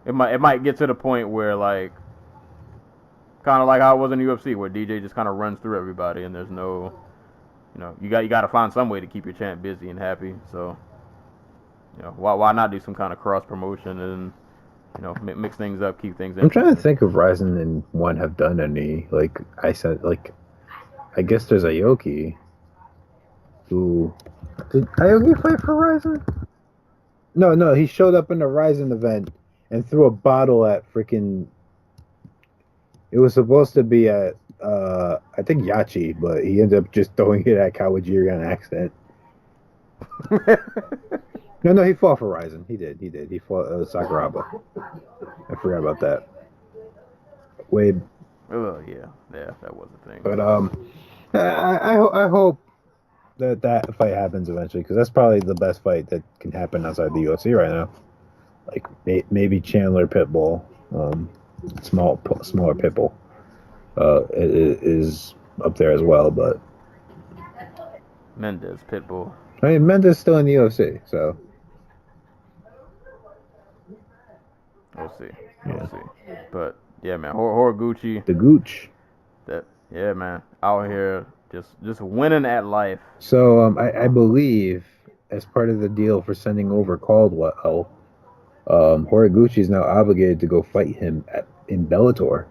it might get to the point where, like, kind of like how it was in the UFC, where DJ just kind of runs through everybody, and there's no, you got to find some way to keep your champ busy and happy. So, why not do some kind of cross promotion and mix things up, keep things. I'm trying to think if Rizin and One have done any. Like I said, like I guess there's Aoki. Who did Aoki fight for Rizin? No, he showed up in the Rizin event and threw a bottle at freaking. It was supposed to be at I think Yachi, but he ended up just throwing it at Kawajiri on accident. No, he fought for Rizin. He did. He fought Sakuraba. I forgot about that. Wade. Oh yeah, that was the thing. But I hope that fight happens eventually, because that's probably the best fight that can happen outside the UFC right now. Like maybe Chandler Pitbull, smaller Pitbull, is up there as well. But Mendez Pitbull. I mean, Mendez still in the UFC, so. We'll see. But yeah, man, Horiguchi. The Gooch. Yeah, man, out here just winning at life. So I believe as part of the deal for sending over Caldwell, Horiguchi is now obligated to go fight him in Bellator.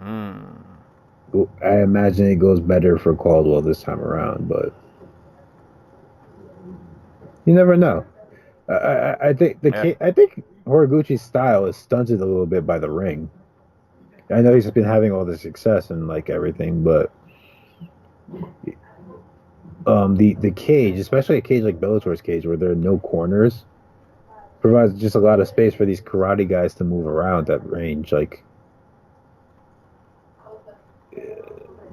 I imagine it goes better for Caldwell this time around, but you never know. I think Horiguchi's style is stunted a little bit by the ring. I know he's been having all the success and like everything, but the cage, especially a cage like Bellator's cage where there are no corners, provides just a lot of space for these karate guys to move around at range. Like,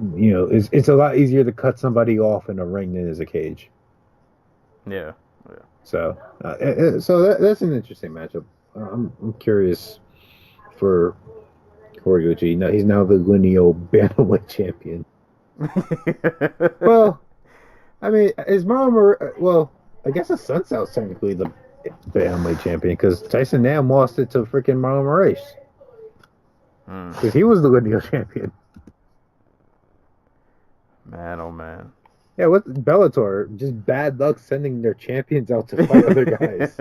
it's a lot easier to cut somebody off in a ring than is a cage. Yeah. So that's an interesting matchup. I'm curious for Horiguchi. No, he's now the lineal bantamweight champion. Well, I mean, is well, I guess the Sunsel's technically the bantamweight champion because Tyson Nam lost it to freaking Marlon Moraes. Because he was the lineal champion. Man, oh man. Yeah, with Bellator, just bad luck sending their champions out to fight other guys.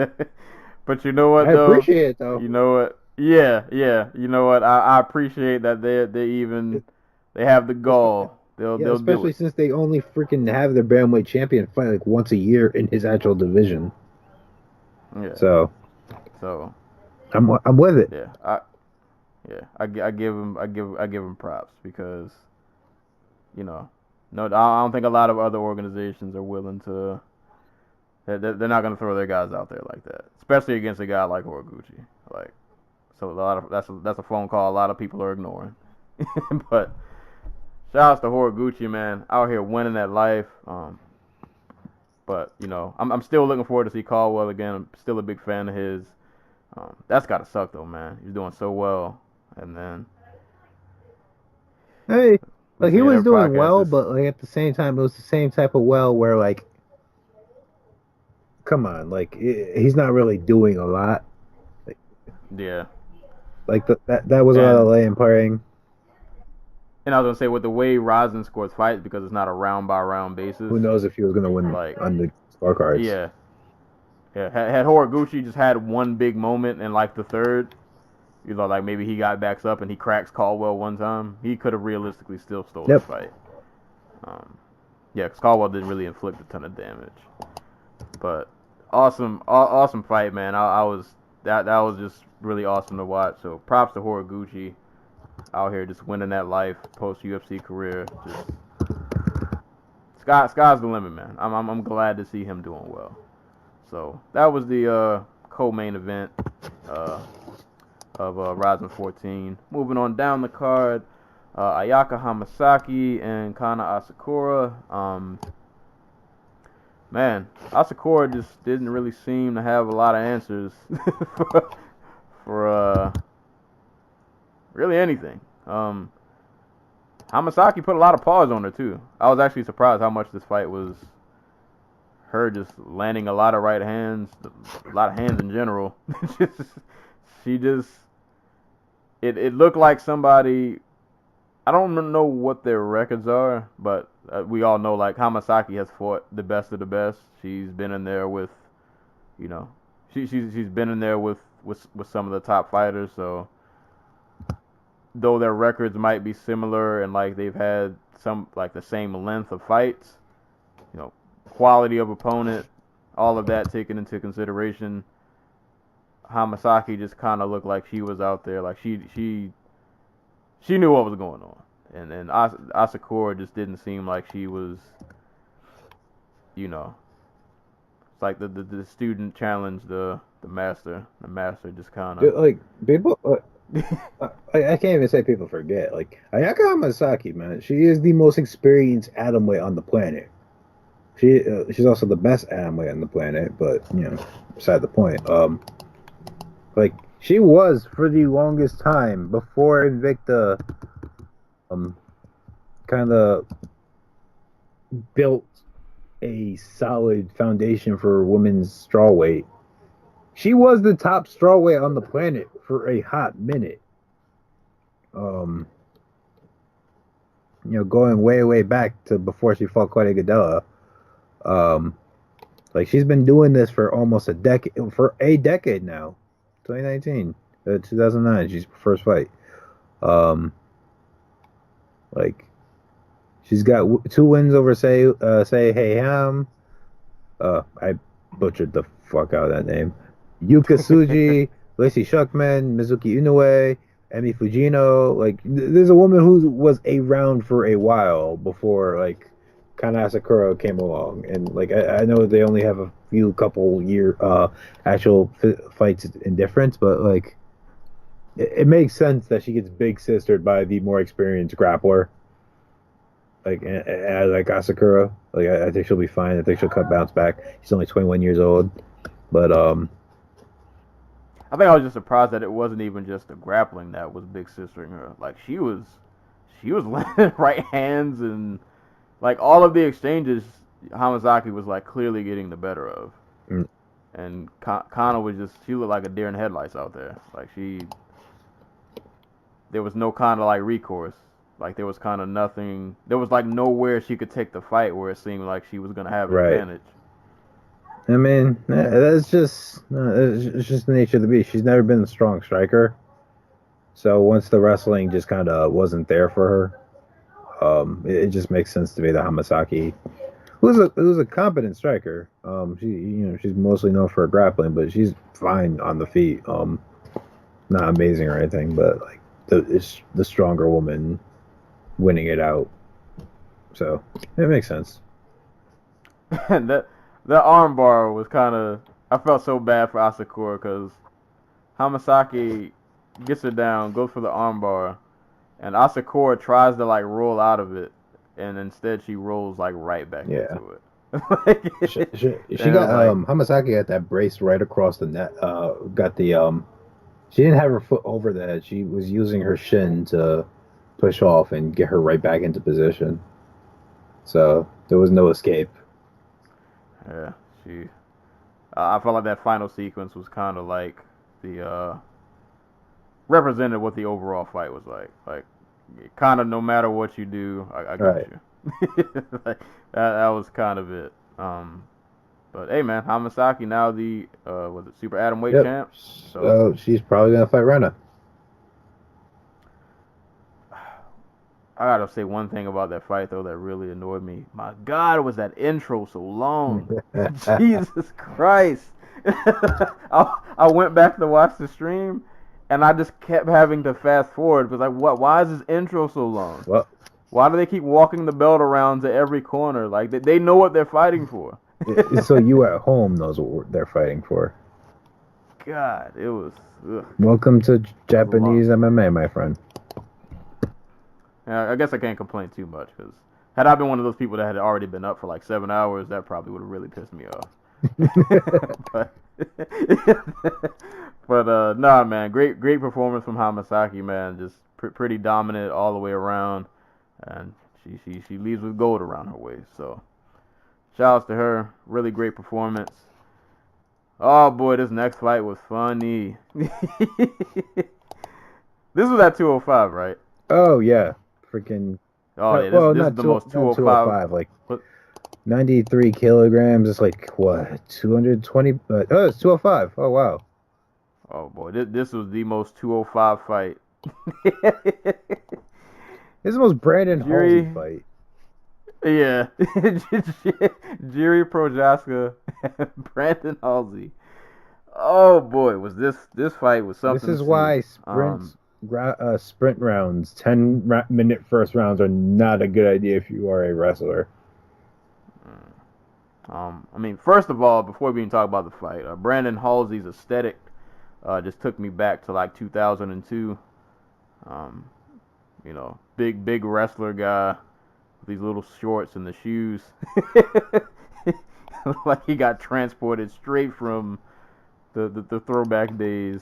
But you know what, I appreciate it, though. You know what? Yeah. You know what? I appreciate that they have the gall. They'll especially do it. Since they only freaking have their bantamweight champion fight like once a year in his actual division. Yeah. So I'm with it. Yeah. I give him props because, no, I don't think a lot of other organizations are willing to. They're not going to throw their guys out there like that, especially against a guy like Horiguchi. Like, so that's a phone call a lot of people are ignoring. But shout out to Horiguchi, man, out here winning that life. But I'm still looking forward to see Caldwell again. I'm still a big fan of his. That's gotta suck though, man. He's doing so well, and then. Hey. Like, he was doing well, but like at the same time, it was the same type of well where, like, come on, like, he's not really doing a lot. Like, yeah. Like, that was a lot of laying playing. And I was going to say, with the way Rizin scores fights, because it's not a round-by-round basis. Who knows if he was going to win on the scorecards. Yeah. Had Horiguchi just had one big moment in, like, the third, like maybe he got backs up and he cracks Caldwell one time, he could have realistically still stole the fight. Because Caldwell didn't really inflict a ton of damage. But awesome fight, man. That was just really awesome to watch. So props to Horiguchi out here just winning that life post UFC career. Just sky's the limit, man. I'm glad to see him doing well. So that was the co-main event. Of Rizin 14. Moving on down the card, Ayaka Hamasaki and Kana Asakura. Man, Asakura just didn't really seem to have a lot of answers for really anything. Hamasaki put a lot of paws on her too. I was actually surprised how much this fight was her just landing a lot of right hands, a lot of hands in general. It looked like somebody. I don't know what their records are, but we all know like Hamasaki has fought the best of the best. She's been in there with, she's been in there with some of the top fighters. So though their records might be similar and like they've had some like the same length of fights, quality of opponent, all of that taken into consideration. Hamasaki just kind of looked like she was out there, like she knew what was going on, and Asakura just didn't seem like she was, it's like the student challenged the master. The master just kind of like people. I can't even say people forget. Like Ayaka Hamasaki, man, she is the most experienced atomweight on the planet. She's also the best atomweight on the planet, but beside the point. Like, she was, for the longest time, before Invicta kind of built a solid foundation for women's strawweight, she was the top strawweight on the planet for a hot minute. Going way back to before she fought Claudia Gadelha. Like, she's been doing this for almost a decade now. 2019, 2009, she's first fight. Like, she's got 2 wins over Say Hey Ham. I butchered the fuck out of that name. Yuka Tsuji, Lacey Shuckman, Mizuki Inoue, Emi Fujino. Like, there's a woman who was around for a while before, like, Kana Asakura came along. And, like, I know they only have a few couple year actual fights in difference, but, like, it makes sense that she gets big sistered by the more experienced grappler. Like, like Asakura. Like, I think she'll be fine. I think she'll bounce back. She's only 21 years old. But, I think I was just surprised that it wasn't even just the grappling that was big sistering her. Like she was landing right hands and like all of the exchanges. Hamasaki was like clearly getting the better of, mm, and Kana was she looked like a deer in headlights out there. Like there was no kind of like recourse. Like there was kind of nothing. There was like nowhere she could take the fight where it seemed like she was gonna have an right. advantage. I mean, that's just it's just the nature of the beast. She's never been a strong striker, so once the wrestling just kind of wasn't there for her, it just makes sense to me that Hamasaki, who's a competent striker, she's mostly known for her grappling, but she's fine on the feet. Not amazing or anything, but like it's the stronger woman winning it out, so it makes sense. And that armbar was kind of. I felt so bad for Asakura because Hamasaki gets her down, goes for the armbar, and Asakura tries to like roll out of it, and instead she rolls like right back into it. She got Hamasaki had that brace right across the net. Got the She didn't have her foot over the edge. She was using her shin to push off and get her right back into position. So there was no escape. Yeah, I felt like that final sequence was kind of like the represented what the overall fight was like. Like, kind of no matter what you do, I got you. Like, that was kind of it. But hey, man, Hamasaki now the was it super atomweight champ? So she's probably gonna fight Rena. I gotta say one thing about that fight though that really annoyed me. My God, was that intro so long? Jesus Christ! I went back to watch the stream, and I just kept having to fast forward because like, what? Why is this intro so long? Well, why do they keep walking the belt around to every corner? Like they know what they're fighting for. So you at home knows what they're fighting for. God, it was. Ugh. Welcome to Japanese MMA, my friend. Yeah, I guess I can't complain too much because had I been one of those people that had already been up for like 7 hours, that probably would have really pissed me off. but nah, man, great performance from Hamasaki, man. Just pretty dominant all the way around, and she leaves with gold around her waist. So shout outs to her, really great performance. Oh boy, this next fight was funny. This was at 205, right? Oh yeah. Freaking. Oh yeah, this is the most 205. Like 93 kilograms. It's like what 220. Oh, it's 205. Oh wow. Oh boy, this was the most 205 fight. This is the most Brandon Halsey fight. Yeah, Jiri Prochaska, Brandon Halsey. Oh boy, was this fight was something. This is why sprint rounds, 10-minute first rounds are not a good idea if you are a wrestler. I mean, first of all, before we even talk about the fight, Brandon Halsey's aesthetic just took me back to like 2002. Big wrestler guy with these little shorts and the shoes. Like he got transported straight from the throwback days.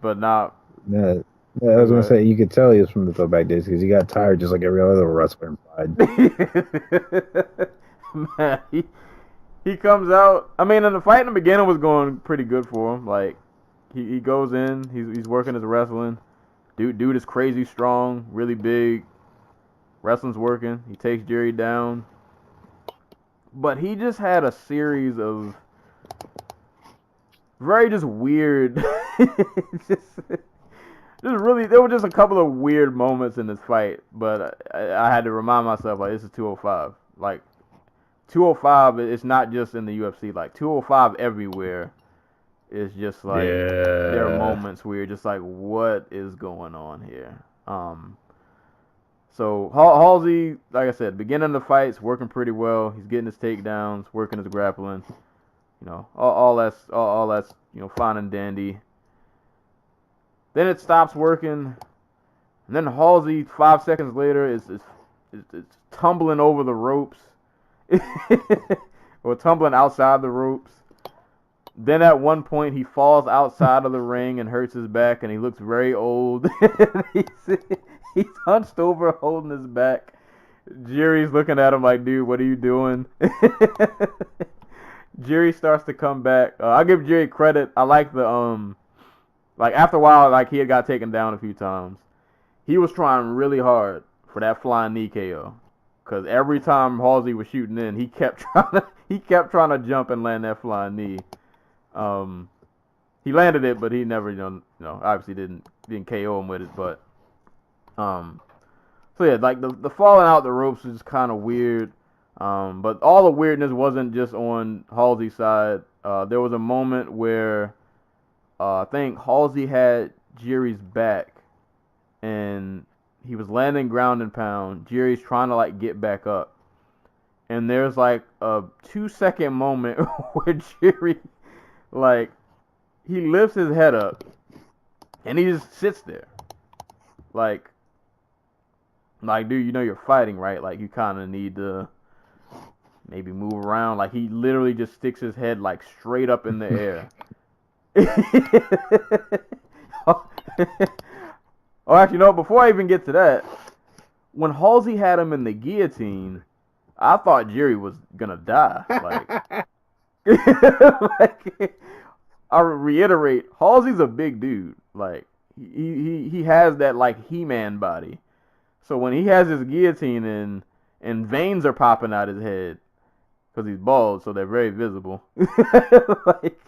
But not. Yeah, I was gonna say you could tell he was from the throwback days because he got tired just like every other wrestler implied. Man, he comes out. I mean, in the fight in the beginning was going pretty good for him. Like he goes in, he's working his wrestling. Dude is crazy strong, really big. Wrestling's working. He takes Jerry down, but he just had a series of very just weird. There were just a couple of weird moments in this fight, but I had to remind myself, like, this is 205. Like, 205, it's not just in the UFC. Like, 205 everywhere it's just like there are moments where you're just like, what is going on here? So Halsey, like I said, beginning of the fight's working pretty well. He's getting his takedowns, working his grappling. You know, all that's fine and dandy. Then it stops working, and then Halsey 5 seconds later is tumbling over the ropes, or tumbling outside the ropes. Then at one point he falls outside of the ring and hurts his back, and he looks very old. He's hunched over holding his back. Jerry's looking at him like, dude, what are you doing? Jerry starts to come back. I'll give Jerry credit. I like the like after a while, like he had got taken down a few times. He was trying really hard for that flying knee KO, because every time Halsey was shooting in, he kept trying to jump and land that flying knee. He landed it, but he never, obviously didn't KO him with it. But so yeah, like the falling out the ropes is kind of weird. But all the weirdness wasn't just on Halsey's side. There was a moment where I think Halsey had Jerry's back, and he was landing ground and pound. Jerry's trying to like get back up, and there's like a 2-second moment where Jerry, like, he lifts his head up, and he just sits there, like, dude, you're fighting, right? Like, you kind of need to maybe move around. Like, he literally just sticks his head like straight up in the air. Oh, actually, before I even get to that, when Halsey had him in the guillotine, I thought Jerry was gonna die. Like, I reiterate, Halsey's a big dude. Like, he has that like He-Man body. So when he has his guillotine in and veins are popping out his head because he's bald, so they're very visible. Like,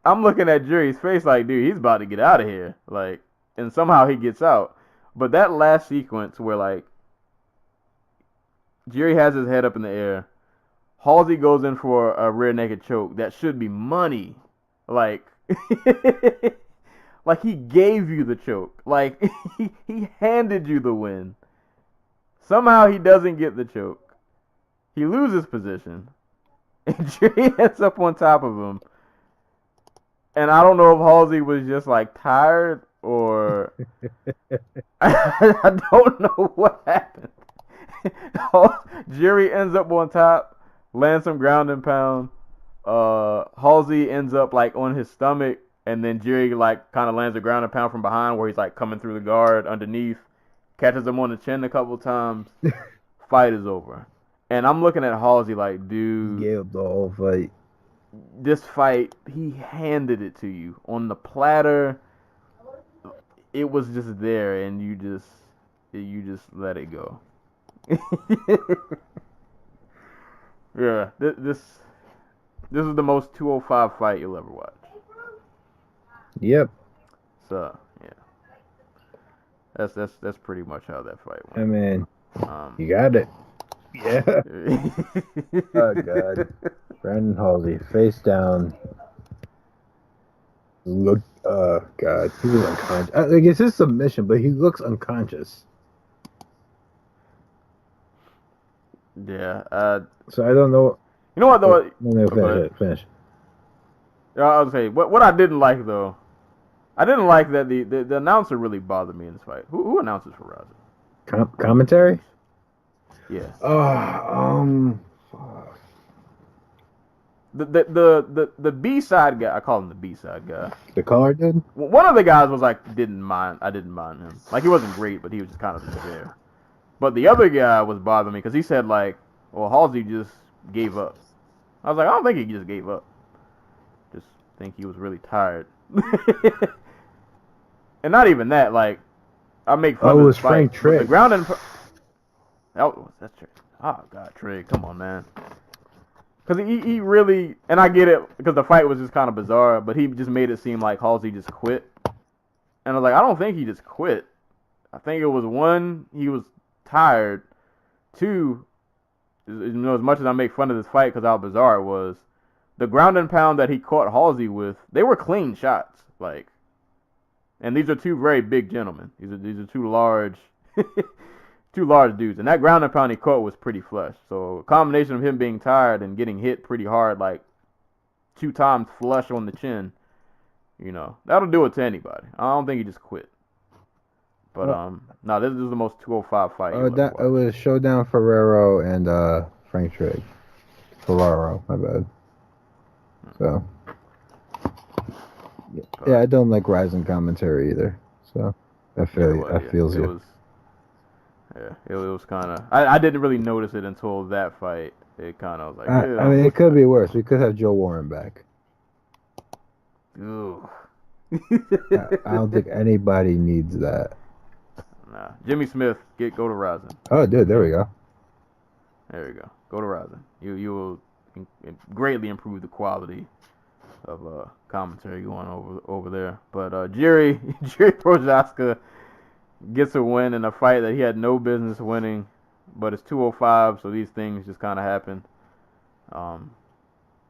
I'm looking at Jerry's face like, dude, he's about to get out of here. Like, and somehow he gets out. But that last sequence where, like, Jerry has his head up in the air, Halsey goes in for a rear naked choke that should be money. Like, like he gave you the choke. Like, he handed you the win. Somehow he doesn't get the choke. He loses position. And Jerry ends up on top of him. And I don't know if Halsey was just like tired or I don't know what happened. Jerry ends up on top, lands some ground and pound. Halsey ends up like on his stomach, and then Jerry like kind of lands a ground and pound from behind where he's like coming through the guard underneath, catches him on the chin a couple times. Fight is over. And I'm looking at Halsey like, dude, he gave up the whole fight. This fight, he handed it to you on the platter. It was just there, and you just let it go. Yeah, this is the most 205 fight you'll ever watch. Yep. So yeah, that's pretty much how that fight went. I mean, you got it. Yeah. Oh God. Brandon Halsey, face down. Look. God, he was unconscious. Like, it's his submission, but he looks unconscious. Yeah. So I don't know. You know what though? No, finish. Yeah, I was saying what I didn't like though. I didn't like that the announcer really bothered me in this fight. Who announces for Rizin? Commentary? Yeah. Fuck. The B-side guy, I call him the B-side guy. The caller dude? One of the guys was like, I didn't mind him. Like, he wasn't great, but he was just kind of there. But the other guy was bothering me because he said, like, well, Halsey just gave up. I was like, I don't think he just gave up. Just think he was really tired. And not even that, like, I make fun of this fight. Frank Trigg. The ground and... Oh, that's Trigg. Oh, God, Trigg, come on, man. Because he really, and I get it, because the fight was just kind of bizarre, but he just made it seem like Halsey just quit. And I was like, I don't think he just quit. I think it was, one, he was tired. Two, as much as I make fun of this fight because how bizarre it was, the ground and pound that he caught Halsey with, they were clean shots. Like, and these are two very big gentlemen. These are two large dudes. And that ground and pound he caught was pretty flush. So a combination of him being tired and getting hit pretty hard, like 2 times flush on the chin, that'll do it to anybody. I don't think he just quit. But no, this is the most 205 fight. It was Showdown Ferrero and Frank Trigg. Ferraro, my bad. So yeah, I don't like Rizin commentary either. So I feels you. It was kind of. I didn't really notice it until that fight. It kind of was like. I mean, it could be worse. We could have Joe Warren back. Ugh. I don't think anybody needs that. Nah, Jimmy Smith, go to Rizin. Oh, dude, there we go. There you go. Go to Rizin. You will greatly improve the quality of commentary going over there. But Jerry Prochaska gets a win in a fight that he had no business winning, but it's 205, so these things just kind of happen.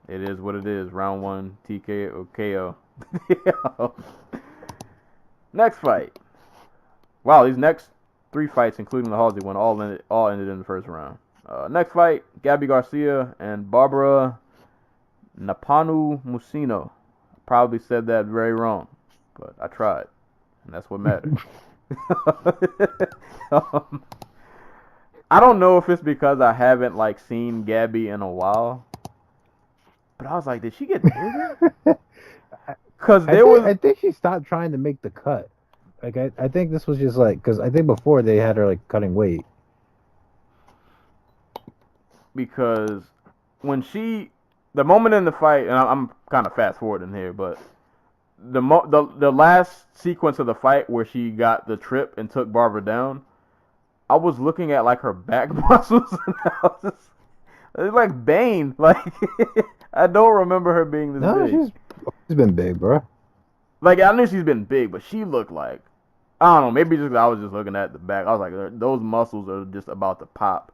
It is what it is. Round 1, TKO, KO. Next fight. Wow, these next 3 fights, including the Halsey one, all ended in the first round. Next fight, Gabby Garcia and Barbara Napanu Musino. Probably said that very wrong, but I tried, and that's what matters. I don't know if it's because I haven't seen Gabby in a while, but I was like, did she get bigger? Because I think she stopped trying to make the cut. I think this was just because I think before they had her cutting weight. Because when the moment in the fight, and I'm kind of fast forwarding here, but the last sequence of the fight where she got the trip and took Barbara down, I was looking at her back muscles, and I was just, it's like Bane. I don't remember her being this big. She's been big, bro. I knew she's been big, but she looked I don't know, maybe just I was just looking at the back. I was like, those muscles are just about to pop.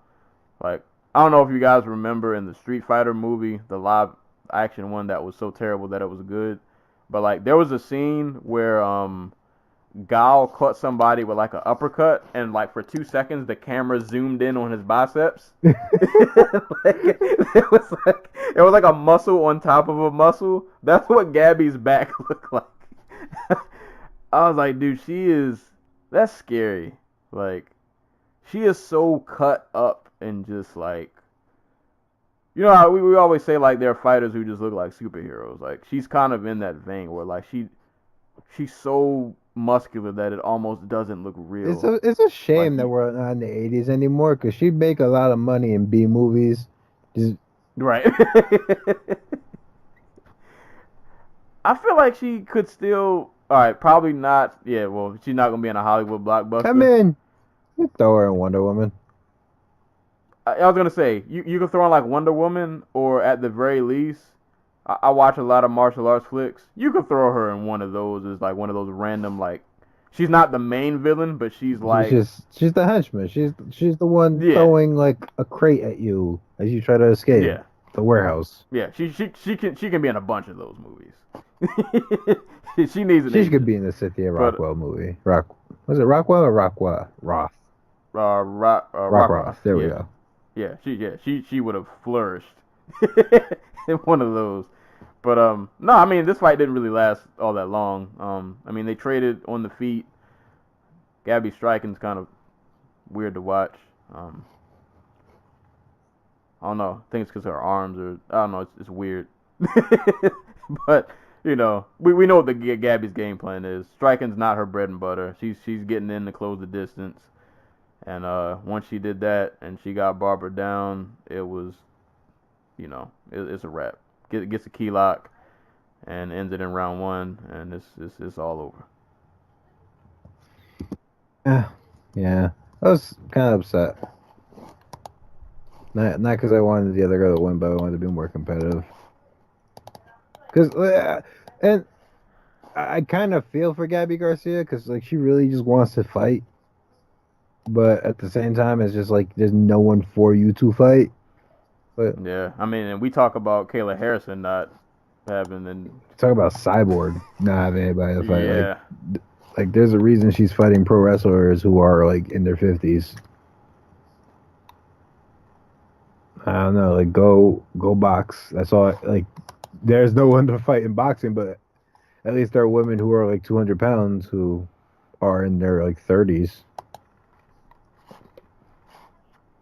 I don't know if you guys remember in the Street Fighter movie, the live action one that was so terrible that it was good. But there was a scene where Gal caught somebody with an uppercut, and for 2 seconds the camera zoomed in on his biceps. It was like a muscle on top of a muscle. That's what Gabby's back looked like. I was like, dude, that's scary. She is so cut up and just how we always say there are fighters who just look like superheroes. She's kind of in that vein where she's so muscular that it almost doesn't look real. It's a shame that we're not in the 80s anymore, because she'd make a lot of money in B movies. Right. I feel like she could still. All right, probably not. Yeah, well, she's not gonna be in a Hollywood blockbuster. Come in. You throw her in Wonder Woman. I was gonna say you could throw in Wonder Woman, or at the very least, I watch a lot of martial arts flicks. You could throw her in one of those as one of those random she's not the main villain, but she's she's the henchman. She's the one throwing a crate at you as you try to escape. Yeah. The warehouse. Yeah, she can be in a bunch of those movies. She needs an She could be in the Cynthia Rockwell movie. Was it Rockwell or Rockwell? Roth. Rock. There we go. Yeah, she would have flourished in one of those. But no, I mean, this fight didn't really last all that long. I mean, they traded on the feet. Gabby striking's kind of weird to watch. I don't know. I think it's because her arms are. I don't know. It's weird. But we know what Gabby's game plan is. Striking's not her bread and butter. She's getting in to close the distance. And once she did that and she got Barbara down, it was, it's a wrap. Gets a key lock and ends it in round 1, and it's all over. Yeah. I was kind of upset. Not because I wanted the other girl to win, but I wanted to be more competitive. And I kind of feel for Gabby Garcia, because she really just wants to fight. But at the same time, it's just there's no one for you to fight. But Yeah, I mean, and we talk about Kayla Harrison not having, and talk about Cyborg not having anybody to fight. yeah, Like there's a reason she's fighting pro wrestlers who are like in their 50s. I don't know, like go box. That's all. Like there's no one to fight in boxing, but at least there are women who are like 200 pounds who are in their like 30s.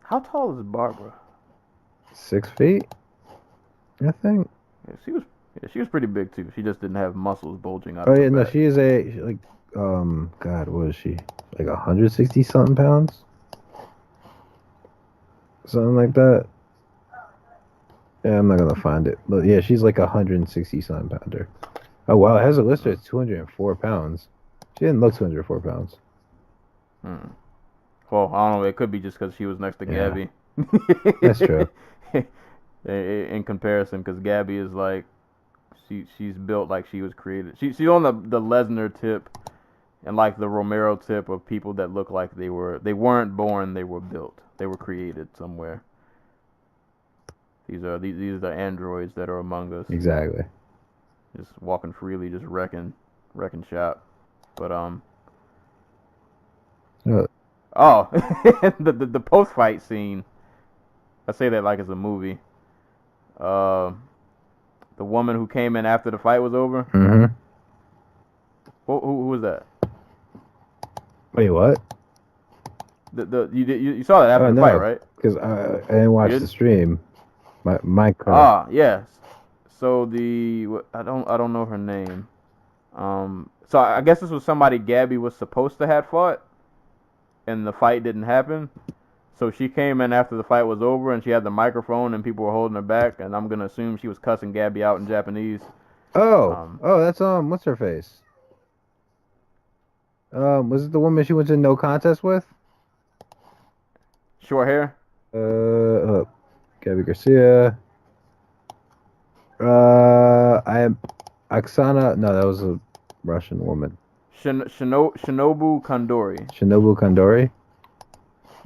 how tall is Barbara? 6 feet, I think. Yeah, she was pretty big too. She just didn't have muscles bulging out Oh of her yeah, no, back. she is God, what is she? Like 160 something pounds, something like that. Yeah, I'm not gonna find it, but yeah, she's like 160 something pounder. Oh wow, it has a listed as 204 pounds. She didn't look 204 pounds. Well, I don't know. It could be just because she was next to Yeah. Gabby. That's true. In comparison, because Gabby is like, she's built like she was created. She's on the Lesnar tip and like the Romero tip of people that look like they weren't born, they were built. They were created somewhere. These are the androids that are among us, Exactly. just walking freely, just wrecking shop. But Oh, the post fight scene. I say that like it's a movie. The woman who came in after the fight was over. mm-hmm. Who was that? Wait, what? You saw that after Oh the no, fight, right? because I didn't watch You the didn't? stream. My car. Ah, yes. So I don't know her name. So I guess this was somebody Gabby was supposed to have fought, and the fight didn't happen. So she came in after the fight was over, and she had the microphone, and people were holding her back, and I'm gonna assume she was cussing Gabby out in Japanese. That's what's her face? Was it the woman she went to no contest with? Short hair. Gabby Garcia. I am Oksana. No, that was a Russian woman. Shinobu Kondori. Shinobu Kondori.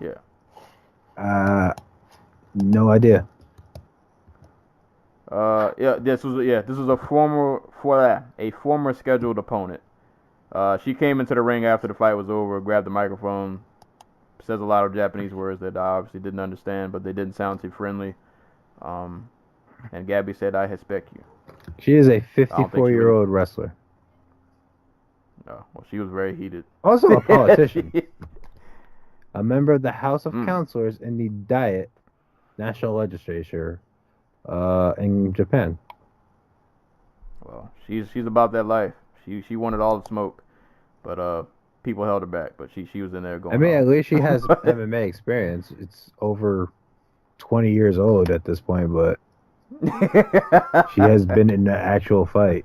Yeah. No idea. This was a former scheduled opponent. She came into the ring after the fight was over, grabbed the microphone, says a lot of Japanese words that I obviously didn't understand, but they didn't sound too friendly. And Gabby said, "I respect you." She is a I don't think she 54-year-old wrestler. No, well, she was very heated. Also a politician. A member of the House of Mm. Councilors in the Diet National Legislature in Japan. Well, she's about that life. She wanted all the smoke, but people held her back. But she was in there going. I mean, on. at least she has MMA experience. It's over 20 years old at this point, but she has been in the actual fight.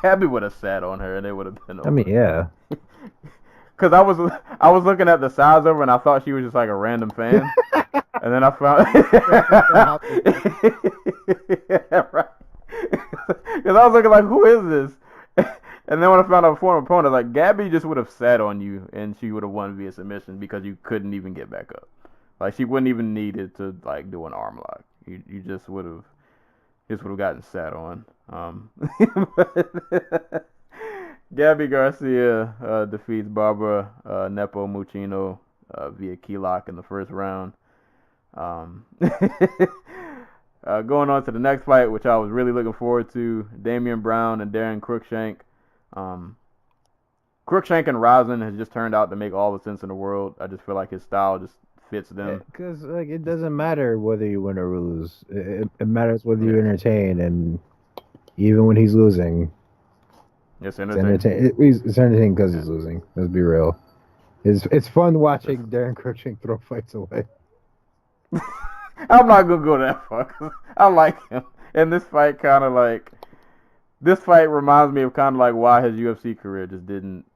Gabby would have sat on her, and it would have been over. I mean, yeah. Cause I was looking at the size of her, and I thought she was just like a random fan, and then I found, yeah, right. Cause I was looking like, who is this? And then when I found out a former opponent, like Gabby just would have sat on you, and she would have won via submission because you couldn't even get back up. Like she wouldn't even need it to like do an arm lock. You just would have gotten sat on. Gabby Garcia defeats Barbara Nepo Mucino via key lock in the first round. Going on to the next fight, which I was really looking forward to, Damian Brown and Darren Cruikshank. Cruikshank and Rizin has just turned out to make all the sense in the world. I just feel like his style just fits them. Because like it doesn't matter whether you win or lose. It matters whether you entertain, and even when he's losing, It's entertaining. it's entertaining because he's losing. Let's be real. It's fun watching Darren Cruikshank throw fights away. I'm not gonna go that far 'cause I like him, and this fight reminds me of kind of like why his UFC career just didn't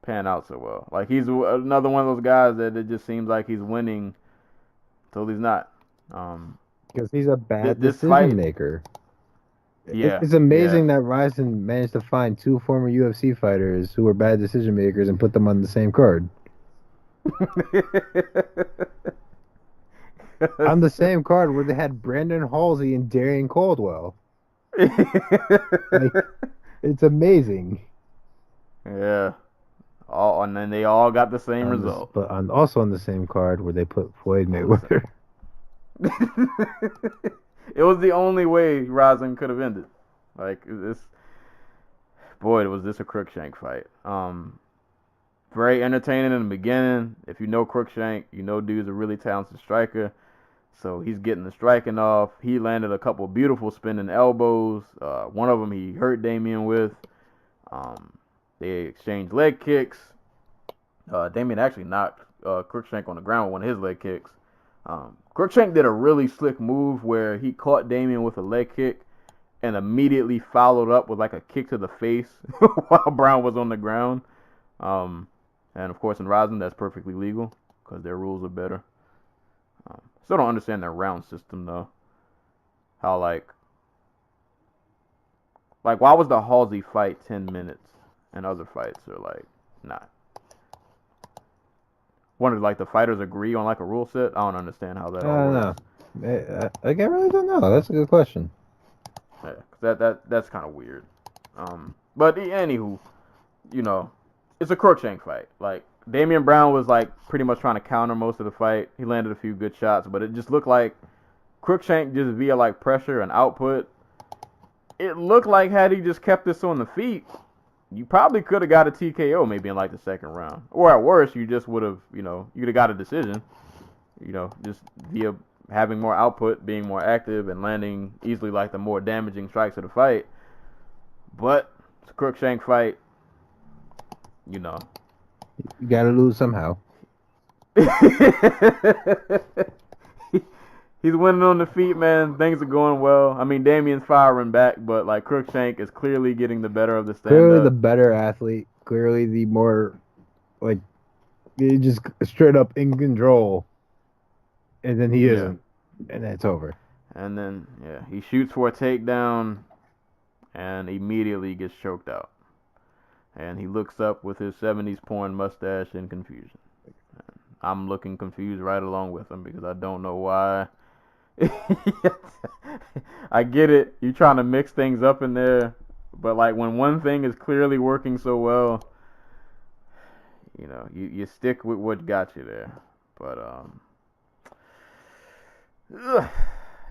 pan out so well. Like he's another one of those guys that it just seems like he's winning until he's not. Because he's a bad this decision fight- maker. Yeah, It's amazing that Rizin managed to find two former UFC fighters who were bad decision makers and put them on the same card. On the same card where they had Brandon Halsey and Darian Caldwell. Like, it's amazing. Yeah. And then they all got the same result. But also on the same card where they put Floyd Mayweather. It was the only way Rizin could have ended. Like, was this a Crookshank fight. Very entertaining in the beginning. If you know Crookshank, you know dude's a really talented striker. So he's getting the striking off. He landed a couple beautiful spinning elbows. One of them he hurt Damian with. They exchanged leg kicks. Damian actually knocked Crookshank on the ground with one of his leg kicks. Crookshank did a really slick move where he caught Damian with a leg kick and immediately followed up with like a kick to the face while Brown was on the ground. And of course in Rizin that's perfectly legal because their rules are better. Still don't understand their round system though. How like why was the Halsey fight 10 minutes and other fights are like not? Wondered like the fighters agree on like a rule set. I don't understand how that all works. I really don't know. That's a good question. Yeah, 'cause that's kind of weird. But anywho, you know, it's a Crookshank fight. Like Damian Brown was like pretty much trying to counter most of the fight. He landed a few good shots, but it just looked like Crookshank just via like pressure and output. It looked like had he just kept this on the feet, you probably could have got a TKO maybe in like the second round. Or at worst, you just would have, you'd have got a decision. Just via having more output, being more active, and landing easily like the more damaging strikes of the fight. But it's a Crookshank fight. You gotta lose somehow. He's winning on the feet, man. Things are going well. I mean, Damian's firing back, but like Crookshank is clearly getting the better of the stand-up. Clearly the better athlete. Clearly the more, like, he just straight up in control. And then he isn't. And that's over. And then, he shoots for a takedown and immediately gets choked out. And he looks up with his 70s porn mustache in confusion. I'm looking confused right along with him because I don't know why. I get it. You're trying to mix things up in there. But, like, when one thing is clearly working so well, you stick with what got you there. But,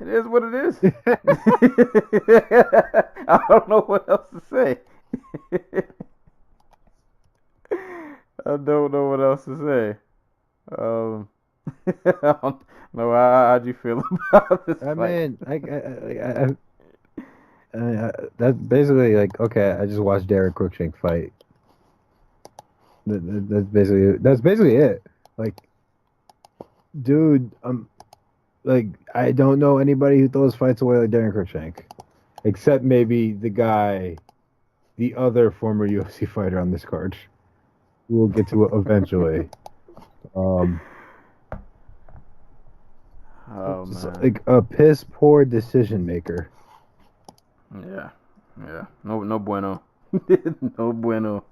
it is what it is. I don't know what else to say. I don't know what else to say. I don't know how'd you feel about this fight? mean, that's basically like, okay, I just watched Derek Crookshank fight. That's basically it. Like, dude, like, I don't know anybody who throws fights away like Derek Crookshank, except maybe the other former UFC fighter on this card. We'll get to it eventually. Oh man, like a piss poor decision maker. Yeah, no bueno, no bueno.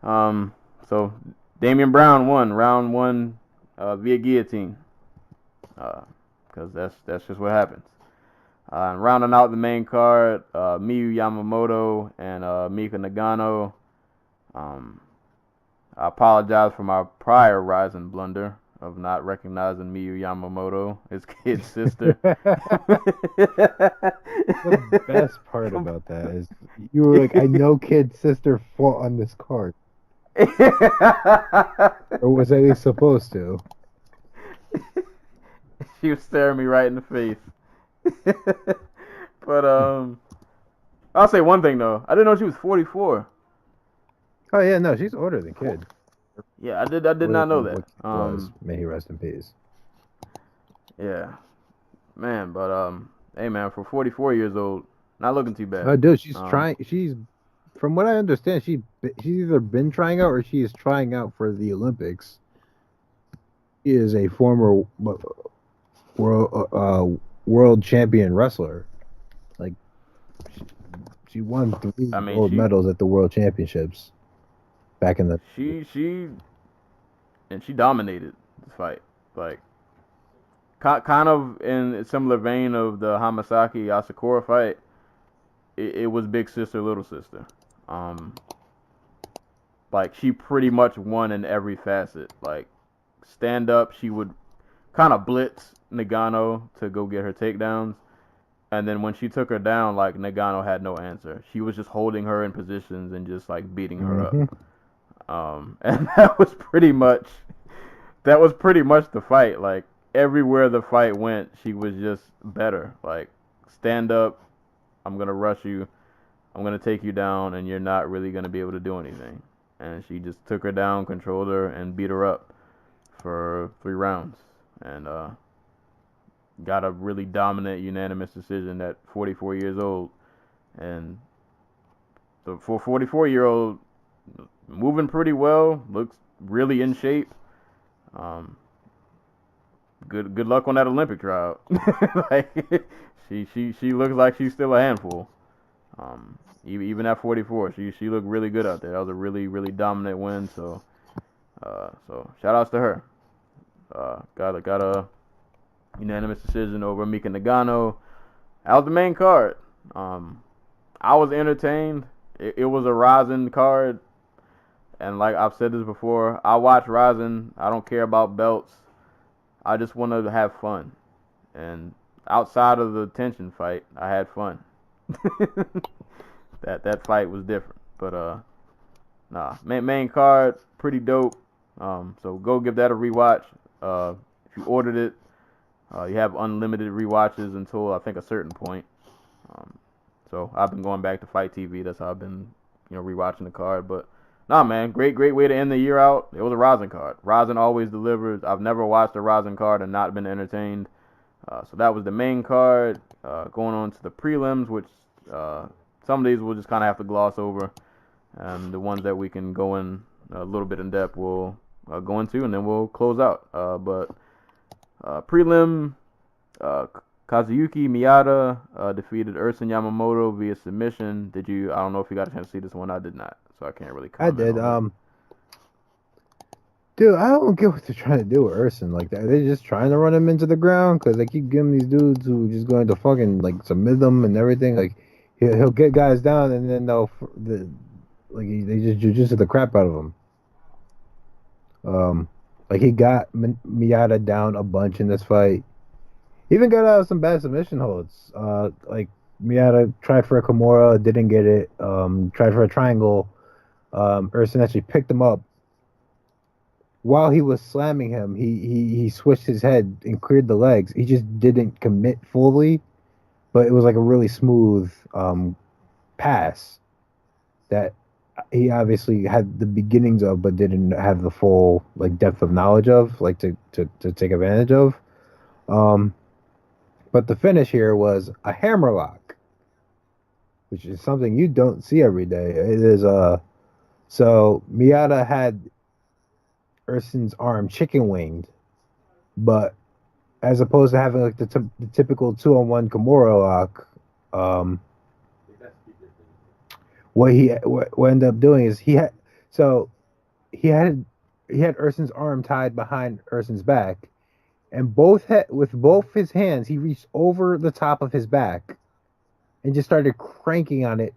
So Damian Brown won round one via guillotine, because that's just what happens. And rounding out the main card, Miyu Yamamoto and Mika Nagano. I apologize for my prior Rizin blunder of not recognizing Miyu Yamamoto, his kid's sister. The best part about that is you were like, I know kid's sister fought on this card. Or was at least supposed to. She was staring me right in the face. But I'll say one thing though. I didn't know she was 44. Oh yeah, no, she's older than kid. Yeah, I did not know that. May he rest in peace. Yeah, man. But hey man, for 44 years old, not looking too bad. Oh, dude, she's trying. She's, from what I understand, she's either been trying out or she is trying out for the Olympics. She is a former world champion wrestler. Like, she won 3 gold medals at the World Championships back in the. She dominated the fight. Like, kind of in a similar vein of the Hamasaki Asakura fight, it was big sister, little sister. Like she pretty much won in every facet. Like stand up, she would kind of blitz Nagano to go get her takedowns. And then when she took her down, like Nagano had no answer. She was just holding her in positions and just like beating her up. And that was pretty much the fight. Like everywhere the fight went, she was just better. Like stand up, I'm gonna rush you, I'm gonna take you down, and you're not really gonna be able to do anything. And she just took her down, controlled her, and beat her up for 3 rounds. And got a really dominant, unanimous decision at 44 years old. And for a 44-year-old, moving pretty well, looks really in shape. Good luck on that Olympic trial. Like she looks like she's still a handful. Even at 44, she looked really good out there. That was a really, really dominant win. So shout outs to her. Got a unanimous decision over Mika Nagano. That was the main card. I was entertained. It was a Rizin card. And like I've said this before, I watch Rizin. I don't care about belts. I just want to have fun. And outside of the tension fight, I had fun. That fight was different. But main card, pretty dope. So go give that a rewatch. If you ordered it, you have unlimited rewatches until I think a certain point. So I've been going back to Fight TV. That's how I've been, rewatching the card. But nah, man, great way to end the year out. It was a Rizin card. Rizin always delivers. I've never watched a Rizin card and not been entertained. So that was the main card. Going on to the prelims, which some of these we'll just kind of have to gloss over. And the ones that we can go in a little bit in depth, we'll go into, and then we'll close out. But prelim, Kazuyuki Miyata defeated Ersan Yamamoto via submission. I don't know if you got a chance to see this one. I did not, so I can't really comment. I did. Dude, I don't get what they're trying to do with Ersan like that. They're just trying to run him into the ground because they keep giving these dudes who just going to fucking like submit them and everything. Like he'll get guys down and then they just jujitsu the crap out of him. Like he got Miyata down a bunch in this fight. Even got out of some bad submission holds. Like Miyata tried for a Kimura, didn't get it. Tried for a triangle. Ersan actually picked him up. While he was slamming him, he switched his head and cleared the legs. He just didn't commit fully, but it was like a really smooth pass that he obviously had the beginnings of, but didn't have the full like depth of knowledge of, like to take advantage of. But the finish here was a hammerlock, which is something you don't see every day. It is so Miyata had Ersan's arm chicken winged, but as opposed to having like the typical 2-on-1 Kimura lock, what ended up doing is he had Ersan's arm tied behind Ersan's back, and with both his hands he reached over the top of his back and just started cranking on it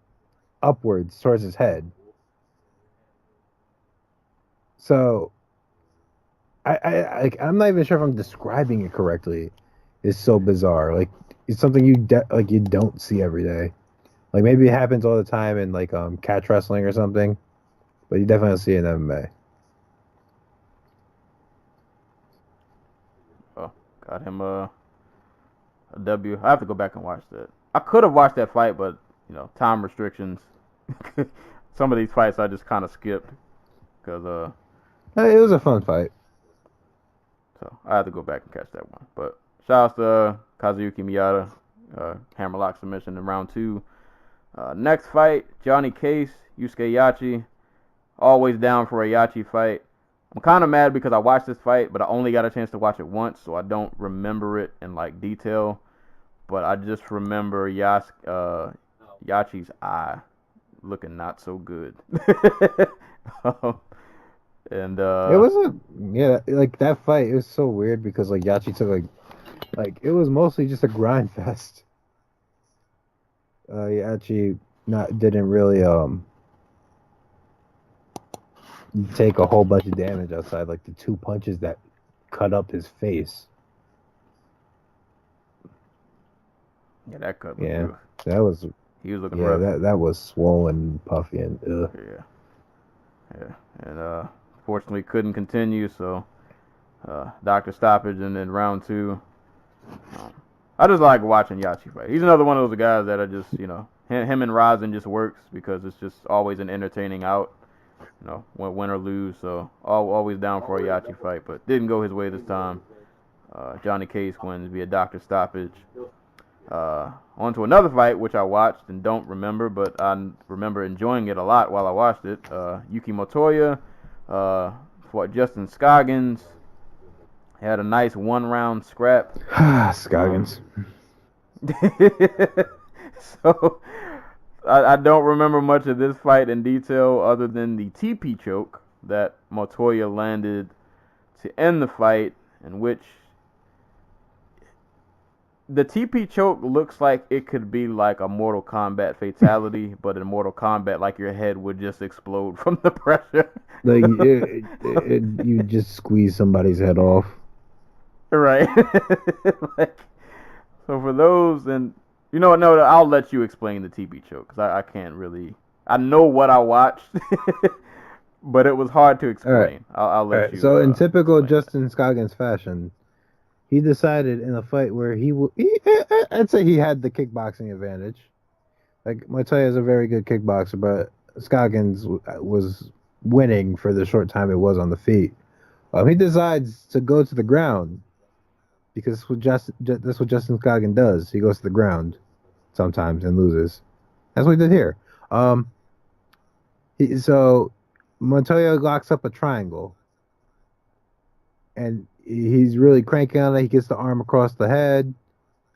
upwards towards his head. So I'm not even sure if I'm describing it correctly. It's so bizarre. Like it's something you don't see every day. Like maybe it happens all the time in like catch wrestling or something, but you definitely don't see it in MMA. Oh, got him a W. I have to go back and watch that. I could have watched that fight, but time restrictions. Some of these fights I just kind of skipped because it was a fun fight. So I had to go back and catch that one. But shout out to Kazuyuki Miyata, hammerlock submission in round 2. Next fight, Johnny Case, Yusuke Yachi. Always down for a Yachi fight. I'm kind of mad because I watched this fight, but I only got a chance to watch it once, so I don't remember it in like detail. But I just remember Yachi's eye looking not so good. And it was like that fight. It was so weird because like Yachi took like Like, it was mostly just a grind fest. He actually didn't really take a whole bunch of damage outside like the 2 punches that cut up his face. Yeah, that cut was Yeah, rough. that was He was looking rough. that was swollen, puffy, and Yeah. And fortunately couldn't continue, so doctor stoppage, and then round 2. I just like watching Yachi fight. He's another one of those guys that are just, him and Rizin just works because it's just always an entertaining out, win or lose. So always down for a Yachi fight, but didn't go his way this time. Johnny Case wins via doctor stoppage. On to another fight, which I watched and don't remember, but I remember enjoying it a lot while I watched it. Yuki Motoya fought Justin Scoggins. Had a nice 1-round scrap. Scoggins. So I don't remember much of this fight in detail other than the TP choke that Motoya landed to end the fight, in which the TP choke looks like it could be like a Mortal Kombat fatality, but in Mortal Kombat, like your head would just explode from the pressure. Like, you just squeeze somebody's head off. Right. Like, so for those, and you know what, no, I'll let you explain the TP choke, because I can't really, I know what I watched, but it was hard to explain. Right. I'll let you. So in typical Justin Scoggins fashion, he decided in a fight where I'd say he had the kickboxing advantage. Like, Motoya is a very good kickboxer, but Scoggins was winning for the short time it was on the feet. He decides to go to the ground because that's what Justin Scoggins does. He goes to the ground sometimes and loses. That's what he did here. So Montoya locks up a triangle, and he's really cranking on it. He gets the arm across the head,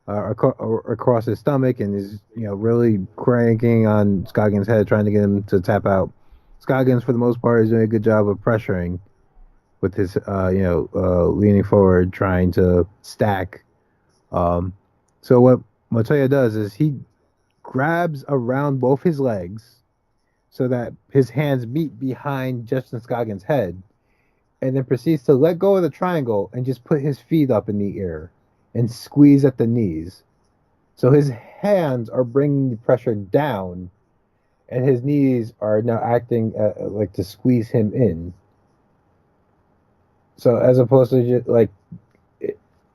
across his stomach, and is really cranking on Scoggins' head, trying to get him to tap out. Scoggins, for the most part, is doing a good job of pressuring with his leaning forward, trying to stack. So what Montoya does is he grabs around both his legs so that his hands meet behind Justin Scoggins' head, and then proceeds to let go of the triangle and just put his feet up in the air and squeeze at the knees. So his hands are bringing the pressure down, and his knees are now acting like to squeeze him in. So as opposed to just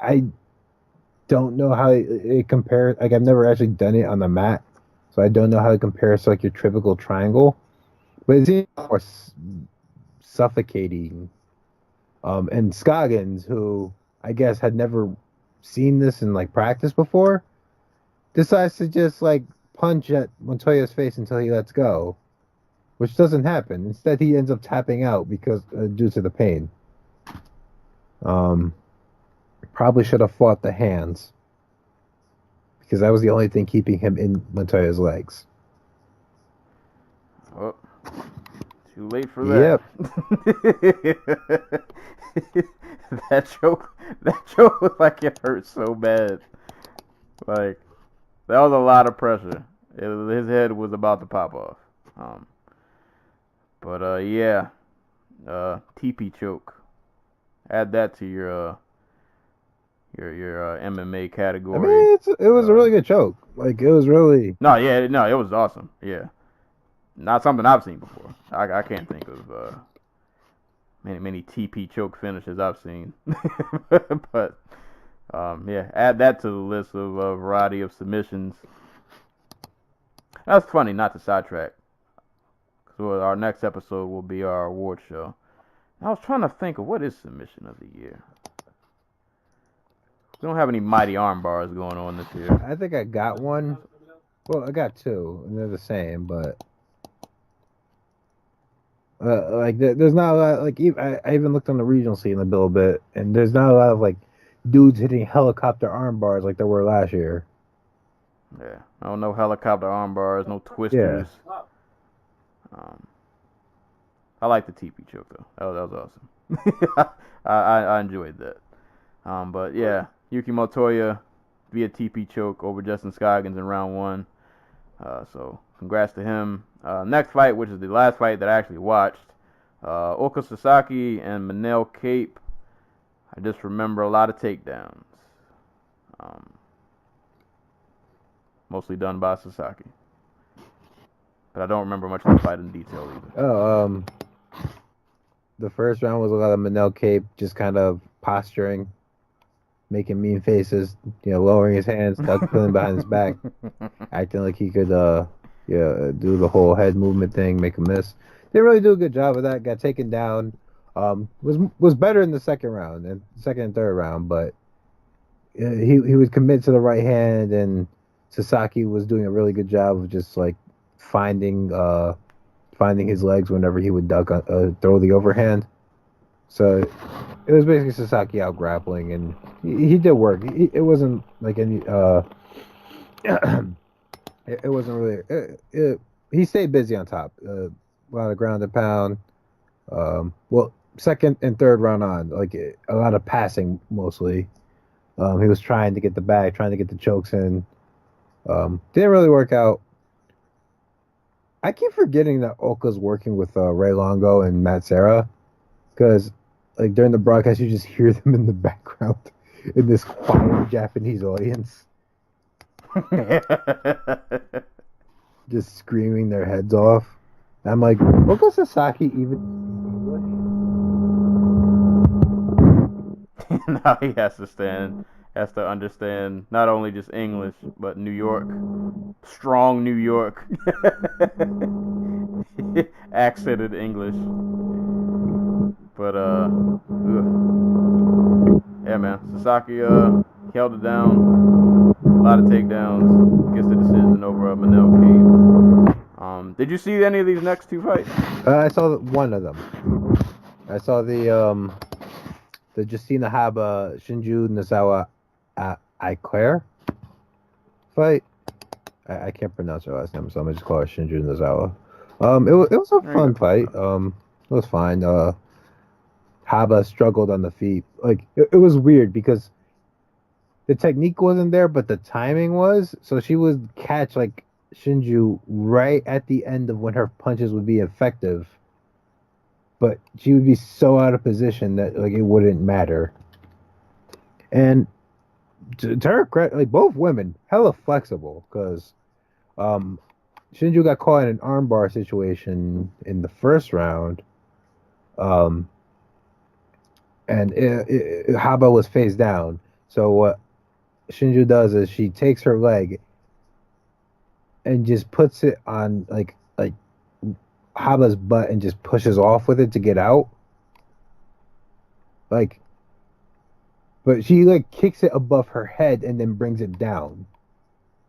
I don't know how it compares. Like, I've never actually done it on the mat, so I don't know how it compares to like your typical triangle. But it seems more suffocating. And Scoggins, who I guess had never seen this in like practice before, decides to just like punch at Montoya's face until he lets go, which doesn't happen. Instead, he ends up tapping out because due to the pain. Probably should have fought the hands, because that was the only thing keeping him in Montoya's legs. Oh, too late for that. Yep. That choke was like it hurt so bad. Like, that was a lot of pressure. His head was about to pop off. Yeah. TP choke. Add that to your MMA category. I mean, it was a really good choke. Like, it was really... No, it was awesome. Yeah. Not something I've seen before. I can't think of many TP choke finishes I've seen. But, add that to the list of a variety of submissions. That's funny, not to sidetrack. So our next episode will be our award show. I was trying to think of what is submission of the year. We don't have any mighty arm bars going on this year. I think I got one. Well, I got two, and they're the same, but there's not a lot. Like, I even looked on the regional scene a little bit, and there's not a lot of like dudes hitting helicopter arm bars like there were last year. Yeah, no helicopter arm bars, no twisters. Yeah. I like the TP choke though. That was awesome. I enjoyed that. But yeah, Yuki Motoya via TP choke over Justin Scoggins in round 1. So congrats to him. Next fight, which is the last fight that I actually watched, Oka Sasaki and Manel Cape. I just remember a lot of takedowns. Mostly done by Sasaki. But I don't remember much of the fight in detail either. The first round was a lot of Manel Cape just kind of posturing, making mean faces, lowering his hands, pulling behind his back, acting like he could do the whole head movement thing, make a miss. Didn't really do a good job of that. Got taken down. Was better in the second round and second and third round, but he would commit to the right hand, and Sasaki was doing a really good job of just like finding his legs whenever he would throw the overhand. So it was basically Sasaki out grappling, and he did work. It wasn't like any. It wasn't really. He stayed busy on top. A lot of ground and pound. Second and third round on, like a lot of passing mostly. He was trying to get the bag, trying to get the chokes in. Didn't really work out. I keep forgetting that Oka's working with Ray Longo and Matt Serra, because like during the broadcast you just hear them in the background in this quiet Japanese audience, just screaming their heads off. I'm like, Oka Sasaki even Now he has to understand not only just English, but New York. Strong New York. Accented English. But, yeah, man. Sasaki held it down. A lot of takedowns. Gets the decision over Manel Cape. Did you see any of these next two fights? I saw one of them. I saw the Justina Haba Shinju Nozawa Iclair fight. I can't pronounce her last name, so I'm gonna just call her Shinju Nozawa. It was a fun fight. It was fine. Haba struggled on the feet. Like it was weird because the technique wasn't there, but the timing was. So she would catch like Shinju right at the end of when her punches would be effective, but she would be so out of position that like it wouldn't matter. And to her credit, like both women, hella flexible, because Shinju got caught in an armbar situation in the first round, and Haba was face down. So what Shinju does is she takes her leg and just puts it on like Haba's butt and just pushes off with it to get out. Like, but she like kicks it above her head and then brings it down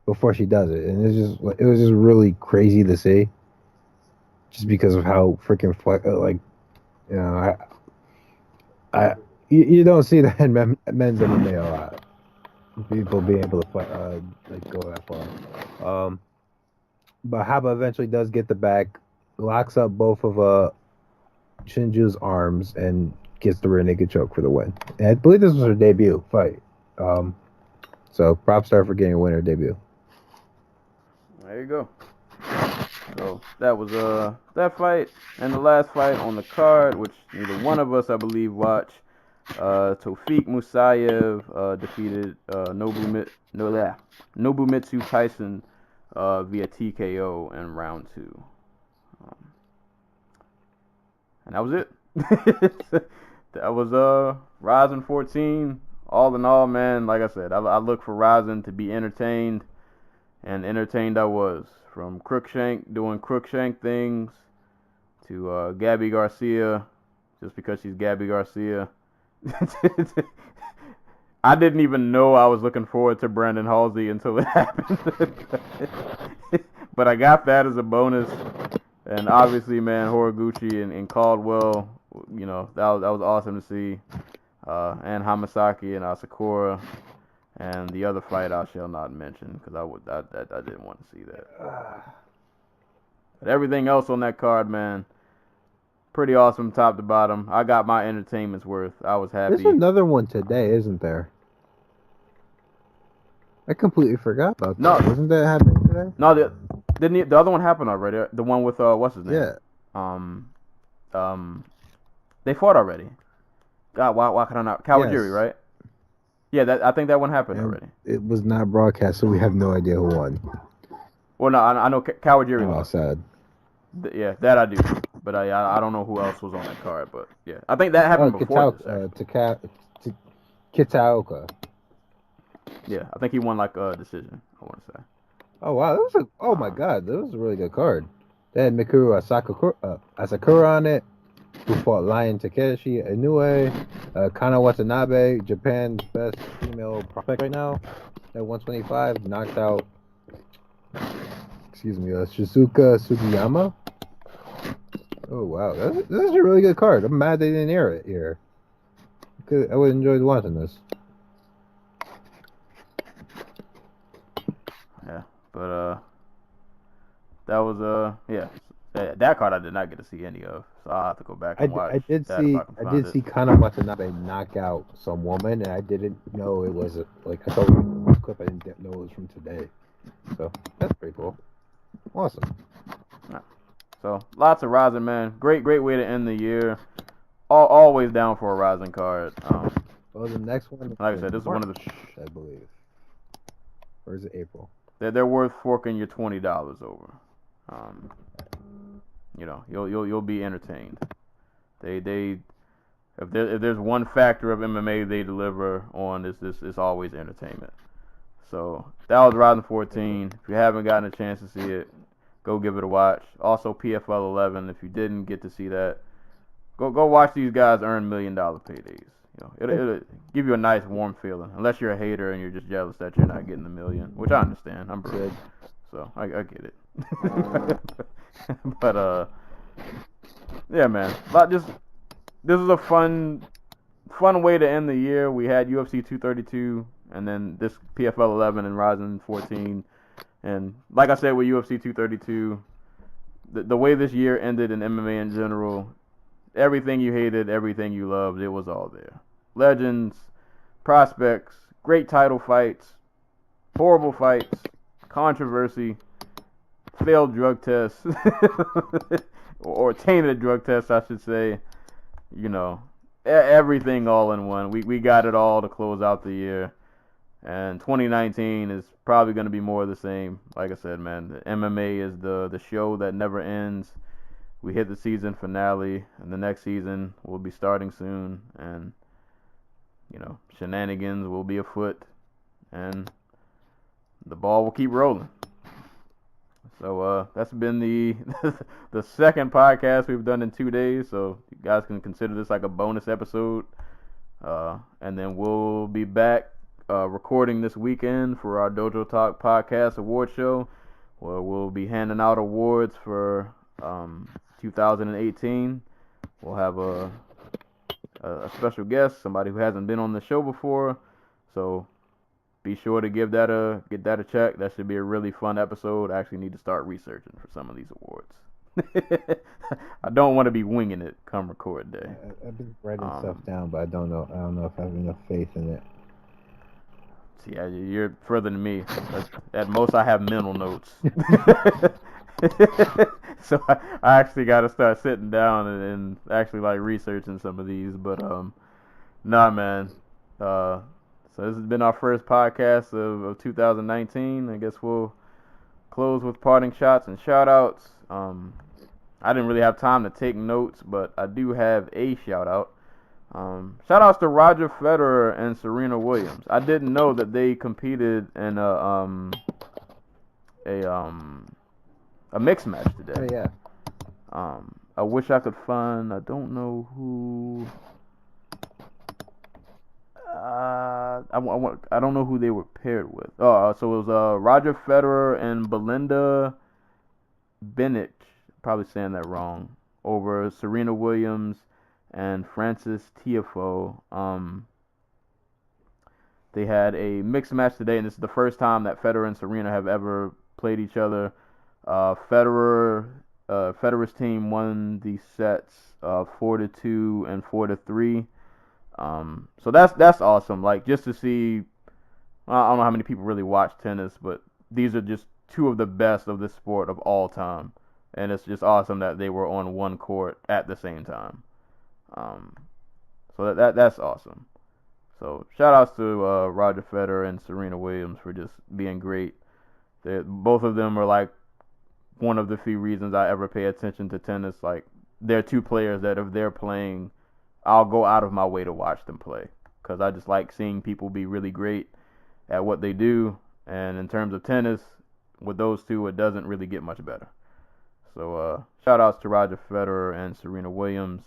before she does it, and it was just really crazy to see, just because of how freaking you don't see that in men's MMA a lot. People being able to fight, go that far. But Haba eventually does get the back, locks up both of Shinju's arms, and gets the rear naked choke for the win. And I believe this was her debut fight. So props to her for getting a winner debut. There you go. So that was that fight, and the last fight on the card, which neither one of us, I believe, watched. Tofik Musayev defeated Nobumitsu Tyson via TKO in round 2. And that was it. That was Rizin 14. All in all, man, like I said, I look for Rizin to be entertained, and entertained I was. From Crookshank doing Crookshank things to Gabby Garcia, just because she's Gabby Garcia. I didn't even know I was looking forward to Brandon Halsey until it happened. But I got that as a bonus. And obviously, man, Horiguchi and Caldwell, that was awesome to see. And Hamasaki and Asakura. And the other fight I shall not mention, because I didn't want to see that. But everything else on that card, man, pretty awesome top to bottom. I got my entertainment's worth. I was happy. There's another one today, isn't there? I completely forgot about that. No. Wasn't that happening today? No, the other one happened already. The one with what's his name? Yeah. They fought already. God, why can I not? Kawajiri, Yes. right? Yeah, I think that one happened And already. it was not broadcast, so we have no idea who won. Well, no, I know Kawajiri Oh, lost. sad. Yeah, that I do. But I don't know who else was on that card. But yeah, I think that happened before this. Kitaoka. Yeah, I think he won like a decision, I want to say. Oh wow, my god, that was a really good card. They had Mikuru Asakura on it, who fought Lion Takeshi Inoue, Kana Watanabe, Japan's best female prospect right now, at 125, knocked out Shizuka Sugiyama. Oh wow, this is a really good card. I'm mad they didn't air it here. I would enjoy watching this. Yeah, but that was that card I did not get to see any of, so I'll have to go back and watch. I did see Kana Watanabe knock out some woman, and I didn't know it was I thought it was a clip. I didn't know it was from today. So that's pretty cool. Awesome. So lots of Rizin, man. Great way to end the year. Always down for a Rizin card. Well, the next one. Like I said, this is one of the. I believe. Or is it April? They're worth forking your $20 over. You'll be entertained. If there's one factor of MMA they deliver on, it's always entertainment. So that was Rizin 14. If you haven't gotten a chance to see it, go give it a watch. Also PFL 11. If you didn't get to see that, go watch these guys earn $1 million paydays. It'll give you a nice warm feeling. Unless you're a hater and you're just jealous that you're not getting the $1 million, which I understand. I'm broke, so I get it. But yeah, man. This is a fun way to end the year. We had UFC 232, and then this PFL 11 and Rizin 14. And like I said with UFC 232, the way this year ended in MMA in general, everything you hated, everything you loved, it was all there. Legends, prospects, great title fights, horrible fights, controversy, failed drug tests, or tainted drug tests, I should say. Everything all in one. We got it all to close out the year. And 2019 is probably going to be more of the same. Like I said, man, the MMA is the show that never ends. We hit the season finale, and the next season will be starting soon. And, shenanigans will be afoot, and the ball will keep rolling. So that's been the the second podcast we've done in 2 days. So you guys can consider this like a bonus episode. And then we'll be back recording this weekend for our Dojo Talk Podcast award show, where we'll be handing out awards for 2018. We'll have a special guest, somebody who hasn't been on the show before. So be sure to get that a check. That should be a really fun episode. I actually need to start researching for some of these awards. I don't want to be winging it come record day. I've been writing stuff down, but I don't know if I have enough faith in it. See, you're further than me. At most, I have mental notes. So I actually got to start sitting down and actually like researching some of these. But nah, man. So this has been our first podcast of 2019. I guess we'll close with parting shots and shout outs. I didn't really have time to take notes, but I do have a shout out. Shout outs to Roger Federer and Serena Williams. I didn't know that they competed in a mixed match today. Oh, yeah. I wish I could find. I don't know who. I don't know who they were paired with. Oh, so it was Roger Federer and Belinda Bencic. Probably saying that wrong. Over Serena Williams and Frances Tiafoe. They had a mixed match today, and this is the first time that Federer and Serena have ever played each other. Federer's team won the sets 4-2 and 4-3. So that's awesome. Like, just to see I don't know how many people really watch tennis, but these are just two of the best of this sport of all time, and it's just awesome that they were on one court at the same time. Um, so that's awesome. So shout outs to Roger Federer and Serena Williams for just being great. Both of them are like one of the few reasons I ever pay attention to tennis. Like they're two players that if they're playing, I'll go out of my way to watch them play because I just like seeing people be really great at what they do. And in terms of tennis, with those two, it doesn't really get much better. So shout outs to Roger Federer and Serena Williams.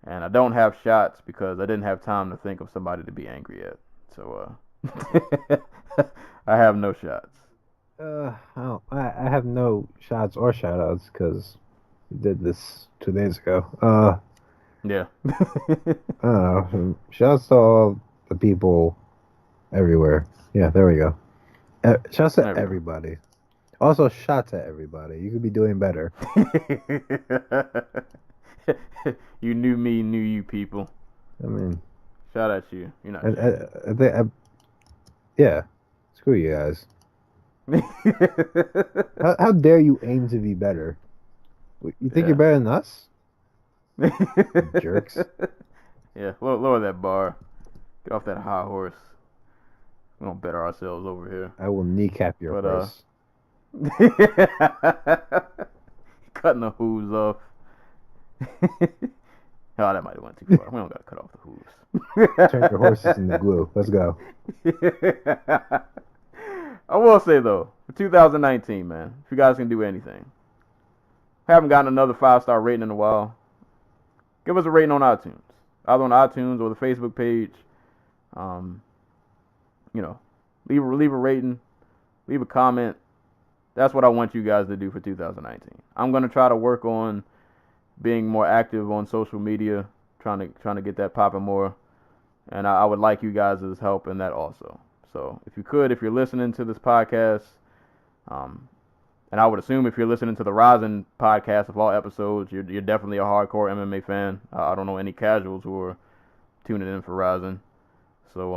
And I don't have shots because I didn't have time to think of somebody to be angry at. So I have no shots. I have no shots or shout outs because we did this 2 days ago. Yeah. I don't know. Shouts to all the people everywhere. Yeah, there we go. Shouts to everybody. Also, shots at everybody. You could be doing better. You knew me, knew you people. I mean, shout out to you. You're not. Yeah. Screw you guys. How dare you aim to be better? You think you're better than us? Jerks. Yeah, lower that bar. Get off that high horse. We don't better ourselves over here. I will kneecap your horse. Cutting the hooves off. Oh, that might have went too far. We don't gotta cut off the hooves. Turn your horses into glue. Let's go. I will say though, for 2019, man, if you guys can do anything, haven't gotten another 5-star rating in a while, give us a rating on iTunes, either on iTunes or the Facebook page. Leave a rating, leave a comment. That's what I want you guys to do for 2019. I'm gonna try to work on being more active on social media, trying to get that popping more, and I would like you guys' help in that also. So if you're listening to this podcast, and I would assume if you're listening to the Rizin podcast of all episodes, you're definitely a hardcore MMA fan. I don't know any casuals who are tuning in for Rizin. So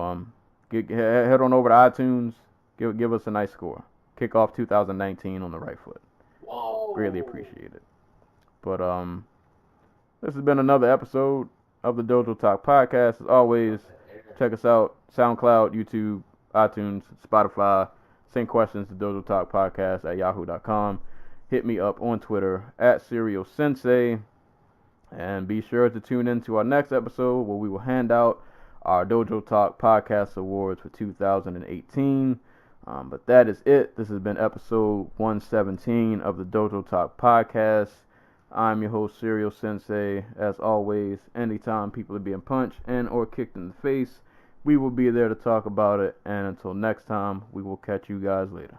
head on over to iTunes, give us a nice score. Kick off 2019 on the right foot. Whoa. Greatly appreciate it. But this has been another episode of the Dojo Talk Podcast. As always, check us out, SoundCloud, YouTube, iTunes, Spotify. Send questions to Dojotalkpodcast at yahoo.com. Hit me up on Twitter at Serial Sensei. And be sure to tune in to our next episode where we will hand out our Dojo Talk Podcast Awards for 2018. But that is it. This has been episode 117 of the Dojo Talk Podcast. I'm your host, Serial Sensei. As always, anytime people are being punched and or kicked in the face, we will be there to talk about it. And until next time, we will catch you guys later.